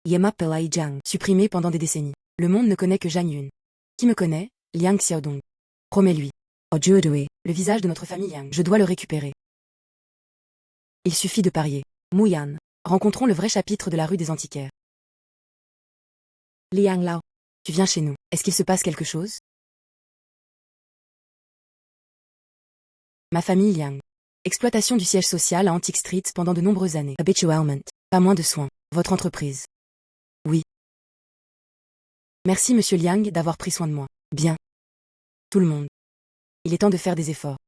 [SPEAKER 2] Yema Pelai Jiang.
[SPEAKER 1] Supprimé pendant des décennies. Le monde ne connaît que Zhang Yun. Qui me connaît? Liang Xiaodong. Promets-lui.
[SPEAKER 2] Ojudui.
[SPEAKER 1] Le visage de notre famille Liang. Je dois le récupérer. Il suffit de parier.
[SPEAKER 2] Muyan.
[SPEAKER 1] Rencontrons le vrai chapitre de la rue des Antiquaires.
[SPEAKER 2] Liang Lao.
[SPEAKER 1] Tu viens chez nous. Est-ce qu'il se passe quelque chose? Ma famille Liang. Exploitation du siège social à Antique Street pendant de nombreuses années.
[SPEAKER 2] Habitualment.
[SPEAKER 1] Pas moins de soins. Votre entreprise. Oui. Merci Monsieur Liang d'avoir pris soin de moi. Bien. Tout le monde. Il est temps de faire des efforts.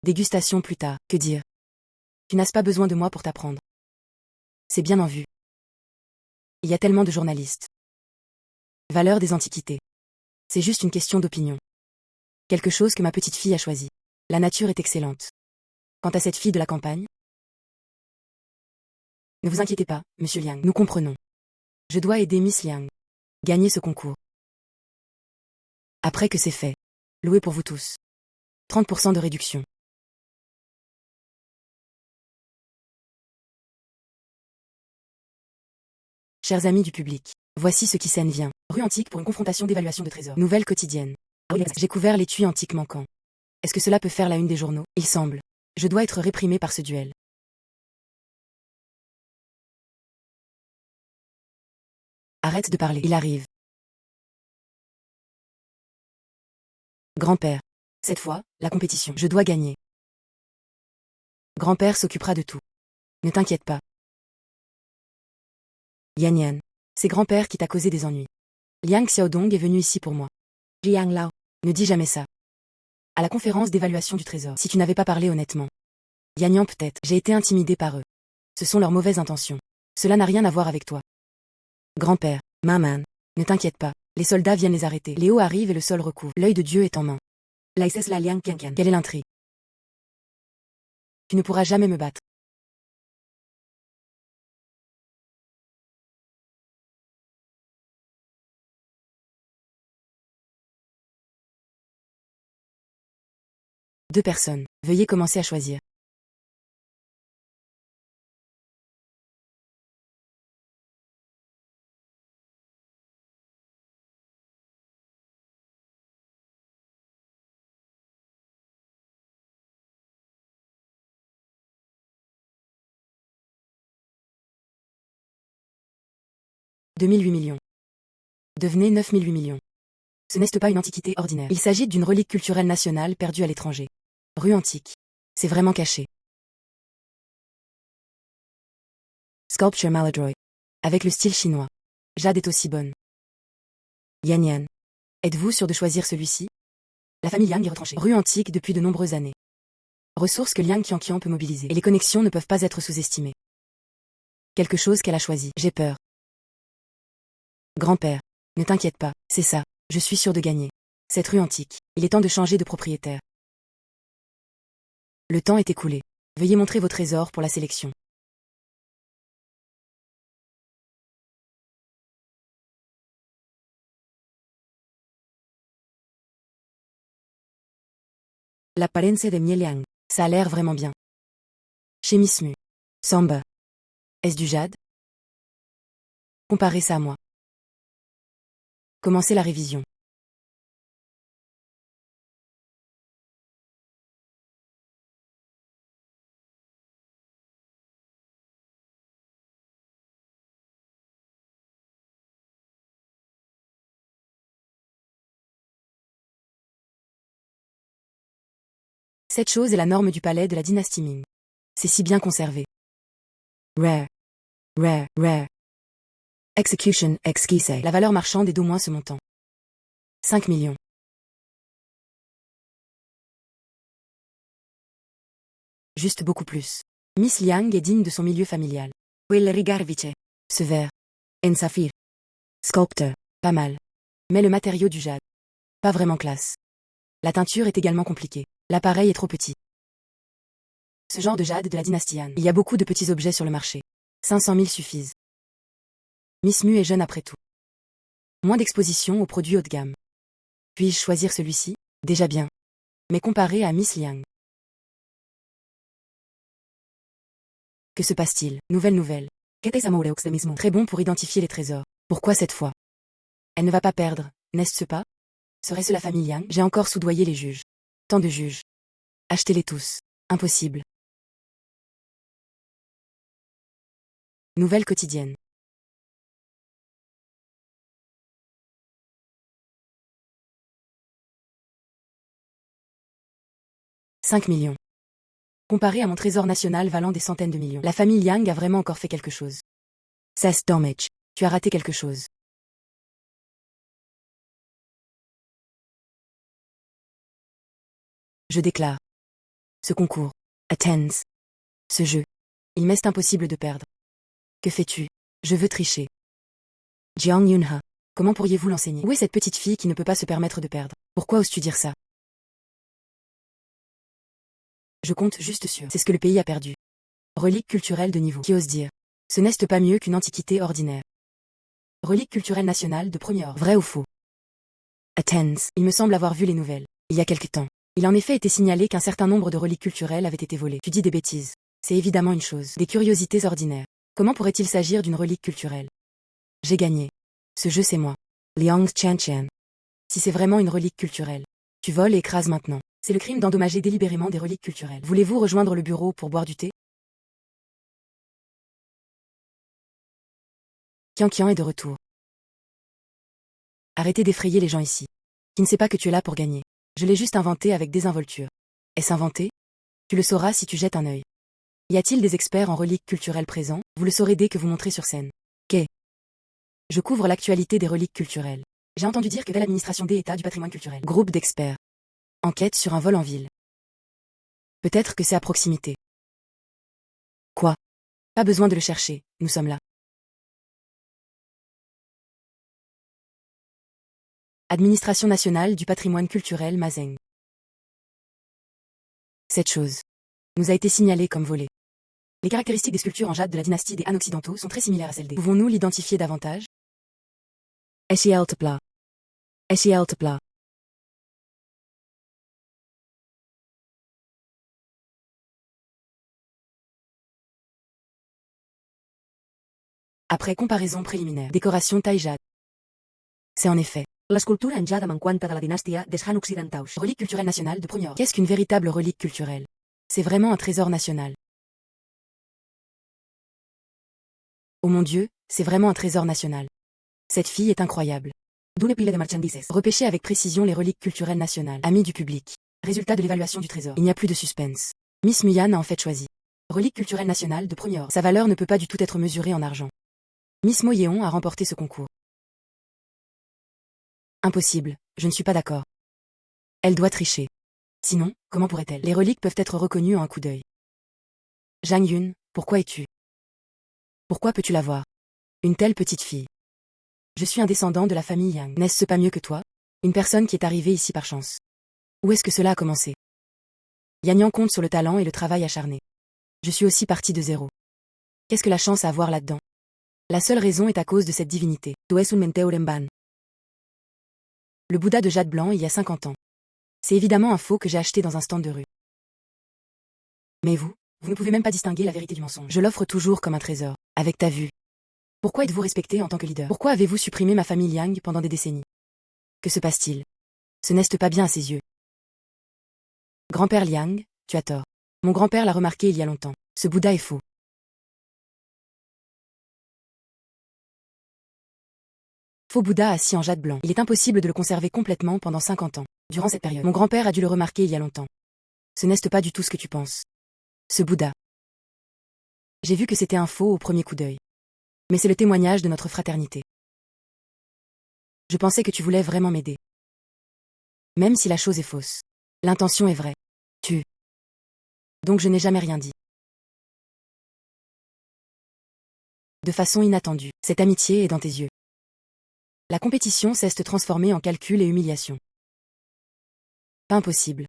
[SPEAKER 1] Dégustation plus tard, que dire? Tu n'as pas besoin de moi pour t'apprendre. C'est bien en vue. Il y a tellement de journalistes. Valeur des antiquités. C'est juste une question d'opinion. Quelque chose que ma petite fille a choisi. La nature est excellente. Quant à cette fille de la campagne, ne vous inquiétez pas, Monsieur Liang, nous comprenons. Je dois aider Miss Liang. Gagner ce concours. Après que c'est fait. Loué pour vous tous. 30% de réduction. Chers amis du public, voici ce qui s'en vient. Rue antique pour une confrontation d'évaluation de trésors. Nouvelle quotidienne. J'ai couvert l'étui antique manquant. Est-ce que cela peut faire la une des journaux? Il semble. Je dois être réprimé par ce duel. Arrête de parler, il arrive. Grand-père. Cette fois, la compétition. Je dois gagner. Grand-père s'occupera de tout. Ne t'inquiète pas. Yan Yan. C'est grand-père qui t'a causé des ennuis. Liang Xiaodong est venu ici pour moi.
[SPEAKER 2] Liang Lao.
[SPEAKER 1] Ne dis jamais ça. À la conférence d'évaluation du trésor. Si tu n'avais pas parlé honnêtement. Yan Yan peut-être. J'ai été intimidé par eux. Ce sont leurs mauvaises intentions. Cela n'a rien à voir avec toi. Grand-père. Maman. Ne t'inquiète pas. Les soldats viennent les arrêter. Léo arrive et le sol recouvre. L'œil de Dieu est en main.
[SPEAKER 2] Laises la Liang Kiankian.
[SPEAKER 1] Quelle est l'intrigue? Tu ne pourras jamais me battre. Deux personnes. Veuillez commencer à choisir. « 2008 millions. Devenez 9008 millions. Ce n'est pas une antiquité ordinaire. Il s'agit d'une relique culturelle nationale perdue à l'étranger. Rue antique. C'est vraiment caché. Sculpture maladroit. Avec le style chinois. Jade est aussi bonne. Yan Yan. Êtes-vous sûr de choisir celui-ci? La famille Liang est retranchée. Rue antique depuis de nombreuses années. Ressources que Liang Qianqian peut mobiliser. Et les connexions ne peuvent pas être sous-estimées. Quelque chose qu'elle a choisi. J'ai peur. Grand-père. Ne t'inquiète pas, c'est ça. Je suis sûr de gagner. Cette rue antique. Il est temps de changer de propriétaire. Le temps est écoulé. Veuillez montrer vos trésors pour la sélection. L'apparence de Mie Liang. Ça a l'air vraiment bien. Chez Miss Mu. Samba. Est-ce du jade? Comparez ça à moi. Commencez la révision. Cette chose est la norme du palais de la dynastie Ming. C'est si bien conservé. Rare. Rare. Rare. Execution exquise. La valeur marchande est d'au moins ce montant. 5 millions. Juste beaucoup plus. Miss Liang est digne de son milieu familial.
[SPEAKER 2] Will Rigarvice.
[SPEAKER 1] Ce verre. En saphir. Sculptor. Pas mal. Mais le matériau du jade. Pas vraiment classe. La teinture est également compliquée. L'appareil est trop petit. Ce genre de jade de la dynastie Han. Il y a beaucoup de petits objets sur le marché. 500 000 suffisent. Miss Mu est jeune après tout. Moins d'exposition aux produits haut de gamme. Puis-je choisir celui-ci? Déjà bien. Mais comparé à Miss Liang. Que se passe-t-il? Nouvelle. Très bon pour identifier les trésors. Pourquoi cette fois? Elle ne va pas perdre, n'est-ce pas? Serait-ce la famille Liang? J'ai encore soudoyé les juges. Tant de juges. Achetez-les tous. Impossible. Nouvelle quotidienne. 5 millions. Comparé à mon trésor national valant des centaines de millions, la famille Liang a vraiment encore fait quelque chose.
[SPEAKER 2] 6 damage.
[SPEAKER 1] Tu as raté quelque chose. Je déclare. Ce concours.
[SPEAKER 2] Attends.
[SPEAKER 1] Ce jeu. Il m'est impossible de perdre. Que fais-tu? Je veux tricher.
[SPEAKER 2] Jiang Yunha.
[SPEAKER 1] Comment pourriez-vous l'enseigner? Où est cette petite fille qui ne peut pas se permettre de perdre? Pourquoi oses-tu dire ça? Je compte juste sur. C'est ce que le pays a perdu. Relique culturelle de niveau. Qui ose dire? Ce n'est pas mieux qu'une antiquité ordinaire. Relique culturelle nationale de premier ordre. Vrai ou faux?
[SPEAKER 2] Attends.
[SPEAKER 1] Il me semble avoir vu les nouvelles. Il y a quelque temps. Il a en effet été signalé qu'un certain nombre de reliques culturelles avaient été volées. Tu dis des bêtises. C'est évidemment une chose. Des curiosités ordinaires. Comment pourrait-il s'agir d'une relique culturelle? J'ai gagné. Ce jeu c'est moi.
[SPEAKER 2] Liang Qianqian.
[SPEAKER 1] Si c'est vraiment une relique culturelle. Tu voles et écrases maintenant. C'est le crime d'endommager délibérément des reliques culturelles. Voulez-vous rejoindre le bureau pour boire du thé? Qian est de retour. Arrêtez d'effrayer les gens ici. Qui ne sait pas que tu es là pour gagner. Je l'ai juste inventé avec désinvolture. Est-ce inventé? Tu le sauras si tu jettes un œil. Y a-t-il des experts en reliques culturelles présents? Vous le saurez dès que vous montrez sur scène. Qu'est? Je couvre l'actualité des reliques culturelles. J'ai entendu dire que l'administration des États du patrimoine culturel. Groupe d'experts. Enquête sur un vol en ville. Peut-être que c'est à proximité. Quoi? Pas besoin de le chercher, nous sommes là. Administration nationale du patrimoine culturel Mazeng. Cette chose nous a été signalée comme volée. Les caractéristiques des sculptures en jade de la dynastie des Han occidentaux sont très similaires à celles des. Pouvons-nous l'identifier davantage?
[SPEAKER 2] Echieltepla. Echieltepla.
[SPEAKER 1] Après comparaison préliminaire. Décoration taille jade. C'est en effet.
[SPEAKER 2] L'escultura en jade manquanta de la dynastie des Han occidentaus.
[SPEAKER 1] Relique culturelle nationale de premier ordre. Qu'est-ce qu'une véritable relique culturelle? C'est vraiment un trésor national. Oh mon Dieu, c'est vraiment un trésor national. Cette fille est incroyable.
[SPEAKER 2] D'où les piles de marchandises.
[SPEAKER 1] Repêcher avec précision les reliques culturelles nationales. Amis du public. Résultat de l'évaluation du trésor. Il n'y a plus de suspense. Miss Muyan a en fait choisi. Relique culturelle nationale de premier ordre. Sa valeur ne peut pas du tout être mesurée en argent. Miss Moyeon a remporté ce concours. Impossible, je ne suis pas d'accord. Elle doit tricher. Sinon, comment pourrait-elle? Les reliques peuvent être reconnues en un coup d'œil. Zhang Yun, pourquoi es-tu? Pourquoi peux-tu la voir? Une telle petite fille. Je suis un descendant de la famille Yang. N'est-ce pas mieux que toi? Une personne qui est arrivée ici par chance. Où est-ce que cela a commencé? Yang compte sur le talent et le travail acharné. Je suis aussi parti de zéro. Qu'est-ce que la chance a à voir là-dedans? La seule raison est à cause de cette divinité.
[SPEAKER 2] Tu es un menteurenban.
[SPEAKER 1] Le Bouddha de jade blanc il y a 50 ans. C'est évidemment un faux que j'ai acheté dans un stand de rue. Mais vous ne pouvez même pas distinguer la vérité du mensonge. Je l'offre toujours comme un trésor, avec ta vue. Pourquoi êtes-vous respecté en tant que leader? Pourquoi avez-vous supprimé ma famille Liang pendant des décennies? Que se passe-t-il? Ce n'est pas bien à ses yeux. Grand-père Liang, tu as tort. Mon grand-père l'a remarqué il y a longtemps. Ce Bouddha est faux. Faux Bouddha assis en jade blanc. Il est impossible de le conserver complètement pendant 50 ans. Durant cette période, mon grand-père a dû le remarquer il y a longtemps. Ce n'est pas du tout ce que tu penses. Ce Bouddha. J'ai vu que c'était un faux au premier coup d'œil. Mais c'est le témoignage de notre fraternité. Je pensais que tu voulais vraiment m'aider. Même si la chose est fausse. L'intention est vraie. Donc je n'ai jamais rien dit. De façon inattendue, cette amitié est dans tes yeux. La compétition cesse de transformer en calcul et humiliation. Pas impossible.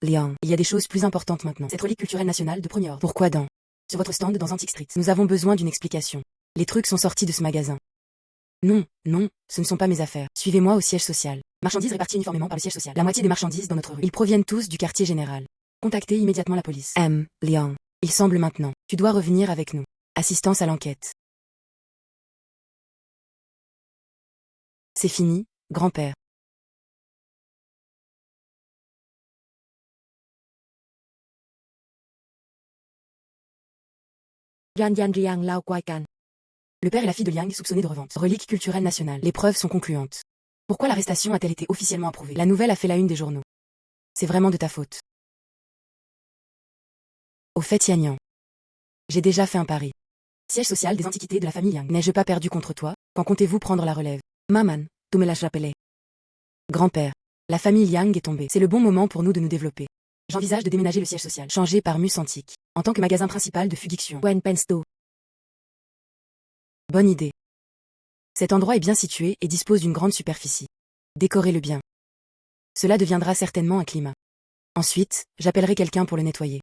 [SPEAKER 2] Liang.
[SPEAKER 1] Il y a des choses plus importantes maintenant. Cette relique culturelle nationale de premier ordre. Pourquoi sur votre stand dans Antique Street? Nous avons besoin d'une explication. Les trucs sont sortis de ce magasin. Non, ce ne sont pas mes affaires. Suivez-moi au siège social. Marchandises réparties uniformément par le siège social. La moitié des marchandises dans notre rue. Ils proviennent tous du quartier général. Contactez immédiatement la police.
[SPEAKER 2] Liang.
[SPEAKER 1] Il semble maintenant. Tu dois revenir avec nous. Assistance à l'enquête. C'est fini, grand-père.
[SPEAKER 2] Yan Riang Lao Kwai Kan.
[SPEAKER 1] Le père et la fille de Liang soupçonnés de revente. Relique culturelle nationale. Les preuves sont concluantes. Pourquoi l'arrestation a-t-elle été officiellement approuvée? La nouvelle a fait la une des journaux. C'est vraiment de ta faute. Au fait Yanyan. J'ai déjà fait un pari. Siège social des antiquités de la famille Yang. N'ai-je pas perdu contre toi? Quand comptez-vous prendre la relève?
[SPEAKER 2] Maman, tu me l'as rappelé.
[SPEAKER 1] Grand-père. La famille Yang est tombée. C'est le bon moment pour nous de nous développer. J'envisage de déménager le siège social. Changer par Mus Antique. En tant que magasin principal de Fugiction.
[SPEAKER 2] When penses tu?
[SPEAKER 1] Bonne idée. Cet endroit est bien situé et dispose d'une grande superficie. Décorez-le bien. Cela deviendra certainement un climat. Ensuite, j'appellerai quelqu'un pour le nettoyer.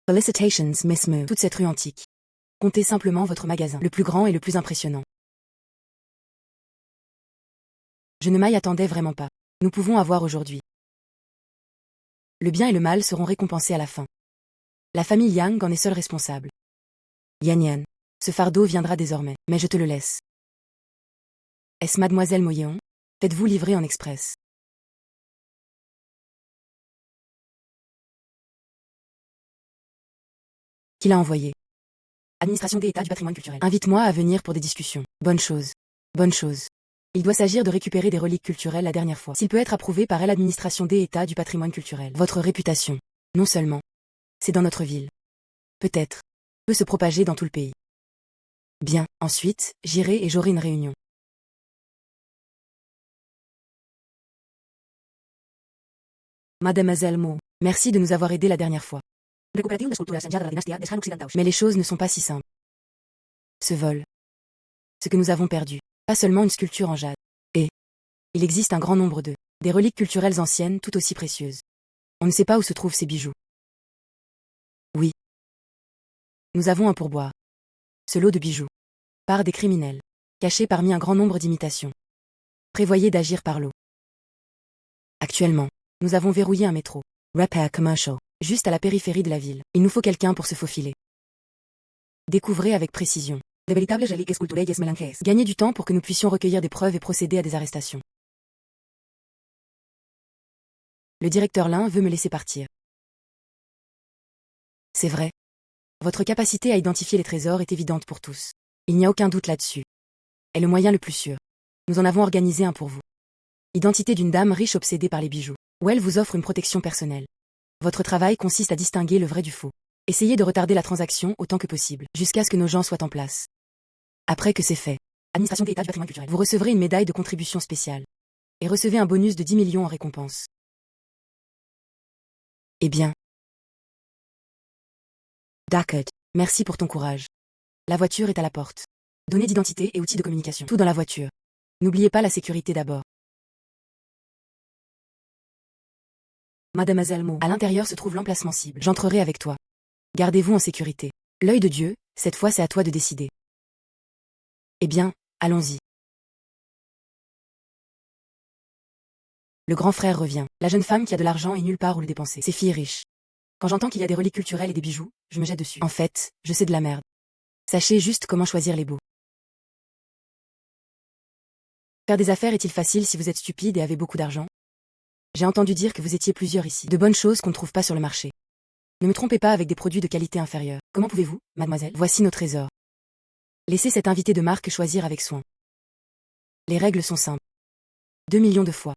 [SPEAKER 2] Felicitations, Miss Moo.
[SPEAKER 1] Toute cette rue antique. Comptez simplement votre magasin, le plus grand et le plus impressionnant. Je ne m'y attendais vraiment pas. Nous pouvons avoir aujourd'hui. Le bien et le mal seront récompensés à la fin. La famille Yang en est seule responsable. Yan Yan. Ce fardeau viendra désormais, mais je te le laisse. Est-ce mademoiselle Moyeon? Faites-vous livrer en express. Qui l'a envoyé? Administration des États du patrimoine culturel. Invite-moi à venir pour des discussions. Bonne chose. Bonne chose. Il doit s'agir de récupérer des reliques culturelles la dernière fois. S'il peut être approuvé par l'administration des États du patrimoine culturel. Votre réputation. Non seulement. C'est dans notre ville. Peut-être. Peut se propager dans tout le pays. Bien, ensuite, j'irai et j'aurai une réunion.
[SPEAKER 2] Mademoiselle Moo.
[SPEAKER 1] Merci de nous avoir aidés la dernière fois. Mais les choses ne sont pas si simples. Ce vol. Ce que nous avons perdu. Pas seulement une sculpture en jade. Et il existe un grand nombre d'eux. Des reliques culturelles anciennes tout aussi précieuses. On ne sait pas où se trouvent ces bijoux. Oui. Nous avons un pourboire. Ce lot de bijoux. Par des criminels. Cachés parmi un grand nombre d'imitations. Prévoyez d'agir par lot. Actuellement, nous avons verrouillé un métro.
[SPEAKER 2] Repair commercial.
[SPEAKER 1] Juste à la périphérie de la ville. Il nous faut quelqu'un pour se faufiler. Découvrez avec précision.
[SPEAKER 2] De véritables reliques culturelles melanges.
[SPEAKER 1] Gagnez du temps pour que nous puissions recueillir des preuves et procéder à des arrestations. Le directeur Lin veut me laisser partir. C'est vrai. Votre capacité à identifier les trésors est évidente pour tous. Il n'y a aucun doute là-dessus. Est le moyen le plus sûr. Nous en avons organisé un pour vous. Identité d'une dame riche obsédée par les bijoux. Où elle vous offre une protection personnelle. Votre travail consiste à distinguer le vrai du faux. Essayez de retarder la transaction autant que possible, jusqu'à ce que nos gens soient en place. Après que c'est fait, administration des États du patrimoine culturel, vous recevrez une médaille de contribution spéciale. Et recevez un bonus de 10 millions en récompense. Eh bien.
[SPEAKER 2] D'accord.
[SPEAKER 1] Merci pour ton courage. La voiture est à la porte. Données d'identité et outils de communication. Tout dans la voiture. N'oubliez pas la sécurité d'abord.
[SPEAKER 2] Mademoiselle Moo.
[SPEAKER 1] À l'intérieur se trouve l'emplacement cible. J'entrerai avec toi. Gardez-vous en sécurité. L'œil de Dieu, cette fois c'est à toi de décider. Eh bien, allons-y. Le grand frère revient. La jeune femme qui a de l'argent et nulle part où le dépenser. Ces filles riches. Quand j'entends qu'il y a des reliques culturelles et des bijoux, je me jette dessus. En fait, je sais de la merde. Sachez juste comment choisir les beaux. Faire des affaires est-il facile si vous êtes stupide et avez beaucoup d'argent? J'ai entendu dire que vous étiez plusieurs ici. De bonnes choses qu'on ne trouve pas sur le marché. Ne me trompez pas avec des produits de qualité inférieure. Comment pouvez-vous, mademoiselle? Voici nos trésors. Laissez cet invité de marque choisir avec soin. Les règles sont simples. 2 millions de fois.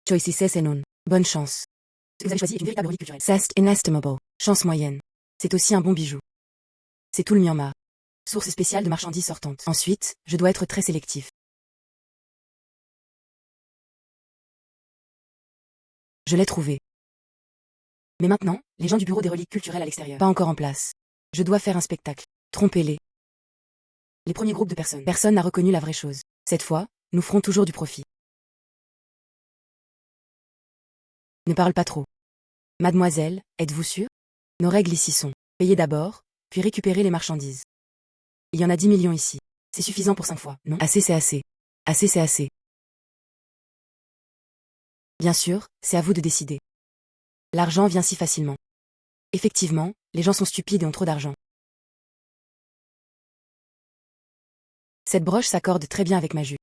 [SPEAKER 2] Choices non.
[SPEAKER 1] Bonne chance. Ce que vous avez choisi est une véritable relique culturelle. C'est inestimable. Chance moyenne. C'est aussi un bon bijou. C'est tout le Myanmar. Source spéciale de marchandises sortantes. Ensuite, je dois être très sélectif. Je l'ai trouvé. Mais maintenant, les gens du bureau des reliques culturelles à l'extérieur. Pas encore en place. Je dois faire un spectacle. Trompez-les. Les premiers groupes de personnes. Personne n'a reconnu la vraie chose. Cette fois, nous ferons toujours du profit. Ne parle pas trop. Mademoiselle, êtes-vous sûre? Nos règles ici sont. Payez d'abord, puis récupérez les marchandises. Il y en a 10 millions ici. C'est suffisant pour 5 fois, non? Assez c'est assez. Assez c'est assez. Bien sûr, c'est à vous de décider. L'argent vient si facilement. Effectivement, les gens sont stupides et ont trop d'argent. Cette broche s'accorde très bien avec ma jupe.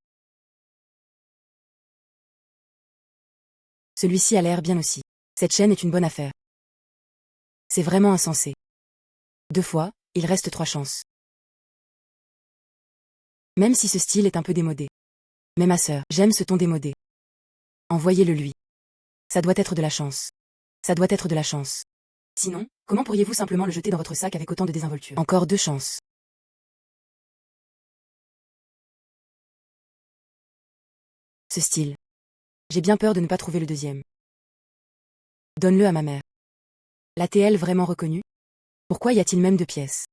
[SPEAKER 1] Celui-ci a l'air bien aussi. Cette chaîne est une bonne affaire. C'est vraiment insensé. 2 fois, il reste 3 chances. Même si ce style est un peu démodé. Mais ma sœur, j'aime ce ton démodé. Envoyez-le lui. Ça doit être de la chance. Ça doit être de la chance. Sinon, comment pourriez-vous simplement le jeter dans votre sac avec autant de désinvolture? Encore 2 chances. Ce style. J'ai bien peur de ne pas trouver le deuxième. Donne-le à ma mère. L'a-t-elle vraiment reconnu? Pourquoi y a-t-il même 2 pièces?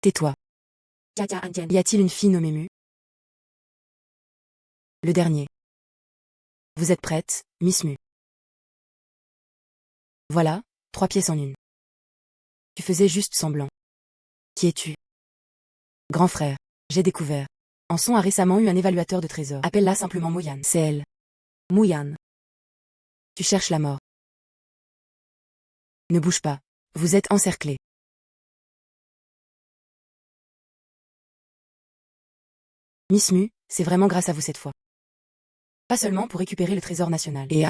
[SPEAKER 1] Tais-toi. Y a-t-il une fille nommée Mu? Le dernier. Vous êtes prête, Miss Mu? Voilà, 3 pièces en une. Tu faisais juste semblant. Qui es-tu? Grand frère. J'ai découvert. Anson a récemment eu un évaluateur de trésors. Appelle-la simplement Moyan. C'est elle. Moyan. Tu cherches la mort. Ne bouge pas. Vous êtes encerclés. Miss Mu, c'est vraiment grâce à vous cette fois. Pas seulement pour récupérer le trésor national. Et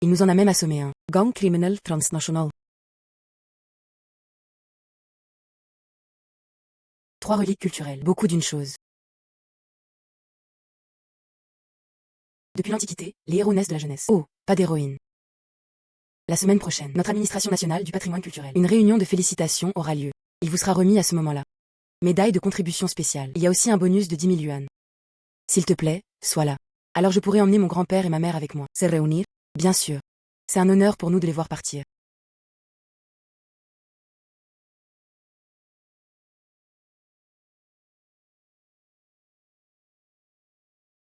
[SPEAKER 1] il nous en a même assommé un.
[SPEAKER 2] Gang criminel transnational.
[SPEAKER 1] 3 reliques culturelles. Beaucoup d'une chose. Depuis l'Antiquité, les héros naissent de la jeunesse. Oh, pas d'héroïne. La semaine prochaine, notre administration nationale du patrimoine culturel. Une réunion de félicitations aura lieu. Il vous sera remis à ce moment-là. Médaille de contribution spéciale. Il y a aussi un bonus de 10 000 yuan. S'il te plaît, sois là. Alors je pourrai emmener mon grand-père et ma mère avec moi.
[SPEAKER 2] Se reunir.
[SPEAKER 1] Bien sûr. C'est un honneur pour nous de les voir partir.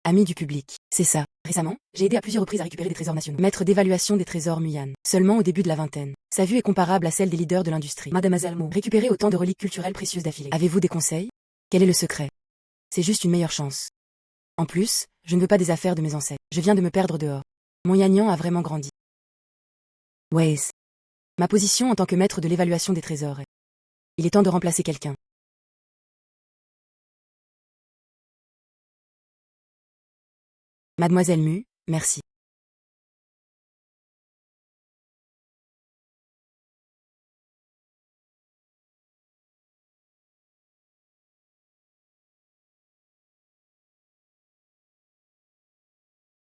[SPEAKER 1] Amis du public, c'est ça. Récemment, j'ai aidé à plusieurs reprises à récupérer des trésors nationaux. Maître d'évaluation des trésors Muyan. Seulement au début de la vingtaine. Sa vue est comparable à celle des leaders de l'industrie.
[SPEAKER 2] Mademoiselle Mu.
[SPEAKER 1] Récupérer autant de reliques culturelles précieuses d'affilée. Avez-vous des conseils? Quel est le secret? C'est juste une meilleure chance. En plus, je ne veux pas des affaires de mes ancêtres. Je viens de me perdre dehors. Mon Yanyan a vraiment grandi. Waze. Ma position en tant que maître de l'évaluation des trésors est... Il est temps de remplacer quelqu'un. Mademoiselle Mu, merci.